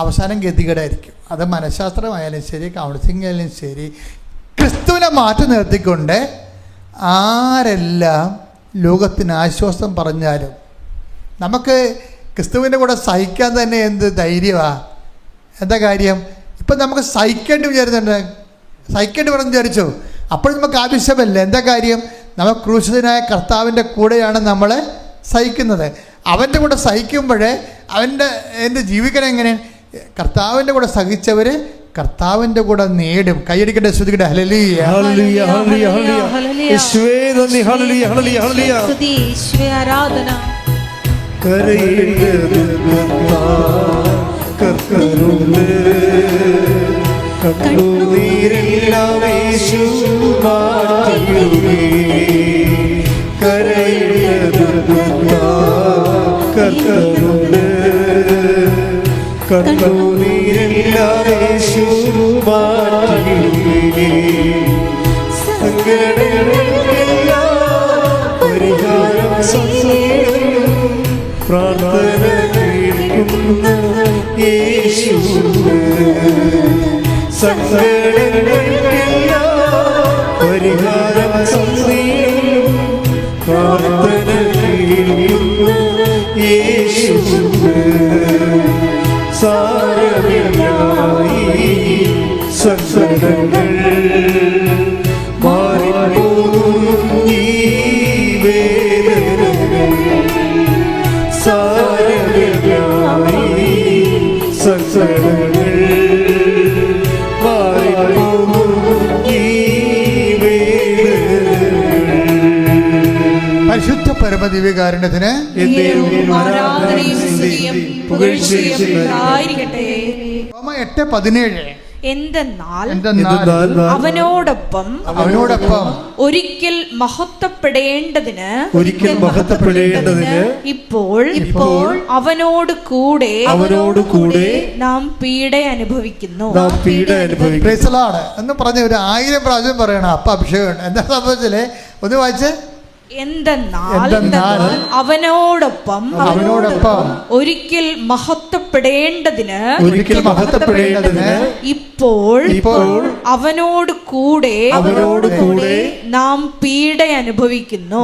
അവസാനം ഗതികേടായിരിക്കും. അത് മനഃശാസ്ത്രമായാലും ശരി, കൗൺസിലിംഗ് ആയാലും ശരി, ക്രിസ്തുവിനെ മാറ്റി നിർത്തിക്കൊണ്ട് ആരെല്ലാം ലോകത്തിന് ആശ്വാസം പറഞ്ഞാലും നമുക്ക് ക്രിസ്തുവിൻ്റെ കൂടെ സഹിക്കാൻ തന്നെ എന്ത് ധൈര്യമാണ്. എന്താ കാര്യം? ഇപ്പം നമുക്ക് സഹിക്കേണ്ടി പറഞ്ഞു വിചാരിച്ചോ, അപ്പോൾ നമുക്ക് ആവശ്യമല്ല. എന്താ കാര്യം? നമ്മൾ ക്രൂശിതനായ കർത്താവിൻ്റെ കൂടെയാണ് നമ്മൾ സഹിക്കുന്നത്. അവൻ്റെ കൂടെ സഹിക്കുമ്പോഴേ എൻ്റെ ജീവിക്കണം എങ്ങനെ? കർത്താവിൻ്റെ കൂടെ സഹിച്ചവർ കർത്താവിൻ്റെ കൂടെ നേടും. കൈയടിക്കട്ടെ, ശ്രുതിക്കട്ടെ. ഹല്ലേലൂയ ഹല്ലേലൂയ ഹല്ലേലൂയ ഹല്ലേലൂയ യേശുവേ നന്ദി. ഹല്ലേലൂയ ഹല്ലേലൂയ ഹല്ലേലൂയ യേശുവേ ആരാധന. കരയിലെ കർക്കരുണ്ട് കണ്ണുനീരെല്ലാം യേശു മാറ്റിയിടുകേ. കരയിലെ കർക്കരുണ്ട് കണ്ണുനീരെല്ലാം യേശു മാറ്റിയിടുകേ. സങ്കടങ്ങളെല്ലാം പരിഹാരം പ്രാർത്ഥന കേൾക്കുന്ന യേശുവേ. സങ്കടങ്ങളെല്ലാം പരിഹാരം പ്രാർത്ഥന കേൾക്കുന്ന യേശുവേ. സാരമില്ലായി സങ്കടങ്ങൾ മാറിപ്പോകും ഈ വേദനകൾ. സാരമില്ലായി സങ്കടങ്ങൾ മാറിപ്പോകും ഈ വേദനകൾ. പരിശുദ്ധ പരമദിവ്യകാരുണ്യത്തിന് ആരാധനയും സ്തുതിയും പുകഴ്ചയും ഉണ്ടായിരിക്കട്ടെ. റോമ 8:17 എന്തെന്നാൽ അവനോടൊപ്പം ഒരിക്കൽ മഹത്വപ്പെടേണ്ടതിന് ഇപ്പോൾ അവനോട് കൂടെ നാം പീഡ അനുഭവിക്കുന്നു. എന്ന് പറഞ്ഞ 1000 പ്രാവശ്യം പറയണം. അപ്പൊ അഭിഷേകം എന്താ സംഭവിച്ചല്ലേ? ഒന്ന് വായിച്ചേ. എന്തെന്നാൽ അവനോടൊപ്പം ഒരിക്കൽ മഹത്വപ്പെടേണ്ടതിന് ഇപ്പോൾ അവനോട് കൂടെ നാം പീഡ അനുഭവിക്കുന്നു.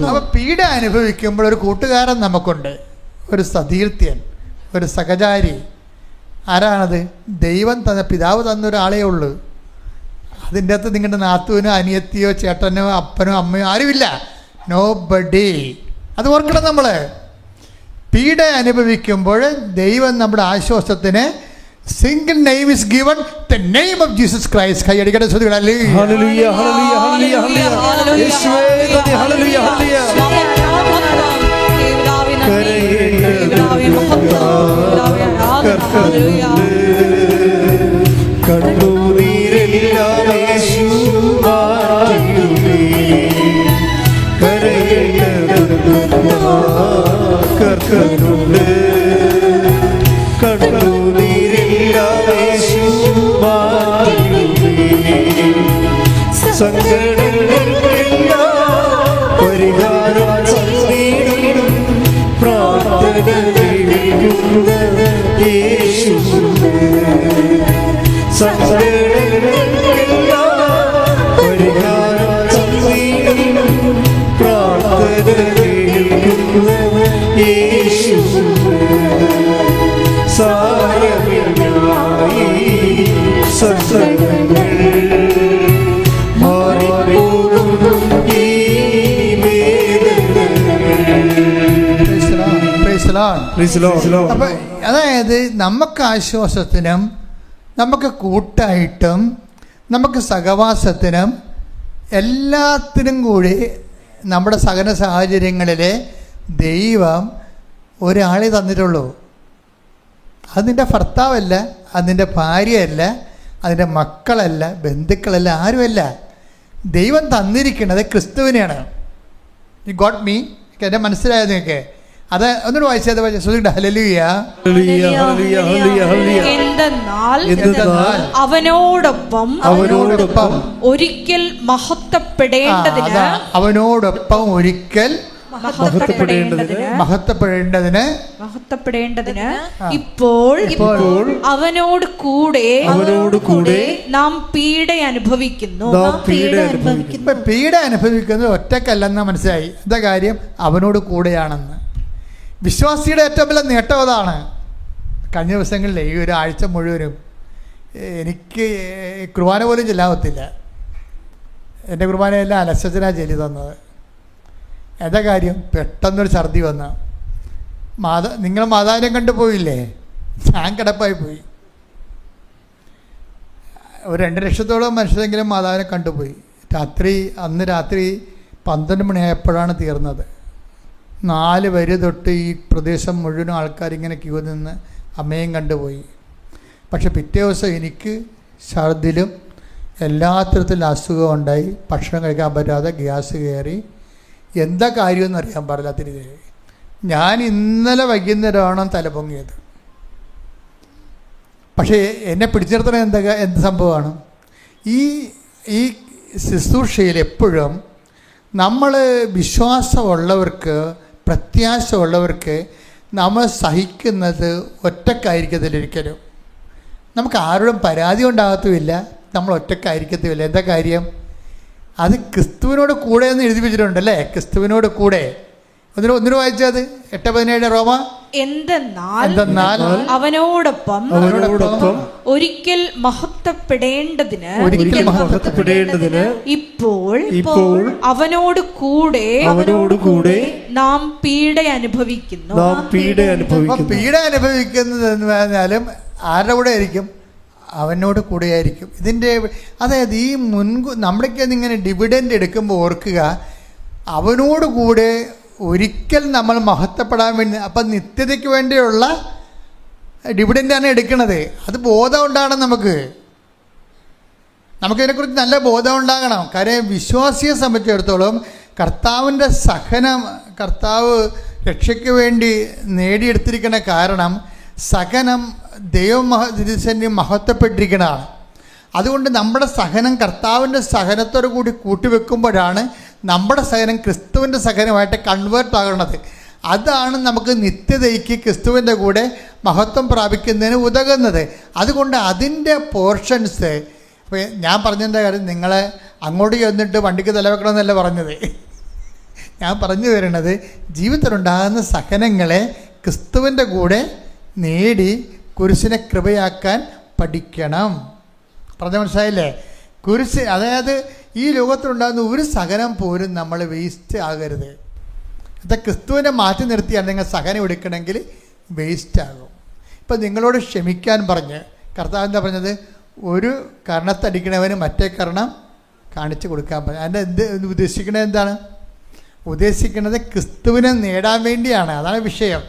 അപ്പൊ പീഡ അനുഭവിക്കുമ്പോൾ ഒരു കൂട്ടുകാരൻ നമുക്കുണ്ട്, ഒരു സതീർത്ഥ്യൻ, ഒരു സഹചാരി. ആരാണത്? ദൈവം തന്ന, പിതാവ് തന്നൊരാളേ ഉള്ളൂ. അതിൻ്റെ അകത്ത് നിങ്ങളുടെ നാത്തുവിനോ അനിയത്തിയോ ചേട്ടനോ അപ്പനോ അമ്മയോ ആരുമില്ല. Nobody. അത് ഓർക്കണം. നമ്മൾ പീഡ അനുഭവിക്കുമ്പോൾ ദൈവം നമ്മുടെ ആശ്വാസത്തിന് single name is given, the name of Jesus Christ. കൈയടിക്കട്ടെ. ഹല്ലേലൂയ ഹല്ലേലൂയ ഹല്ലേലൂയ ഹല്ലേലൂയ യേശുവേ നന്ദി. ഹല്ലേലൂയ ഹല്ലേലൂയ കണ്ണുനീരെല്ലാം യേശു മാറ്റിയിടുകേ. കർക്കരുണ്ട് കണ്ണുനീരെല്ലാം യേശു മാറ്റിയിടുകേ. സങ്കടങ്ങളെല്ലാം പരിഹാരം പ്രാർത്ഥന കേൾക്കുന്ന യേശുവേ. സങ്കടങ്ങളെല്ലാം പരിഹാരം പ്രാർത്ഥന കേൾക്കുന്ന സങ്കടങ്ങൾ മാറിപ്പോകും ഈ വേദനകൾ. അപ്പൊ അതായത് നമുക്ക് ആശ്വാസത്തിനും നമുക്ക് കൂട്ടായിട്ടും നമുക്ക് സഹവാസത്തിനും എല്ലാത്തിനും കൂടി നമ്മുടെ സഹന സാഹചര്യങ്ങളിൽ ദൈവം ഒരാളെ തന്നിട്ടുള്ളൂ. അത് നിൻ്റെ ഭർത്താവല്ല, അത് നിൻ്റെ ഭാര്യയല്ല, അതിൻ്റെ മക്കളല്ല, ബന്ധുക്കളല്ല, ആരുമല്ല. ദൈവം തന്നിരിക്കുന്നത് ക്രിസ്തുവിനെയാണ്. You got me? എന്നെ മനസ്സിലായത് നിങ്ങൾക്ക്? അത് ഒന്നുകൂടെ വായിച്ചത് ഹല്ലേലൂയ. എന്തെന്നാൽ അവനോടൊപ്പം ഒരിക്കൽ മഹത്വപ്പെടേണ്ടതിന് മഹത്വപ്പെടേണ്ടതിന് ഇപ്പോൾ അവനോട് കൂടെ നാം പീഡ അനുഭവിക്കുന്നു. പീഡ അനുഭവിക്കുന്നത് ഒറ്റക്കല്ലെന്ന് മനസ്സിലായി. എന്താ കാര്യം? അവനോട് കൂടെയാണെന്ന്. വിശ്വാസിയുടെ ഏറ്റവും വലിയ നേട്ടം അതാണ്. കഴിഞ്ഞ ദിവസങ്ങളിൽ ഈ ഒരു ആഴ്ച മുഴുവനും എനിക്ക് കുർബാന പോലും ചെല്ലാവത്തില്ല. എൻ്റെ കുർബാനയെല്ലാം അലസത്തിനാണ് ചൊല്ലി തന്നത്. എന്താ കാര്യം? പെട്ടെന്നൊരു ഛർദി വന്ന നിങ്ങൾ മാതാവിനെ കണ്ടു പോയില്ലേ? ഞാൻ കിടപ്പായി പോയി. ഒരു 2 ലക്ഷത്തോളം മനുഷ്യരെങ്കിലും മാതാവിനെ കണ്ടുപോയി. അന്ന് രാത്രി 12 മണിയായപ്പോഴാണ് തീർന്നത്. 4 വരി തൊട്ട് ഈ പ്രദേശം മുഴുവൻ ആൾക്കാരിങ്ങനെ ക്യൂ നിന്ന് അമ്മയും കണ്ടുപോയി. പക്ഷെ പിറ്റേ ദിവസം എനിക്ക് ഛർദിലും എല്ലാ തരത്തിലും അസുഖം ഉണ്ടായി. ഭക്ഷണം കഴിക്കാൻ പറ്റാതെ ഗ്യാസ് കയറി. എന്താ കാര്യമെന്ന് അറിയാൻ പാടില്ലാത്ത രീതിയിൽ ഞാൻ ഇന്നലെ വൈകുന്നേരമാണ് തലപൊങ്ങിയത്. പക്ഷേ എന്നെ പിടിച്ചു നിർത്തണ എന്ത് സംഭവമാണ്? ഈ ശുശ്രൂഷയിൽ എപ്പോഴും നമ്മൾ വിശ്വാസമുള്ളവർക്ക്, പ്രത്യാശയുള്ളവർക്ക് നമ്മൾ സഹിക്കുന്നത് ഒറ്റക്കായിരിക്കത്തില്ലൊരിക്കലും. നമുക്ക് ആരോടും പരാതി ഉണ്ടാകത്തുമില്ല, നമ്മൾ ഒറ്റക്കായിരിക്കത്തുമില്ല. എന്താ കാര്യം? അത് ക്രിസ്തുവിനോട് കൂടെ എന്ന് എഴുതി വെച്ചിട്ടുണ്ടല്ലേ? ക്രിസ്തുവിനോട് കൂടെ. ഒന്നിനു വായിച്ചത് 8:17 റോമ. എന്തെന്നാൽ അവനോടൊപ്പം ഒരിക്കൽ മഹത്വപ്പെടേണ്ടതിന് ഇപ്പോൾ അവനോട് കൂടെ നാം പീഡ അനുഭവിക്കുന്നു. പീഡ അനുഭവിക്കുന്നത് എന്ന് പറഞ്ഞാലും ആരുടെ കൂടെ ആയിരിക്കും? അവനോട് കൂടെയായിരിക്കും. അതായത് ഈ നമ്മുടെയൊക്കെ ഇങ്ങനെ ഡിവിഡൻഡ് എടുക്കുമ്പോൾ ഓർക്കുക, അവനോട് കൂടെ ഒരിക്കൽ നമ്മൾ മഹത്വപ്പെടാൻ വേണ്ടി, അപ്പം നിത്യതയ്ക്ക് വേണ്ടിയുള്ള ഡിവിഡൻ്റാണ് എടുക്കുന്നത്. അത് ബോധം ഉണ്ടാകണം. നമുക്കതിനെക്കുറിച്ച് നല്ല ബോധം ഉണ്ടാകണം. കാര്യം വിശ്വാസിയെ സംബന്ധിച്ചിടത്തോളം കർത്താവിൻ്റെ സഹനം, കർത്താവ് രക്ഷയ്ക്ക് വേണ്ടി നേടിയെടുത്തിരിക്കുന്ന കാരണം സഹനം ദൈവം മഹത്വപ്പെട്ടിരിക്കുന്നതാണ്. അതുകൊണ്ട് നമ്മുടെ സഹനം കർത്താവിൻ്റെ സഹനത്തോടു കൂടി കൂട്ടിവെക്കുമ്പോഴാണ് നമ്മുടെ സഹനം ക്രിസ്തുവിൻ്റെ സഹനമായിട്ട് കൺവേർട്ട് ആകുന്നത്. അതാണ് നമുക്ക് നിത്യതയ്ക്ക് ക്രിസ്തുവിൻ്റെ കൂടെ മഹത്വം പ്രാപിക്കുന്നതിന് ഉതകുന്നത്. അതുകൊണ്ട് അതിൻ്റെ പോർഷൻസ് ഇപ്പോൾ ഞാൻ പറഞ്ഞതിൻ്റെ കാര്യം, നിങ്ങളെ അങ്ങോട്ട് ചെന്നിട്ട് വണ്ടിക്ക് തലവെക്കണമെന്നല്ല പറഞ്ഞത്. ഞാൻ പറഞ്ഞു വരുന്നത് ജീവിതത്തിലുണ്ടാകുന്ന സഹനങ്ങളെ ക്രിസ്തുവിൻ്റെ കൂടെ നേടി കുരിശിനെ കൃപയാക്കാൻ പഠിക്കണം. പറഞ്ഞ മനസ്സിലായില്ലേ? കുരിശ്, അതായത് ഈ ലോകത്തിലുണ്ടാകുന്ന ഒരു സഹനം പോലും നമ്മൾ വേസ്റ്റ് ആകരുത്. അത് ക്രിസ്തുവിനെ മാറ്റി നിർത്തിയാണ് നിങ്ങൾ സഹനം എടുക്കണമെങ്കിൽ വേസ്റ്റ് ആകും. ഇപ്പം നിങ്ങളോട് ക്ഷമിക്കാൻ പറഞ്ഞ് കർത്താവ് എന്താ പറഞ്ഞത്? ഒരു കർണത്തടിക്കണവന് മറ്റേ കർണം കാണിച്ചു കൊടുക്കാൻ പറഞ്ഞു. അതിൻ്റെ ഉദ്ദേശിക്കുന്നത് എന്താണ്? ഉദ്ദേശിക്കുന്നത് ക്രിസ്തുവിനെ നേടാൻ വേണ്ടിയാണ്. അതാണ് വിഷയം.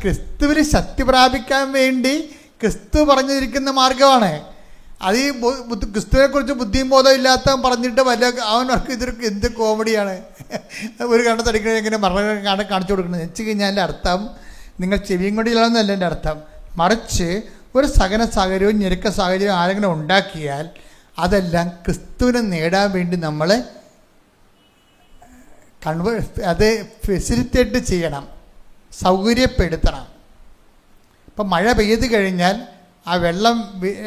ക്രിസ്തുവിന് ശക്തി പ്രാപിക്കാൻ വേണ്ടി ക്രിസ്തു പറഞ്ഞിരിക്കുന്ന മാർഗമാണ്. അത് ഈ ക്രിസ്തുവിനെക്കുറിച്ച് ബുദ്ധിയും ബോധം ഇല്ലാത്ത പറഞ്ഞിട്ട് അവനവർക്ക് ഇതൊക്കെ എന്ത് കോമഡിയാണ്. ഒരു കണ്ണത്തടിക്കണ ഇങ്ങനെ മരണം കാണിച്ചു കൊടുക്കുന്നത് വെച്ച് കഴിഞ്ഞാൽ എൻ്റെ അർത്ഥം നിങ്ങൾ ചെവിയും കൊണ്ടില്ലാന്നല്ല എൻ്റെ അർത്ഥം. മറിച്ച് ഒരു സഹന സാഹചര്യവും ഞെരുക്ക സാഹചര്യവും ആരെങ്കിലും ഉണ്ടാക്കിയാൽ അതെല്ലാം ക്രിസ്തുവിനെ നേടാൻ വേണ്ടി നമ്മൾ അത് ഫെസിലിറ്റേറ്റ് ചെയ്യണം, സൗകര്യപ്പെടുത്തണം. ഇപ്പം മഴ പെയ്ത് കഴിഞ്ഞാൽ ആ വെള്ളം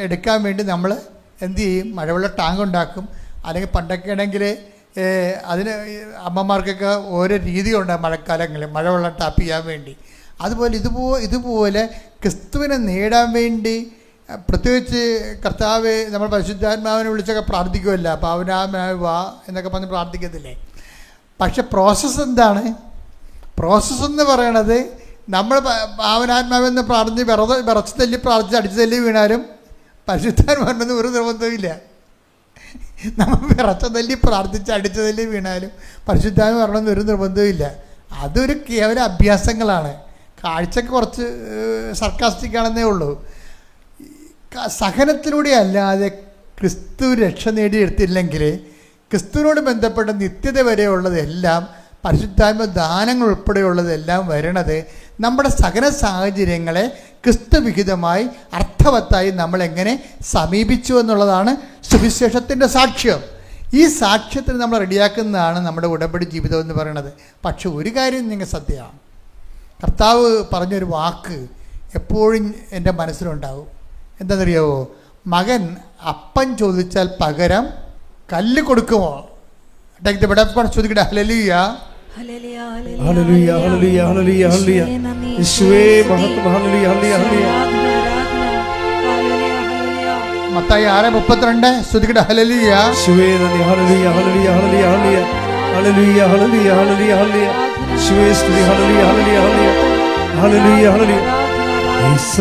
എടുക്കാൻ വേണ്ടി നമ്മൾ എന്ത് ചെയ്യും? മഴവെള്ള ടാങ്ക് ഉണ്ടാക്കും. അല്ലെങ്കിൽ പണ്ടൊക്കെ ആണെങ്കിൽ അതിന് അമ്മമാർക്കൊക്കെ ഓരോ രീതിയുണ്ട് മഴക്കാലങ്ങളിൽ മഴവെള്ളം ടാപ്പ് ചെയ്യാൻ വേണ്ടി. അതുപോലെ ഇതുപോലെ ക്രിസ്തുവിനെ നേടാൻ വേണ്ടി പ്രത്യേകിച്ച് കർത്താവ് നമ്മൾ പരിശുദ്ധാത്മാവിനെ വിളിച്ചൊക്കെ പ്രാർത്ഥിക്കുമല്ല, പാവനാത്മാവ് വാ എന്നൊക്കെ പറഞ്ഞ് പ്രാർത്ഥിക്കത്തില്ലേ. പക്ഷെ പ്രോസസ്സ് എന്താണ്? പ്രോസസ്സ് എന്ന് പറയണത് നമ്മൾ പാവനാത്മാവെന്ന് പ്രാർത്ഥിച്ച് വിറച്ച് തല്ലി പ്രാർത്ഥിച്ച് അടിച്ചു തല്ലി വീണാലും പരിശുദ്ധാത്മാവിനൊന്നും ഒരു നിർബന്ധമില്ല. നമ്മൾ വിറച്ച തല്ലി പ്രാർത്ഥിച്ച് അടിച്ചു തല്ലി വീണാലും പരിശുദ്ധാത്മ വരണമെന്ന് ഒരു നിർബന്ധമില്ല. അതൊരു കേവല അഭ്യാസങ്ങളാണ്. കാഴ്ചക്ക് കുറച്ച് സർക്കാസ്റ്റിക്കാണെന്നേ ഉള്ളൂ. സഹനത്തിലൂടെ അല്ലാതെ ക്രിസ്തു രക്ഷ നേടിയെടുത്തില്ലെങ്കിൽ ക്രിസ്തുവിനോട് ബന്ധപ്പെട്ട നിത്യത വരെയുള്ളതെല്ലാം പരിശുദ്ധാത്മ ദാനങ്ങൾ ഉൾപ്പെടെയുള്ളതെല്ലാം വരണത് നമ്മുടെ സകല സാഹചര്യങ്ങളെ ക്രിസ്തുവിഹിതമായി അർത്ഥവത്തായി നമ്മളെങ്ങനെ സമീപിച്ചു എന്നുള്ളതാണ് സുവിശേഷത്തിൻ്റെ സാക്ഷ്യം. ഈ സാക്ഷ്യത്തിന് നമ്മൾ റെഡിയാക്കുന്നതാണ് നമ്മുടെ ഉടമ്പടി ജീവിതം എന്ന് പറയുന്നത്. പക്ഷെ ഒരു കാര്യം നിങ്ങൾ സത്യമാണ്, കർത്താവ് പറഞ്ഞൊരു വാക്ക് എപ്പോഴും എൻ്റെ മനസ്സിലുണ്ടാവും. എന്താണെന്നറിയാവോ? മകൻ അപ്പം ചോദിച്ചാൽ പകരം കല്ല് കൊടുക്കുമോ? ചോദിക്കട്ടെ. ഹല്ലേലൂയ, ഹല്ലേലൂയ, ഹല്ലേലൂയ, ഹല്ലേലൂയ, ഹല്ലേലൂയ. യേശുവേ മഹത്വം. ഹല്ലേലൂയ, ഹല്ലേലൂയ, ഹല്ലേലൂയ. മത്തായി 6:32 ശ്രദ്ധിക്കട്ടെ. ഹല്ലേലൂയ, യേശുവേ നന്ദി. ഹല്ലേലൂയ, ഹല്ലേലൂയ, ഹല്ലേലൂയ, ഹല്ലേലൂയ, ഹല്ലേലൂയ, ഹല്ലേലൂയ, ഹല്ലേലൂയ, ഹല്ലേലൂയ. യേശുവേ സ്തുതി. ഹല്ലേലൂയ, ഹല്ലേലൂയ, ഹല്ലേലൂയ, ഹല്ലേലൂയ,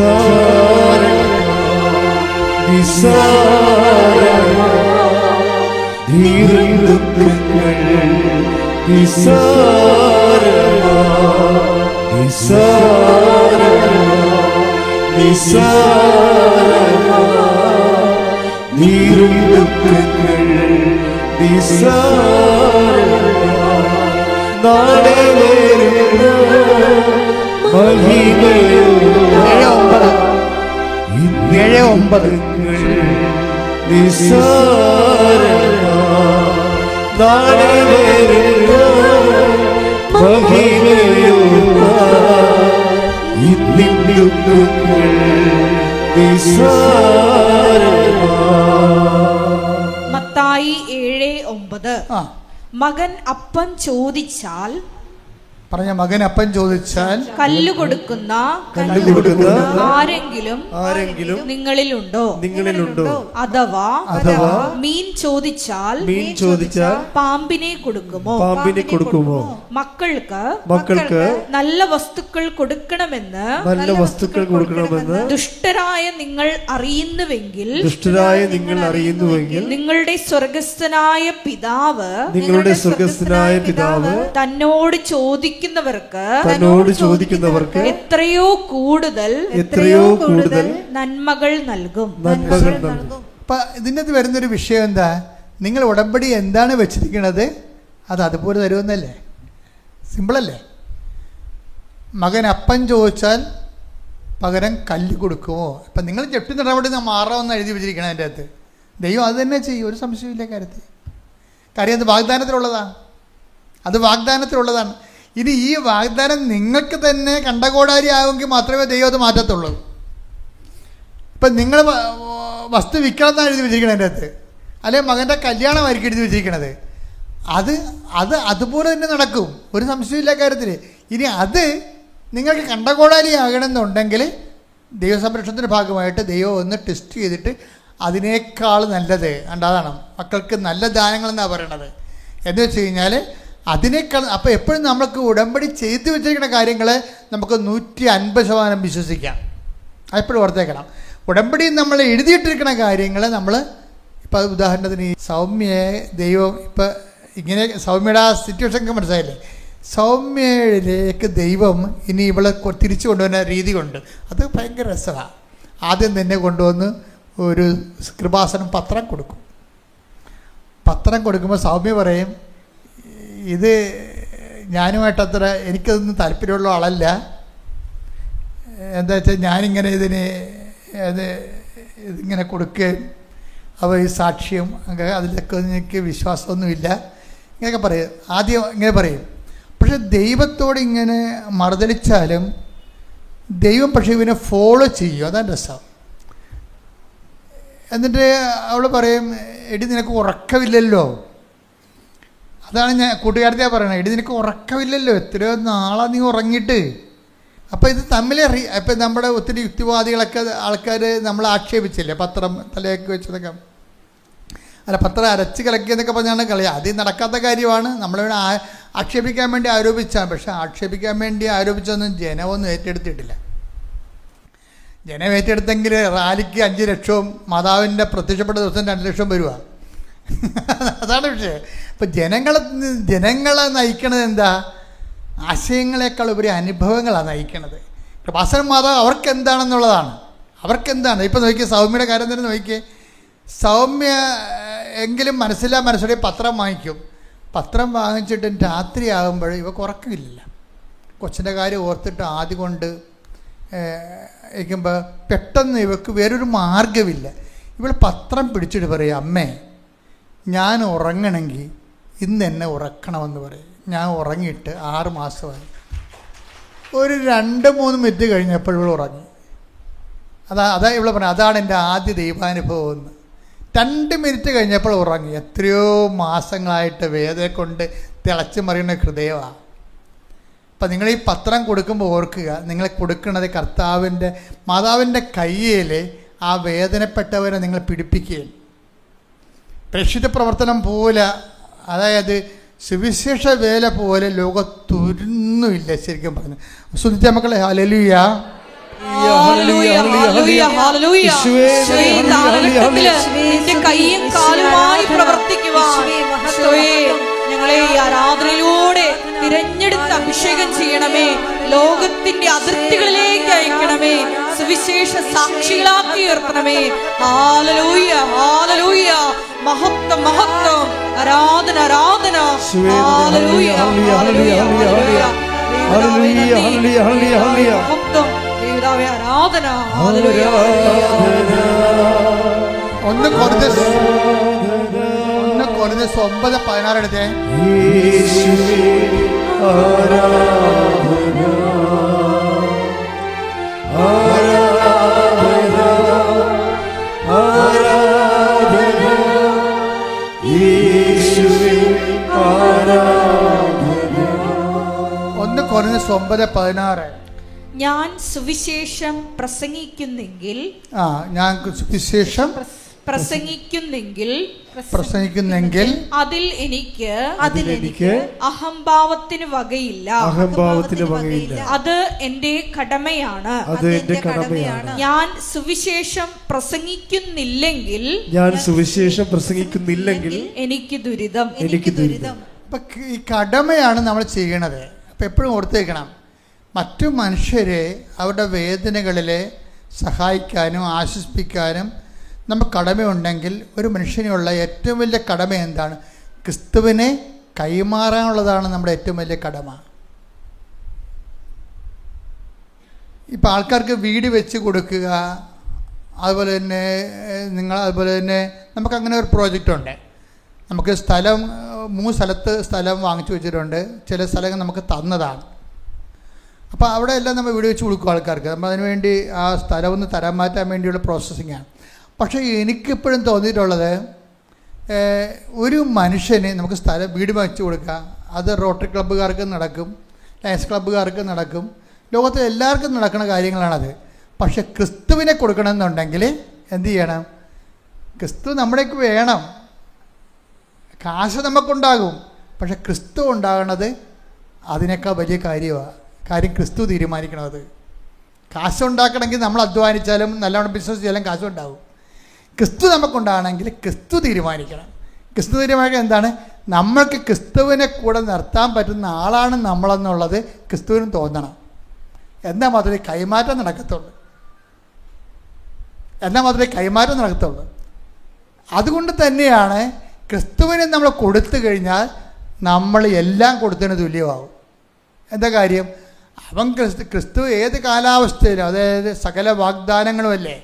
ഹല്ലേലൂയ. മത്തായി 7:9. മകൻ അപ്പം ചോദിച്ചാൽ പറഞ്ഞ മകൻ അപ്പം ചോദിച്ചാൽ കല്ല് കൊടുക്കുന്ന ആരെങ്കിലും നിങ്ങളിലുണ്ടോ? അഥവാ മീൻ ചോദിച്ചാൽ പാമ്പിനെ കൊടുക്കുമോ? മക്കൾക്ക് നല്ല വസ്തുക്കൾ കൊടുക്കണമെന്ന് ദുഷ്ടരായ നിങ്ങൾ അറിയുന്നുവെങ്കിൽ നിങ്ങളുടെ സ്വർഗസ്ഥനായ പിതാവ് തന്നോട് ചോദിക്കുന്നവർക്ക് എത്രയോ കൂടുതൽ നന്മകൾ നൽകും. അപ്പൊ ഇതിനകത്ത് വരുന്നൊരു വിഷയം എന്താ? നിങ്ങൾ ഉടമ്പടി എന്താണ് വെച്ചിരിക്കുന്നത് അത് അതുപോലെ തരുമെന്നല്ലേ? സിമ്പിളല്ലേ? മകൻ അപ്പം ചോദിച്ചാൽ പകരം കല്ല് കൊടുക്കുമോ? ഇപ്പം നിങ്ങൾ ജപ്തി നടപടി മാറാമെന്ന് എഴുതി വെച്ചിരിക്കണം അതിൻ്റെ അകത്ത്. ദൈവം അത് തന്നെ ചെയ്യും, ഒരു സംശയമില്ല കാര്യത്തിൽ. കാര്യം അത് വാഗ്ദാനത്തിലുള്ളതാണ്. ഇനി ഈ വാഗ്ദാനം നിങ്ങൾക്ക് തന്നെ കണ്ടകോടാരി ആവുമെങ്കിൽ മാത്രമേ ദൈവം അത് മാറ്റത്തുള്ളൂ. ഇപ്പം നിങ്ങൾ വസ്തു വിൽക്കണമെന്നാണ് എഴുതി വെച്ചിരിക്കണത് എൻ്റെ അകത്ത്, അല്ലെങ്കിൽ മകൻ്റെ കല്യാണമായിരിക്കും എഴുതി വെച്ചിരിക്കണത്. അത് അതുപോലെ തന്നെ നടക്കും, ഒരു സംശയമില്ല കാര്യത്തിൽ. ഇനി അത് നിങ്ങൾക്ക് കണ്ടകോടാരി ആകണമെന്നുണ്ടെങ്കിൽ ദൈവസംരക്ഷണത്തിൻ്റെ ഭാഗമായിട്ട് ദൈവം ഒന്ന് ടെസ്റ്റ് ചെയ്തിട്ട് അതിനേക്കാൾ നല്ലത് അതാണ് മക്കൾക്ക് നല്ല ദാനങ്ങളെന്നാണ് പറയണത്. എന്ന് വെച്ച് കഴിഞ്ഞാൽ അതിനേക്കാൾ അപ്പോൾ എപ്പോഴും നമ്മൾക്ക് ഉടമ്പടി ചെയ്തു വെച്ചിരിക്കുന്ന കാര്യങ്ങൾ നമുക്ക് 150% വിശ്വസിക്കാം. അതെപ്പോഴും ഓർത്തേക്കണം. ഉടമ്പടി നമ്മൾ എഴുതിയിട്ടിരിക്കുന്ന കാര്യങ്ങൾ നമ്മൾ ഇപ്പോൾ ഉദാഹരണത്തിന് ഈ സൗമ്യയെ ദൈവം ഇപ്പം ഇങ്ങനെ സൗമ്യയുടെ ആ സിറ്റുവേഷനൊക്കെ മനസ്സിലായില്ലേ? സൗമ്യയിലേക്ക് ദൈവം ഇനി ഇവളെ തിരിച്ചു കൊണ്ടുവരുന്ന രീതി കൊണ്ട് അത് ഭയങ്കര രസമാണ്. ആദ്യം തന്നെ കൊണ്ടുവന്ന് ഒരു കൃപാസനം പത്രം കൊടുക്കും. പത്രം കൊടുക്കുമ്പോൾ സൗമ്യ പറയും, ഇത് ഞാനുമായിട്ടത്ര എനിക്കതൊന്നും താല്പര്യമുള്ള ആളല്ല. എന്താ വെച്ചാൽ ഞാനിങ്ങനെ ഇതിങ്ങനെ കൊടുക്കുകയും അപ്പോൾ ഈ സാക്ഷ്യം അതിലൊക്കെ എനിക്ക് വിശ്വാസമൊന്നുമില്ല ഇങ്ങനെയൊക്കെ പറയും. ആദ്യം ഇങ്ങനെ പറയും. പക്ഷെ ദൈവത്തോട് ഇങ്ങനെ മറുതലിച്ചാലും ദൈവം പക്ഷേ ഇവനെ ഫോളോ ചെയ്യും. അതാണ് രസം. എന്നിട്ട് അവൾ പറയും, എടി നിനക്ക് ഉറക്കമില്ലല്ലോ. അതാണ് ഞാൻ കൂട്ടുകാരത്തെയാണ് പറയണത്. എടി നിനക്ക് ഉറക്കമില്ലല്ലോ, എത്രയോ നാളാ നീ ഉറങ്ങിയിട്ട്. അപ്പോൾ ഇത് തമ്മിൽ ഇപ്പം നമ്മുടെ ഒത്തിരി യുക്തിവാദികളൊക്കെ ആൾക്കാർ നമ്മളെ ആക്ഷേപിച്ചില്ലേ, പത്രം തലയൊക്കെ വെച്ചതൊക്കെ, അല്ല പത്രം അരച്ച് കലക്കിയെന്നൊക്കെ പറഞ്ഞാണ് കളി. അത് നടക്കാത്ത കാര്യമാണ്. നമ്മളിവിടെ ആക്ഷേപിക്കാൻ വേണ്ടി ആരോപിച്ചാൽ, പക്ഷെ ആക്ഷേപിക്കാൻ വേണ്ടി ആരോപിച്ചൊന്നും ജനമൊന്നും ഏറ്റെടുത്തിട്ടില്ല. ജനം ഏറ്റെടുത്തെങ്കിൽ റാലിക്ക് 5 ലക്ഷവും മാതാവിൻ്റെ പ്രത്യക്ഷപ്പെട്ട ദിവസം 2 ലക്ഷം വരുക. അതാണ് വിഷയം. ഇപ്പം ജനങ്ങളെ നയിക്കണത് എന്താ? ആശയങ്ങളെക്കാൾ ഉപരി അനുഭവങ്ങളാണ് നയിക്കണത്. കൃപാസന മാതാവ് അവർക്ക് എന്താണെന്നുള്ളതാണ്. അവർക്കെന്താണ്? ഇപ്പം നോക്കിയേ, സൗമ്യയുടെ കാര്യം തന്നെ നോക്കിയേ. സൗമ്യ എങ്കിലും മനസ്സിലോടെ പത്രം വാങ്ങിക്കും. പത്രം വാങ്ങിച്ചിട്ട് രാത്രി ആകുമ്പോൾ ഇവക്ക് ഉറക്കമില്ല. കൊച്ചിൻ്റെ കാര്യം ഓർത്തിട്ട് ആദ്യം കൊണ്ട് ഇരിക്കുമ്പോൾ പെട്ടെന്ന് ഇവക്ക് വേറൊരു മാർഗമില്ല. ഇവൾ പത്രം പിടിച്ചിട്ട് പറയും, അമ്മേ ഞാൻ ഉറങ്ങണമെങ്കിൽ ഇന്ന് എന്നെ ഉറക്കണമെന്ന് പറയും. ഞാൻ ഉറങ്ങിയിട്ട് 6 മാസമായി. ഒരു 2-3 മിനിറ്റ് കഴിഞ്ഞപ്പോൾ ഇവൾ ഉറങ്ങി. അതാ ഇവൾ പറഞ്ഞു, അതാണ് എൻ്റെ ആദ്യ ദൈവാനുഭവം എന്ന്. 2 മിനിറ്റ് കഴിഞ്ഞപ്പോൾ ഉറങ്ങി. എത്രയോ മാസങ്ങളായിട്ട് വേദന കൊണ്ട് തിളച്ച് മറിയുന്ന ഹൃദയമാണ്. അപ്പം നിങ്ങൾ ഈ പത്രം കൊടുക്കുമ്പോൾ ഓർക്കുക, നിങ്ങൾ കൊടുക്കുന്നത് കർത്താവിൻ്റെ മാതാവിൻ്റെ കയ്യിൽ ആ വേദനപ്പെട്ടവരെ നിങ്ങൾ പിടിപ്പിക്കുകയും പ്രേക്ഷിത പ്രവർത്തനം പോലെ, അതായത് സുവിശേഷ വേല പോലെ ലോകത്തൊരുന്നുമില്ല. ശരിക്കും പറഞ്ഞു സുനിത മക്കളെ, ഹല്ലേലൂയ. കൈയും കാലുമായി പ്രവർത്തിക്കുവാൻ ഞങ്ങളെ ഈ ആരാധനയിലൂടെ തിരഞ്ഞെടുത്ത് അഭിഷേകം ചെയ്യണമേ. ലോകത്തിന്റെ അതിർത്തികളിലേക്ക് അയക്കണമേ. സുവിശേഷ സാക്ഷികളാക്കി ഉയർത്തണമേ. ഹല്ലേലൂയ, ഹല്ലേലൂയ. മഹത്വം, മഹത്വം. ആരാധന, ആരാധന. ഹല്ലേലൂയ, ഹല്ലേലൂയ, ഹല്ലേലൂയ. മഹത്വം ദൈവമേ, ആരാധന. ഹല്ലേലൂയ. ഒന്ന് കൊരിന്ത്യസ് 9:16 എടുത്തേ. Korinthos 9:16. ഞാൻ സുവിശേഷം പ്രസംഗിക്കുന്നെങ്കിൽ അതിൽ എനിക്ക് അഹംഭാവത്തിന് വകയില്ല. അത് എന്റെ കടമയാണ്. ഞാൻ സുവിശേഷം പ്രസംഗിക്കുന്നില്ലെങ്കിൽ എനിക്ക് ദുരിതം. അപ്പൊ ഈ കടമയാണ് നമ്മൾ ചെയ്യണത്. അപ്പം എപ്പോഴും ഓർത്തേക്കണം, മറ്റു മനുഷ്യരെ അവരുടെ വേദനകളിലെ സഹായിക്കാനും ആശ്വസിപ്പിക്കാനും നമുക്ക് കടമയുണ്ടെങ്കിൽ ഒരു മനുഷ്യനുള്ള ഏറ്റവും വലിയ കടമ എന്താണ്? ക്രിസ്തുവിനെ കൈമാറാനുള്ളതാണ് നമ്മുടെ ഏറ്റവും വലിയ കടമ. ഇപ്പം ആൾക്കാർക്ക് വീട് വെച്ച് കൊടുക്കുക, അതുപോലെ തന്നെ നമുക്കങ്ങനെ ഒരു പ്രോജക്റ്റുണ്ട്. നമുക്ക് 3 സ്ഥലത്ത് സ്ഥലം വാങ്ങിച്ചു വെച്ചിട്ടുണ്ട്. ചില സ്ഥലങ്ങൾ നമുക്ക് തന്നതാണ്. അപ്പോൾ അവിടെ എല്ലാം നമ്മൾ വീട് വെച്ച് കൊടുക്കും ആൾക്കാർക്ക്. നമ്മൾ അതിനുവേണ്ടി ആ സ്ഥലം ഒന്ന് തരാൻ മാറ്റാൻ വേണ്ടിയുള്ള പ്രോസസ്സിങ്ങാണ്. പക്ഷേ എനിക്കെപ്പോഴും തോന്നിയിട്ടുള്ളത്, ഒരു മനുഷ്യന് നമുക്ക് വീട് വെച്ച് കൊടുക്കുക, അത് റോട്ടറി ക്ലബ്ബുകാർക്ക് നടക്കും, ലയൺസ് ക്ലബ്ബുകാർക്ക് നടക്കും, ലോകത്തിൽ എല്ലാവർക്കും നടക്കുന്ന കാര്യങ്ങളാണത്. പക്ഷെ ക്രിസ്തുവിനെ കൊടുക്കണമെന്നുണ്ടെങ്കിൽ എന്ത് ചെയ്യണം? ക്രിസ്തു നമ്മുടേക്ക് വേണം. കാശ് നമുക്കുണ്ടാകും, പക്ഷെ ക്രിസ്തു ഉണ്ടാകണത് അതിനേക്കാൾ വലിയ കാര്യമാണ്. കാര്യം ക്രിസ്തു തീരുമാനിക്കണത്. കാശുണ്ടാക്കണമെങ്കിൽ നമ്മൾ അധ്വാനിച്ചാലും നല്ലവണ്ണം ബിസിനസ് ചെയ്യാലും കാശുണ്ടാകും. ക്രിസ്തു നമുക്കുണ്ടാകണമെങ്കിൽ ക്രിസ്തു തീരുമാനിക്കണം. ക്രിസ്തു തീരുമാനിക്കുക എന്താണ്? നമ്മൾക്ക് ക്രിസ്തുവിനെ കൂടെ നിർത്താൻ പറ്റുന്ന ആളാണ് നമ്മളെന്നുള്ളത് ക്രിസ്തുവിനും തോന്നണം. എന്നാൽ മാത്രമേ കൈമാറ്റം നടക്കത്തുള്ളൂ. അതുകൊണ്ട് തന്നെയാണ് ക്രിസ്തുവിനെ നമ്മൾ കൊടുത്തു കഴിഞ്ഞാൽ നമ്മൾ എല്ലാം കൊടുത്തതിന് തുല്യമാവും. എന്താ കാര്യം? അവൻ ക്രിസ്തു ഏത് കാലാവസ്ഥയിലും, അതായത് സകല വാഗ്ദാനങ്ങളുമല്ലേ,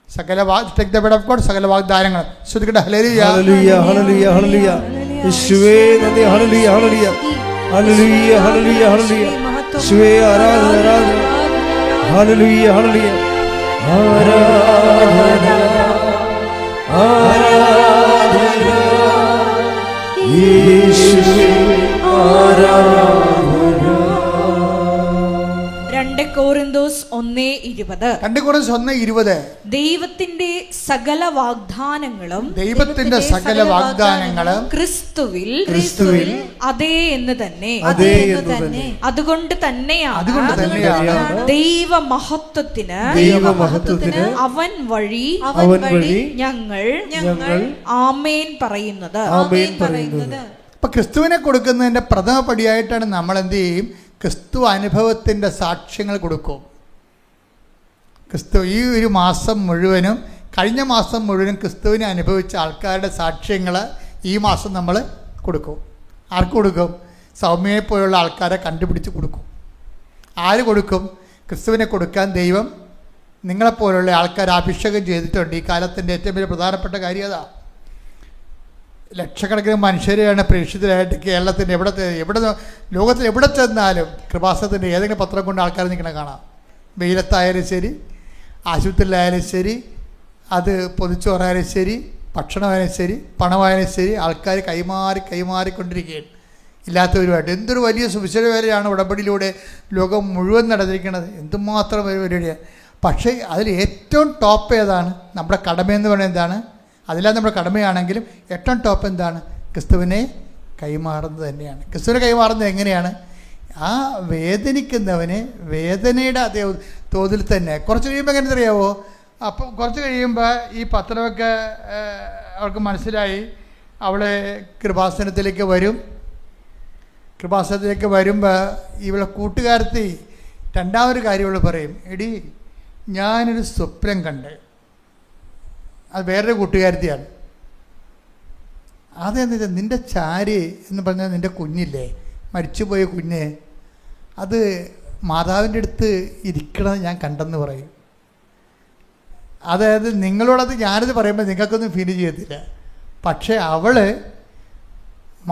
സകല വാഗ്ദാനങ്ങൾ ശ്രദ്ധിക്കട്ടെ. ഹല്ലേലൂയ, ഹല്ലേലൂയ, ഹല്ലേലൂയ, ഹല്ലേലൂയ. യേശുവേ നന്ദി. ഹല്ലേലൂയ, ഹല്ലേലൂയ, ഹല്ലേലൂയ, ഹല്ലേലൂയ, ഹല്ലേലൂയ. യേശുവേ ആരാധന, ആരാധന. ഹല്ലേലൂയ, ഹല്ലേലൂയ, ആരാധന, ആരാധന. യേശുവേ ആരാധന. 2 പറയുന്നത്. 2 Corinthians 1:20 ദൈവത്തിന്റെ സകല വാഗ്ദാനങ്ങളും ക്രിസ്തുവിൽ അതേ എന്ന് തന്നെ. അതുകൊണ്ട് തന്നെയാണ് ദൈവമഹത്വത്തിന് അവൻ വഴി ഞങ്ങൾ ആമേൻ പറയുന്നത്. അപ്പൊ ക്രിസ്തുവിനെ കൊടുക്കുന്നതിന്റെ പ്രഥമ പടിയായിട്ടാണ് നമ്മൾ എന്ത് ചെയ്യും? ക്രിസ്തു അനുഭവത്തിന്റെ സാക്ഷ്യങ്ങൾ കൊടുക്കും. ക്രിസ്തു ഈ ഒരു മാസം മുഴുവനും, കഴിഞ്ഞ മാസം മുഴുവനും ക്രിസ്തുവിനെ അനുഭവിച്ച ആൾക്കാരുടെ സാക്ഷ്യങ്ങൾ ഈ മാസം നമ്മൾ കൊടുക്കും. ആർക്ക് കൊടുക്കും? സൗമ്യയെ പോലുള്ള ആൾക്കാരെ കണ്ടുപിടിച്ച് കൊടുക്കും. ആര് കൊടുക്കും? ക്രിസ്തുവിനെ കൊടുക്കാൻ ദൈവം നിങ്ങളെപ്പോലുള്ള ആൾക്കാർ അഭിഷേകം ചെയ്തിട്ടുണ്ട്. ഈ കാലത്തിൻ്റെ ഏറ്റവും വലിയ പ്രധാനപ്പെട്ട കാര്യം അതാ. ലക്ഷക്കണക്കിന് മനുഷ്യരെയാണ് പ്രേക്ഷിതരായിട്ട് കേരളത്തിൻ്റെ എവിടെ ലോകത്തിൽ എവിടെ ചെന്നാലും കൃപാസനത്തിൻ്റെ ഏതെങ്കിലും പത്രം കൊണ്ട് ആൾക്കാർ നിൽക്കണ കാണാം. വെയിലത്തായാലും ശരി, ആശുപത്രിയിലായാലും ശരി, അത് പൊതിച്ചോറായാലും ശരി, ഭക്ഷണമായാലും ശരി, പണമായാലും ശരി, ആൾക്കാർ കൈമാറിക്കൊണ്ടിരിക്കുകയാണ് ഇല്ലാത്തവരുമായിട്ട്. എന്തൊരു വലിയ സുവിശേഷ വേലയാണ് ഉടമ്പടിയിലൂടെ ലോകം മുഴുവൻ നടന്നിരിക്കുന്നത്. എന്തുമാത്രം ഒരു പരിപാടിയാണ്. പക്ഷേ അതിൽ ഏറ്റവും ടോപ്പ് ഏതാണ്? നമ്മുടെ കടമയെന്ന് പറയുന്നത് എന്താണ്? അതെല്ലാം നമ്മുടെ കടമയാണെങ്കിലും ഏറ്റവും ടോപ്പ് എന്താണ്? ക്രിസ്തുവിനെ കൈമാറുന്നത് തന്നെയാണ്. ക്രിസ്തുവിനെ കൈമാറുന്നത് എങ്ങനെയാണ്? ആ വേദനിക്കുന്നവന് വേദനയുടെ അതേ തോതിൽ തന്നെ. കുറച്ച് കഴിയുമ്പോൾ എങ്ങനെ അറിയാവോ? അപ്പം കുറച്ച് കഴിയുമ്പോൾ ഈ പത്രമൊക്കെ അവർക്ക് മനസ്സിലായി. അവളെ കൃപാസനത്തിലേക്ക് വരുമ്പോൾ ഇവളെ കൂട്ടുകാരത്തി രണ്ടാമതൊരു കാര്യം അവൾ പറയും, എടി ഞാനൊരു സ്വപ്നം കണ്ട്. അത് വേറൊരു കൂട്ടുകാരത്തിയാണ്. അതെന്താ വെച്ചാൽ നിൻ്റെ ചാരി എന്ന് പറഞ്ഞാൽ നിൻ്റെ കുഞ്ഞില്ലേ, മരിച്ചുപോയ കുഞ്ഞ്, അത് മാതാവിൻ്റെ അടുത്ത് ഇരിക്കണത് ഞാൻ കണ്ടെന്ന് പറയും. അതായത് നിങ്ങളോടത് ഞാനിത് പറയുമ്പോൾ നിങ്ങൾക്കൊന്നും ഫീൽ ചെയ്യത്തില്ല. പക്ഷേ അവൾ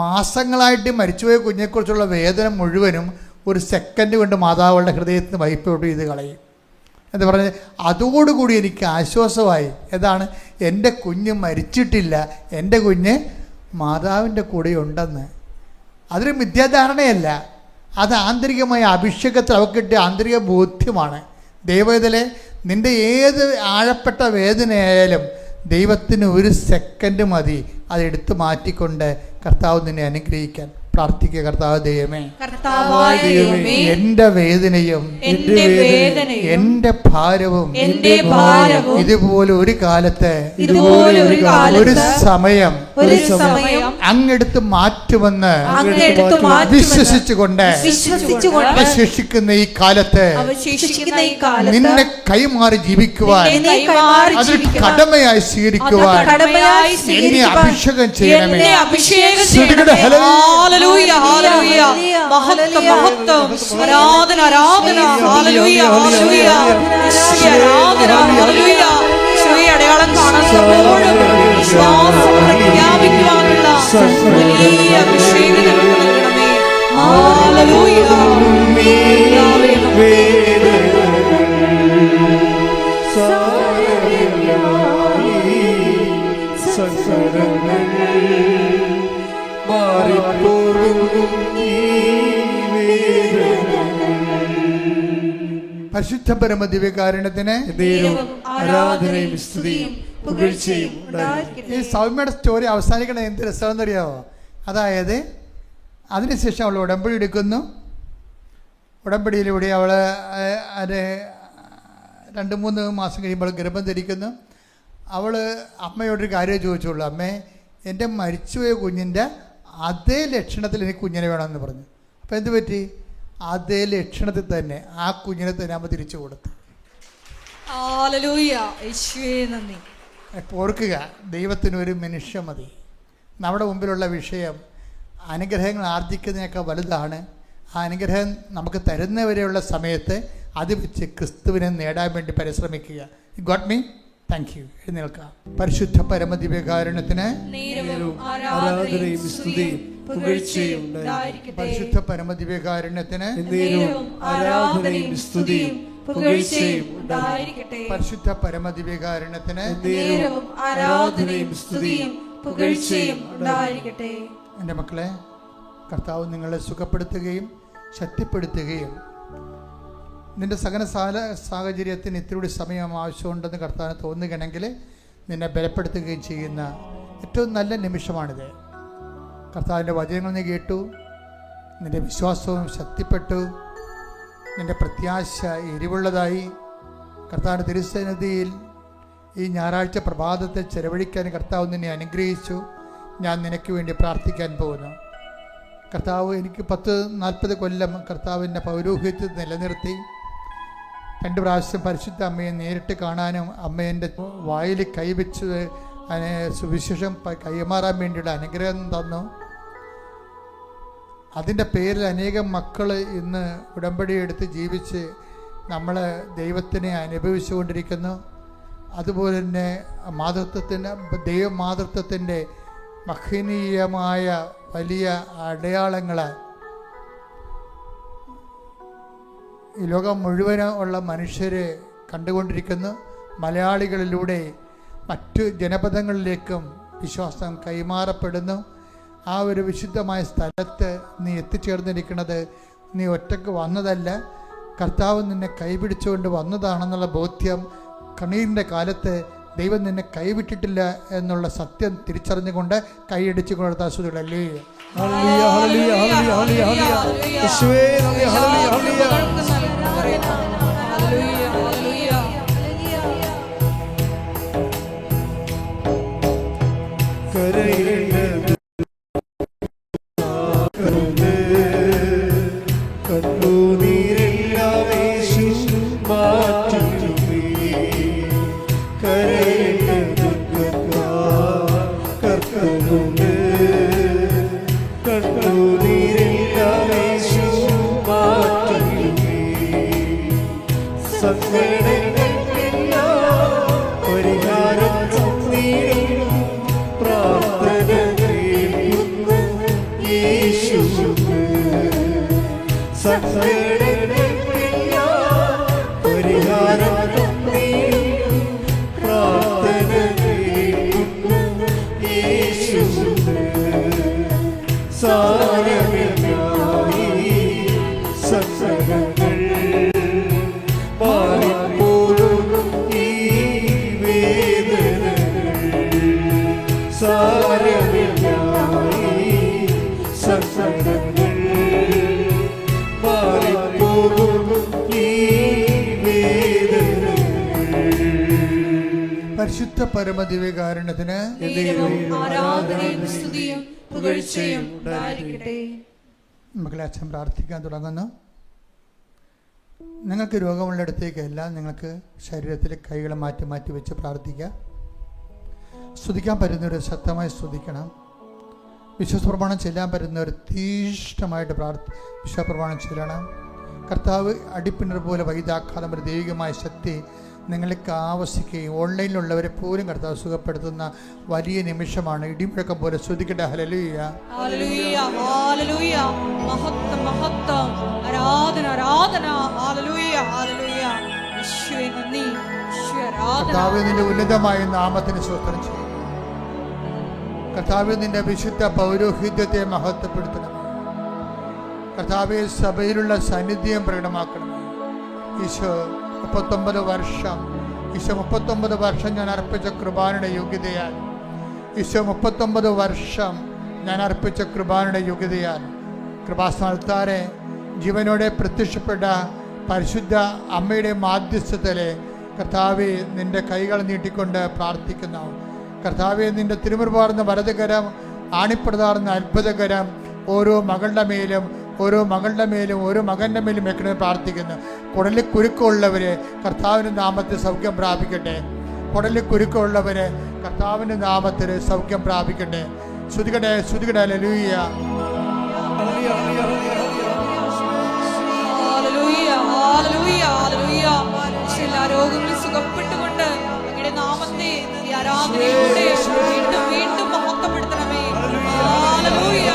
മാസങ്ങളായിട്ട് മരിച്ചുപോയ കുഞ്ഞിനെക്കുറിച്ചുള്ള വേദന മുഴുവനും ഒരു സെക്കൻഡ് കൊണ്ട് മാതാവുകളുടെ ഹൃദയത്തിൽ നിന്ന് വൈപ്പ് ഔട്ട് ചെയ്ത് കളയും. എന്ന് പറഞ്ഞ് അതോടുകൂടി എനിക്ക് ആശ്വാസമായി. എന്താണ്? എൻ്റെ കുഞ്ഞ് മരിച്ചിട്ടില്ല, എൻ്റെ കുഞ്ഞ് മാതാവിൻ്റെ കൂടെ ഉണ്ടെന്ന്. അതൊരു മിഥ്യാധാരണയല്ല, അത് ആന്തരികമായ അഭിഷേകത്തിൽ അവർക്ക് കിട്ടിയ ആന്തരിക ബോധ്യമാണ്. ദൈവത്തിലെ നിൻ്റെ ഏത് ആഴപ്പെട്ട വേദനയായാലും ദൈവത്തിന് ഒരു സെക്കൻഡ് മതി അതെടുത്ത് മാറ്റിക്കൊണ്ട് കർത്താവ് നിന്നെ അനുഗ്രഹിക്കാൻ. പ്രാർത്ഥിക്കുക, കർത്താവ് ദൈവമേ, എൻ്റെ വേദനയും എൻ്റെ ഭാരവും ഇതുപോലെ ഒരു കാലത്ത് ഒരു സമയം അങ്ങെടുത്ത് മാറ്റുമെന്ന് വിശ്വസിച്ചുകൊണ്ട് അവശേഷിക്കുന്ന ഈ കാലത്ത് നിന്നെ കൈമാറി ജീവിക്കുവാൻ, അതൊരു കടമയായി സ്വീകരിക്കുവാൻ എന്നെ അഭിഷേകം ചെയ്യണമേ. ഹല്ലേലൂയ, ഹല്ലേലൂയ, മഹത്വം, മഹത്വം, ആരാധന, ആരാധന, ഹല്ലേലൂയ, ഹല്ലേലൂയ, ആരാധന, ഹല്ലേലൂയ. ഈശോയെ അടയാളം കാണുമ്പോൾ വിശ്വാസം പ്രഖ്യാപിക്കുവാനുള്ള വലിയ അഭിഷേകം നൽകണമേ. ഹല്ലേലൂയ. പരിശുദ്ധ പരമ ദിവ്യകാരുണ്യത്തിന് ആരാധനയും സ്തുതിയും പുകഴ്ചയും. ഈ സൗമ്യയുടെ സ്റ്റോറി അവസാനിക്കണത് എന്ത് രസമെന്നറിയാമോ? അതായത് അതിനുശേഷം അവൾ ഉടമ്പടി എടുക്കുന്നു. ഉടമ്പടിയിലൂടെ അവൾ അത് 2-3 മാസം കഴിയുമ്പോൾ ഗർഭം ധരിക്കുന്നു. അവൾ അമ്മയോടൊരു കാര്യം ചോദിച്ചുള്ളൂ, അമ്മേ എൻ്റെ മരിച്ചുപോയ കുഞ്ഞിൻ്റെ അതേ ലക്ഷണത്തിൽ എനിക്ക് കുഞ്ഞിനെ വേണമെന്ന് പറഞ്ഞു. അപ്പോൾ എന്ത് പറ്റി? അതേ ലക്ഷണത്തിൽ തന്നെ ആ കുഞ്ഞിനെ തന്നെ അമ്മ തിരിച്ചു കൊടുത്തു. ഹല്ലേലൂയ, യേശുവേ നന്ദി. ഓർക്കുക, ദൈവത്തിനൊരു മനുഷ്യ മതി. നമ്മുടെ മുമ്പിലുള്ള വിഷയം അനുഗ്രഹങ്ങൾ ആർജിക്കുന്നതിനേക്കാൾ വലുതാണ്. ആ അനുഗ്രഹം നമുക്ക് തരുന്നവരെയുള്ള സമയത്ത് അത് വെച്ച് ക്രിസ്തുവിനെ നേടാൻ വേണ്ടി പരിശ്രമിക്കുക. God me, thank you. എഴുന്നേൽക്കാം. പരിശുദ്ധ പരമദിവ്യകാരുണ്യത്തിന് ആരാധനയും സ്തുതിയും പുകഴ്ചയും. പരിശുദ്ധ പരമദിവ്യകാരുണ്യത്തിന് ആരാധനയും സ്തുതിയും പുകഴ്ചയും. പരിശുദ്ധ പരമദിവ്യകാരുണ്യത്തിന് ആരാധനയും സ്തുതിയും പുകഴ്ചയും. എൻ്റെ മക്കളെ, കർത്താവ് നിങ്ങളെ സുഖപ്പെടുത്തുകയും ശക്തിപ്പെടുത്തുകയും നിൻ്റെ സകല സാഹചര്യത്തിന് ഇത്തിരി സമയം ആവശ്യമുണ്ടെന്ന് കർത്താവിന് തോന്നുകയാണെങ്കിൽ നിന്നെ ബലപ്പെടുത്തുകയും ചെയ്യുന്ന ഏറ്റവും നല്ല നിമിഷമാണിത്. കർത്താവിൻ്റെ വചനങ്ങൾ നീ കേട്ടു, നിൻ്റെ വിശ്വാസവും ശക്തിപ്പെട്ടു, നിൻ്റെ പ്രത്യാശ എരിവുള്ളതായി. കർത്താവിൻ്റെ തിരുസന്നിധിയിൽ ഈ ഞായറാഴ്ച പ്രഭാതത്തെ ചെലവഴിക്കാൻ കർത്താവ് നിന്നെ അനുഗ്രഹിച്ചു. ഞാൻ നിനക്ക് വേണ്ടി പ്രാർത്ഥിക്കാൻ പോകുന്നു. കർത്താവ് എനിക്ക് 40 കൊല്ലം കർത്താവിൻ്റെ പൗരോഹിത്യത്തിൽ നിലനിർത്തി 2 പ്രാവശ്യം പരിശുദ്ധ അമ്മയെ നേരിട്ട് കാണാനും അമ്മേൻ്റെ വായിൽ കൈവച്ച് അതിനെ സുവിശേഷം കൈമാറാൻ വേണ്ടിയുള്ള അനുഗ്രഹം തന്നു. അതിൻ്റെ പേരിൽ അനേകം മക്കൾ ഇന്ന് ഉടമ്പടി എടുത്ത് ജീവിച്ച് നമ്മൾ ദൈവത്തിനെ അനുഭവിച്ചുകൊണ്ടിരിക്കുന്നു. അതുപോലെ തന്നെ ദൈവമാതൃത്വത്തിൻ്റെ മഹനീയമായ വലിയ അടയാളങ്ങൾ ഈ ലോകം മുഴുവനും ഉള്ള മനുഷ്യർ കണ്ടുകൊണ്ടിരിക്കുന്നു. മലയാളികളിലൂടെ മറ്റു ജനപദങ്ങളിലേക്കും വിശ്വാസം കൈമാറപ്പെടുന്നു. ആ ഒരു വിശുദ്ധമായ സ്ഥലത്ത് നീ എത്തിച്ചേർന്നിരിക്കുന്നത് നീ ഒറ്റയ്ക്ക് വന്നതല്ല, കർത്താവ് നിന്നെ കൈപിടിച്ചുകൊണ്ട് വന്നതാണെന്നുള്ള ബോധ്യം. കണ്ണീരിൻ്റെ കാലത്ത് ദൈവം നിന്നെ കൈവിട്ടിട്ടില്ല എന്നുള്ള സത്യം തിരിച്ചറിഞ്ഞുകൊണ്ട് കൈയടിച്ചു കൊടുത്ത സുഹൃത്തുക്കളല്ലേ. പരിശുദ്ധ പരമദിവ്യകാരുണ്യത്തിന് മക്കളെ, അച്ഛൻ പ്രാർത്ഥിക്കാൻ തുടങ്ങുന്നു. നിങ്ങൾക്ക് രോഗമുള്ളിടത്തേക്കെല്ലാം നിങ്ങൾക്ക് ശരീരത്തിൽ കൈകൾ മാറ്റി മാറ്റി വെച്ച് പ്രാർത്ഥിക്കുക. സ്തുതിക്കാൻ പറ്റുന്നവർ ശക്തമായി സ്തുതിക്കണം. വിശ്വാസപ്രമാണം ചെല്ലാൻ പറ്റുന്നവർ തീഷ്ണമായിട്ട് വിശ്വാസപ്രമാണം ചെല്ലണം. കർത്താവ് അടിപ്പിണർ പോലെ വൈദാഘാതം ഒരു ദൈവികമായ ശക്തി നിങ്ങൾക്ക് ആവശ്യിക്കുകയും ഓൺലൈനിലുള്ളവരെ പോലും കർത്താവ് സുഖപ്പെടുത്തുന്ന വലിയ നിമിഷമാണ്. ഇടിമുഴക്കം പോലെ സ്തുതിക്കട്ടെ. ഹല്ലേലൂയ, ഹല്ലേലൂയ, ഹല്ലേലൂയ. മഹത്വം, മഹത്വം, ആരാധന, ആരാധന. ഹല്ലേലൂയ, ഹല്ലേലൂയ. യേശുവേ നന്ദി, യേശുവേ ആരാധന. കർത്താവേ, നിന്റെ ഉന്നതമായ നാമത്തിന് സ്തോത്രം ചെയ്യുന്നു. കർത്താവേ, നിന്റെ വിശുദ്ധ പൗരോഹിത്യത്തെ മഹത്വപ്പെടുത്തണം. കർത്താവേ, സഭയിലുള്ള സാന്നിധ്യം പ്രകടമാക്കണം. ഈശോ 39 വർഷം ഈശോ 39 വർഷം ഞാൻ അർപ്പിച്ച കൃപാനയുടെ യോഗ്യതയാൽ ഈശോ 39 വർഷം ഞാൻ അർപ്പിച്ച കൃപാനയുടെ യോഗ്യതയാൽ കൃപാസ്ഥാനത്താരെ ജീവനോടെ പ്രത്യക്ഷപ്പെട്ട പരിശുദ്ധ അമ്മയുടെ മാധ്യസ്ഥത്തിലെ കർത്താവെ നിൻ്റെ കൈകൾ നീട്ടിക്കൊണ്ട് പ്രാർത്ഥിക്കുന്നു. കർത്താവെ, നിൻ്റെ തിരുമുറുപാർന്ന വലതുകരം, ആണിപ്രതാർന്ന അത്ഭുതകരം ഓരോ മകളുടെ മേലും ഓരോ മകൻ്റെ മേലും വെക്കണമെന്ന് പ്രാർത്ഥിക്കുന്നു. കുടലിൽ കുരുക്കമുള്ളവരെ കർത്താവിൻ്റെ നാമത്തിൽ സൗഖ്യം പ്രാപിക്കട്ടെ. കുടലിൽ കുരുക്കമുള്ളവരെ കർത്താവിൻ്റെ നാമത്തിൽ സൗഖ്യം പ്രാപിക്കട്ടെ. ശ്രുതികട്ടെ, ശ്രുതികട്ടെ. ഹല്ലേലൂയ, ഹല്ലേലൂയ, ഹല്ലേലൂയ, ഹല്ലേലൂയ. എല്ലാ രോഗങ്ങളും സുഖപ്പെട്ടുകൊണ്ട് അങ്ങയുടെ നാമത്തെ ഈ ആരാധനയിലൂടെ വീണ്ടും വീണ്ടും മഹത്വപ്പെടുത്തണമേ. ഹല്ലേലൂയ,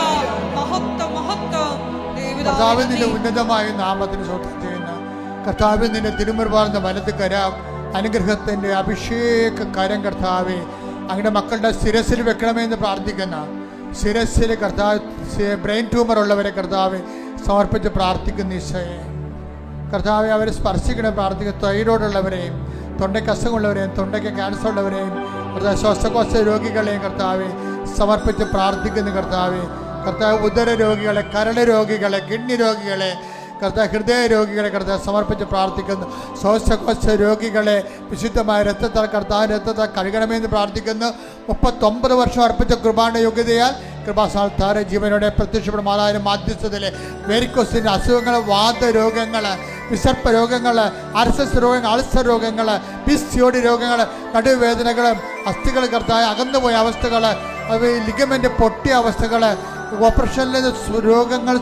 മഹത്വം, മഹത്വം. കർത്താവിൻ നിന്റെ ഉന്നതമായ നാമത്തിന് സ്വന്തം ചെയ്യുന്ന കർത്താവിൻ നിന്റെ തിരുമുറുപാർന്ന വലത് കരം, അനുഗ്രഹത്തിൻ്റെ അഭിഷേക കരം കർത്താവെ അങ്ങയുടെ മക്കളുടെ ശിരസിൽ വെക്കണമെന്ന് പ്രാർത്ഥിക്കുന്ന ശിരസിൽ കർത്താവ് ബ്രെയിൻ ട്യൂമർ ഉള്ളവരെ കർത്താവ് സമർപ്പിച്ച് പ്രാർത്ഥിക്കുന്ന ഈശോയെ കർത്താവെ അവരെ സ്പർശിക്കണേ പ്രാർത്ഥിക്കുക. തൈറോയ്ഡുള്ളവരെയും തൊണ്ടയ്ക്ക് അസുഖമുള്ളവരെയും തൊണ്ടയ്ക്ക് ക്യാൻസർ ഉള്ളവരെയും കർത്താവ് ശ്വാസകോശ രോഗികളെയും കർത്താവെ സമർപ്പിച്ച് പ്രാർത്ഥിക്കുന്നു. കർത്താവ് ഉദര രോഗികളെ, കരൾ രോഗികളെ, കിഡ്നി രോഗികളെ, കർത്താവ് ഹൃദയ രോഗികളെ കർത്താവ് സമർപ്പിച്ച് പ്രാർത്ഥിക്കുന്നു. ശ്വാസകോശ രോഗികളെ വിശുദ്ധമായ രക്തത്താൽ കർത്താവ് രക്തത്താൽ കഴുകണമെന്ന് പ്രാർത്ഥിക്കുന്നു. 39 വർഷം അർപ്പിച്ച കൃപാന്റെ യോഗ്യതയാൽ കൃപാസ്ഥാനത്താരെ ജീവനോടെ പ്രത്യക്ഷപ്പെടും മാതാവിന്റെ മാധ്യസ്ഥതയിലെ വെരിക്കോസിൻ്റെ അസുഖങ്ങൾ, വാതരോഗങ്ങൾ, വിസർപ്പ രോഗങ്ങൾ, അർസസ് രോഗങ്ങൾ, അൾസർ രോഗങ്ങൾ, പിസിഒഡി രോഗങ്ങൾ, നടുവേദനകൾ, അസ്ഥികൾ കർത്താവ് അകന്നുപോയ അവസ്ഥകൾ, ലിഗമെന്റ് പൊട്ടിയ അവസ്ഥകൾ, ഓപ്പറേഷനിലെ രോഗങ്ങൾ,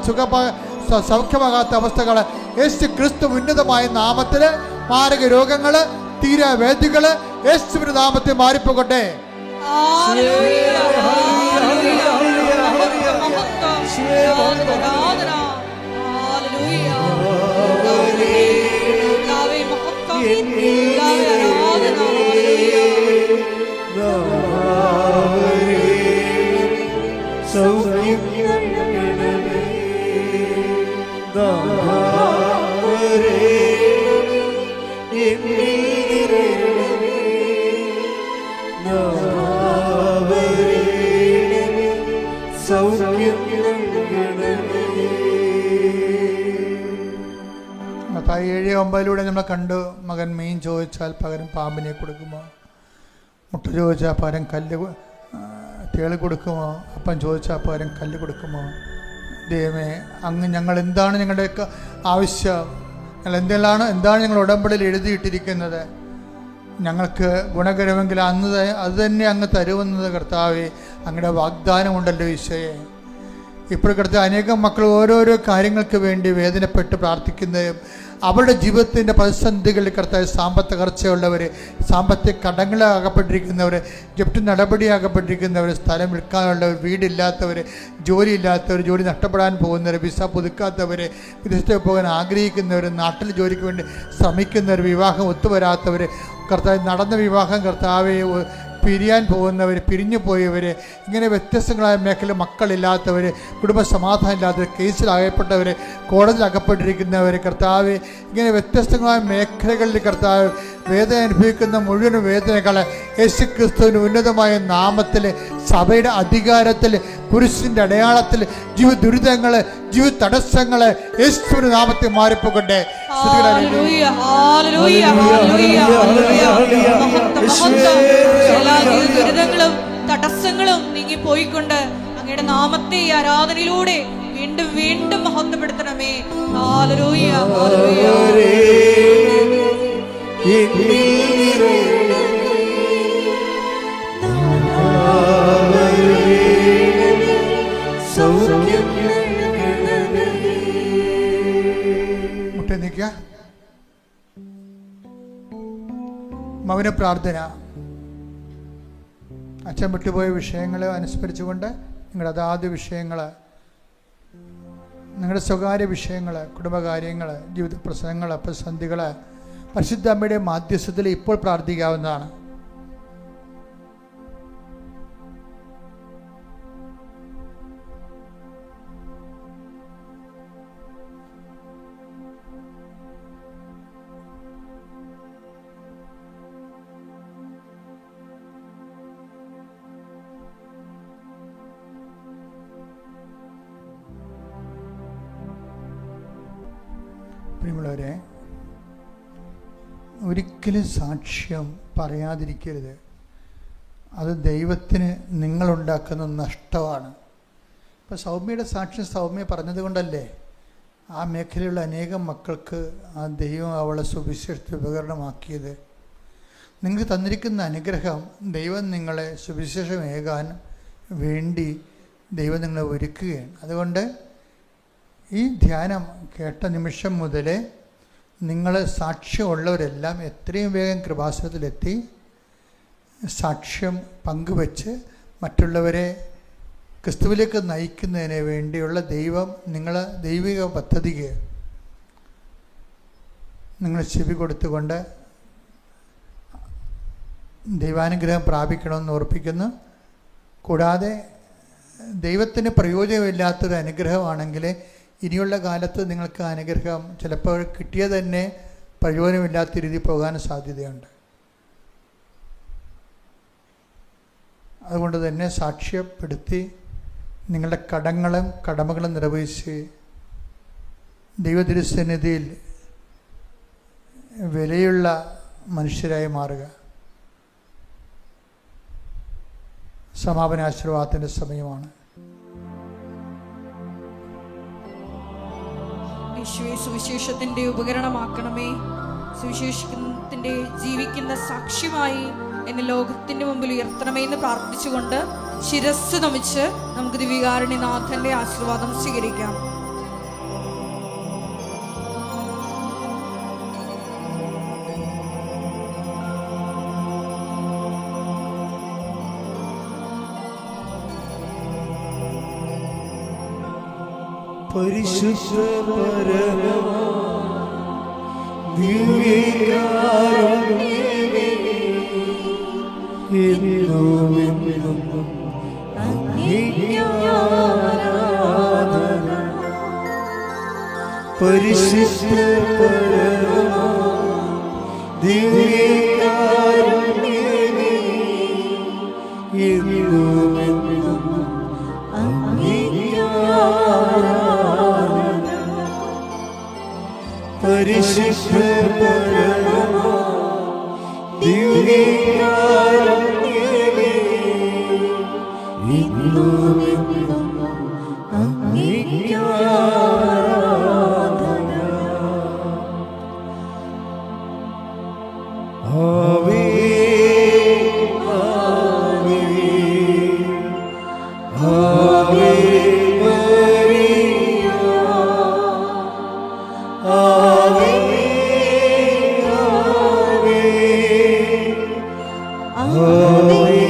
സൗഖ്യമാകാത്ത അവസ്ഥകൾ, യേശു ക്രിസ്തു ഉന്നതമായ നാമത്തിൽ മാരക രോഗങ്ങൾ, തീരാവേദികൾ യേശുവിന്റെ നാമത്തിൽ മാറിപ്പോകട്ടെ. മത്തായി 7:9 നമ്മൾ കണ്ടു. മകൻ മീൻ ചോദിച്ചാൽ പകരം പാമ്പിനെ കൊടുക്കുമോ? മുട്ട ചോദിച്ചാൽ പകരം തേള് കൊടുക്കുമോ? അപ്പം ചോദിച്ചാൽ പകരം കല്ല് കൊടുക്കുമോ? ദൈവമേ, അങ്ങ് ഞങ്ങൾ എന്താണ് ഞങ്ങളുടെയൊക്കെ ആവശ്യം? ഞങ്ങൾ എന്താണ് ഞങ്ങൾ ഉടമ്പടിയിൽ എഴുതിയിട്ടിരിക്കുന്നത്? ഞങ്ങൾക്ക് ഗുണകരമെങ്കിൽ അത് തന്നെ അങ്ങ് തരുമെന്നത് കർത്താവേ അങ്ങയുടെ വാഗ്ദാനമുണ്ടല്ലോ ഈശോയെ. ഇപ്പോൾ കർത്താവ് അനേകം മക്കൾ ഓരോരോ കാര്യങ്ങൾക്ക് വേണ്ടി വേദനപ്പെട്ട് പ്രാർത്ഥിക്കുന്നതും അവരുടെ ജീവിതത്തിൻ്റെ പ്രതിസന്ധികളിൽ കർത്താവ് സാമ്പത്തിക തകർച്ചയുള്ളവർ, സാമ്പത്തിക കടങ്ങളിൽ അകപ്പെട്ടിരിക്കുന്നവർ, ജപ്തി നടപടിയാകപ്പെട്ടിരിക്കുന്നവർ, സ്ഥലം വിൽക്കാനുള്ളവർ, വീടില്ലാത്തവർ, ജോലിയില്ലാത്തവർ, ജോലി നഷ്ടപ്പെടാൻ പോകുന്നവർ, വിസ പുതുക്കാത്തവർ, വിദേശത്തേക്ക് പോകാൻ ആഗ്രഹിക്കുന്നവർ, നാട്ടിൽ ജോലിക്ക് വേണ്ടി ശ്രമിക്കുന്നവർ, വിവാഹം ഒത്തുവരാത്തവർ, കർത്താവ് നടന്ന വിവാഹം കർത്താവെ പിരിയാൻ പോകുന്നവർ, പിരിഞ്ഞു പോയവർ, ഇങ്ങനെ വ്യത്യസ്തങ്ങളായ മേഖല മക്കളില്ലാത്തവർ, കുടുംബ സമാധാനം ഇല്ലാത്തവർ, കേസിലകപ്പെട്ടവർ, കോടതിയിൽ അകപ്പെട്ടിരിക്കുന്നവർ, കർത്താവ് ഇങ്ങനെ വ്യത്യസ്തങ്ങളായ മേഖലകളിൽ കർത്താവ് വേദന അനുഭവിക്കുന്ന മുഴുവൻ വേദനകളെ യേശു ക്രിസ്തുവിൻ്റെ ഉന്നതമായ നാമത്തിൽ, സഭയുടെ അധികാരത്തിൽ, കുരിശിൻ്റെ അടയാളത്തിൽ, ജീവിത ദുരിതങ്ങൾ, ജീവിത തടസ്സങ്ങൾ യേശുവിന്റെ നാമത്തിൽ മാറിപ്പോകട്ടെ. ദുരിതങ്ങളും തടസ്സങ്ങളും നീങ്ങിപ്പോയിക്കൊണ്ട് അങ്ങയുടെ നാമത്തെ ഈ ആരാധനയിലൂടെ വീണ്ടും വീണ്ടും മഹത്വപ്പെടുത്തണമേ. Hallelujah, hallelujah. മുട്ടനിക്ക മൗന പ്രാർത്ഥന. അച്ഛൻ വിട്ടുപോയ വിഷയങ്ങളെ അനുസ്മരിച്ചുകൊണ്ട് നിങ്ങളുടെ അതാത് വിഷയങ്ങൾ, നിങ്ങളുടെ സ്വകാര്യ വിഷയങ്ങൾ, കുടുംബകാര്യങ്ങൾ, ജീവിത പ്രശ്നങ്ങൾ, പ്രതിസന്ധികൾ പരിശുദ്ധ അമ്മയുടെ മാധ്യസ്ഥത്തിൽ ഇപ്പോൾ പ്രാർത്ഥിക്കാവുന്നതാണ്. പ്രിയമുള്ളവരെ, ഒരിക്കലും സാക്ഷ്യം പറയാതിരിക്കരുത്. അത് ദൈവത്തിന് നിങ്ങളുണ്ടാക്കുന്ന നഷ്ടമാണ്. ഇപ്പോൾ സൗമ്യയുടെ സാക്ഷ്യം സൗമ്യ പറഞ്ഞതുകൊണ്ടല്ലേ ആ മേഖലയിലുള്ള അനേകം മക്കൾക്ക് ആ ദൈവം അവളെ സുവിശേഷത്തിൽ ഉപകരണമാക്കിയത്. നിങ്ങൾക്ക് തന്നിരിക്കുന്ന അനുഗ്രഹം ദൈവം നിങ്ങളെ സുവിശേഷമേകാൻ വേണ്ടി ദൈവം നിങ്ങളെ ഒരുക്കുകയാണ്. അതുകൊണ്ട് ഈ ധ്യാനം കേട്ട നിമിഷം മുതൽ നിങ്ങൾ സാക്ഷ്യമുള്ളവരെല്ലാം എത്രയും വേഗം കൃപാസനത്തിലെത്തി സാക്ഷ്യം പങ്കുവെച്ച് മറ്റുള്ളവരെ ക്രിസ്തുവിലേക്ക് നയിക്കുന്നതിന് വേണ്ടിയുള്ള ദൈവിക പദ്ധതിക്ക് നിങ്ങൾ ചെവി കൊടുത്തുകൊണ്ട് ദൈവാനുഗ്രഹം പ്രാപിക്കണമെന്ന് ഓർപ്പിക്കുന്നു. കൂടാതെ ദൈവത്തിന് പ്രയോജനമില്ലാത്തൊരു അനുഗ്രഹമാണെങ്കിൽ ഇനിയുള്ള കാലത്ത് നിങ്ങൾക്ക് അനുഗ്രഹം ചിലപ്പോൾ കിട്ടിയത് തന്നെ പ്രയോജനമില്ലാത്ത രീതിയിൽ പോകാൻ സാധ്യതയുണ്ട്. അതുകൊണ്ട് തന്നെ സാക്ഷ്യപ്പെടുത്തി നിങ്ങളുടെ കടമകളും നിർവഹിച്ച് ദൈവതിരുസന്നിധിയിൽ വിലയുള്ള മനുഷ്യരായി മാറുക. സമാപന ആശീർവാദത്തിൻ്റെ സമയമാണ്. യേശുവേ, സുവിശേഷത്തിൻ്റെ ഉപകരണമാക്കണമേ. സുവിശേഷത്തിൻ്റെ ജീവിക്കുന്ന സാക്ഷ്യമായി എന്നെ ലോകത്തിൻ്റെ മുമ്പിൽ ഉയർത്തണമേ എന്ന് പ്രാർത്ഥിച്ചുകൊണ്ട് ശിരസ്സ് നമിച്ച് നമുക്ക് ദിവ്യകാരുണ്യനാഥൻ്റെ ആശീർവാദം സ്വീകരിക്കാം. പരിശുദ്ധ പരമ ദിവ്യകാരുണ്യമേ, എന്നും അങ്ങേക്ക് ആരാധന. പരിശുദ്ധ പരമ ദിവ്യകാരുണ്യമേ, എന്നും അങ്ങേക്ക് ആരാധന. പരിശുദ്ധ പരമ ദിവ്യകാരുണ്യമേ, ഇന്നും അങ്ങേക്ക് ആരാധന. ആവേ ആവേ ആവേ മരിയ, ആവേ ആവേ ആവേ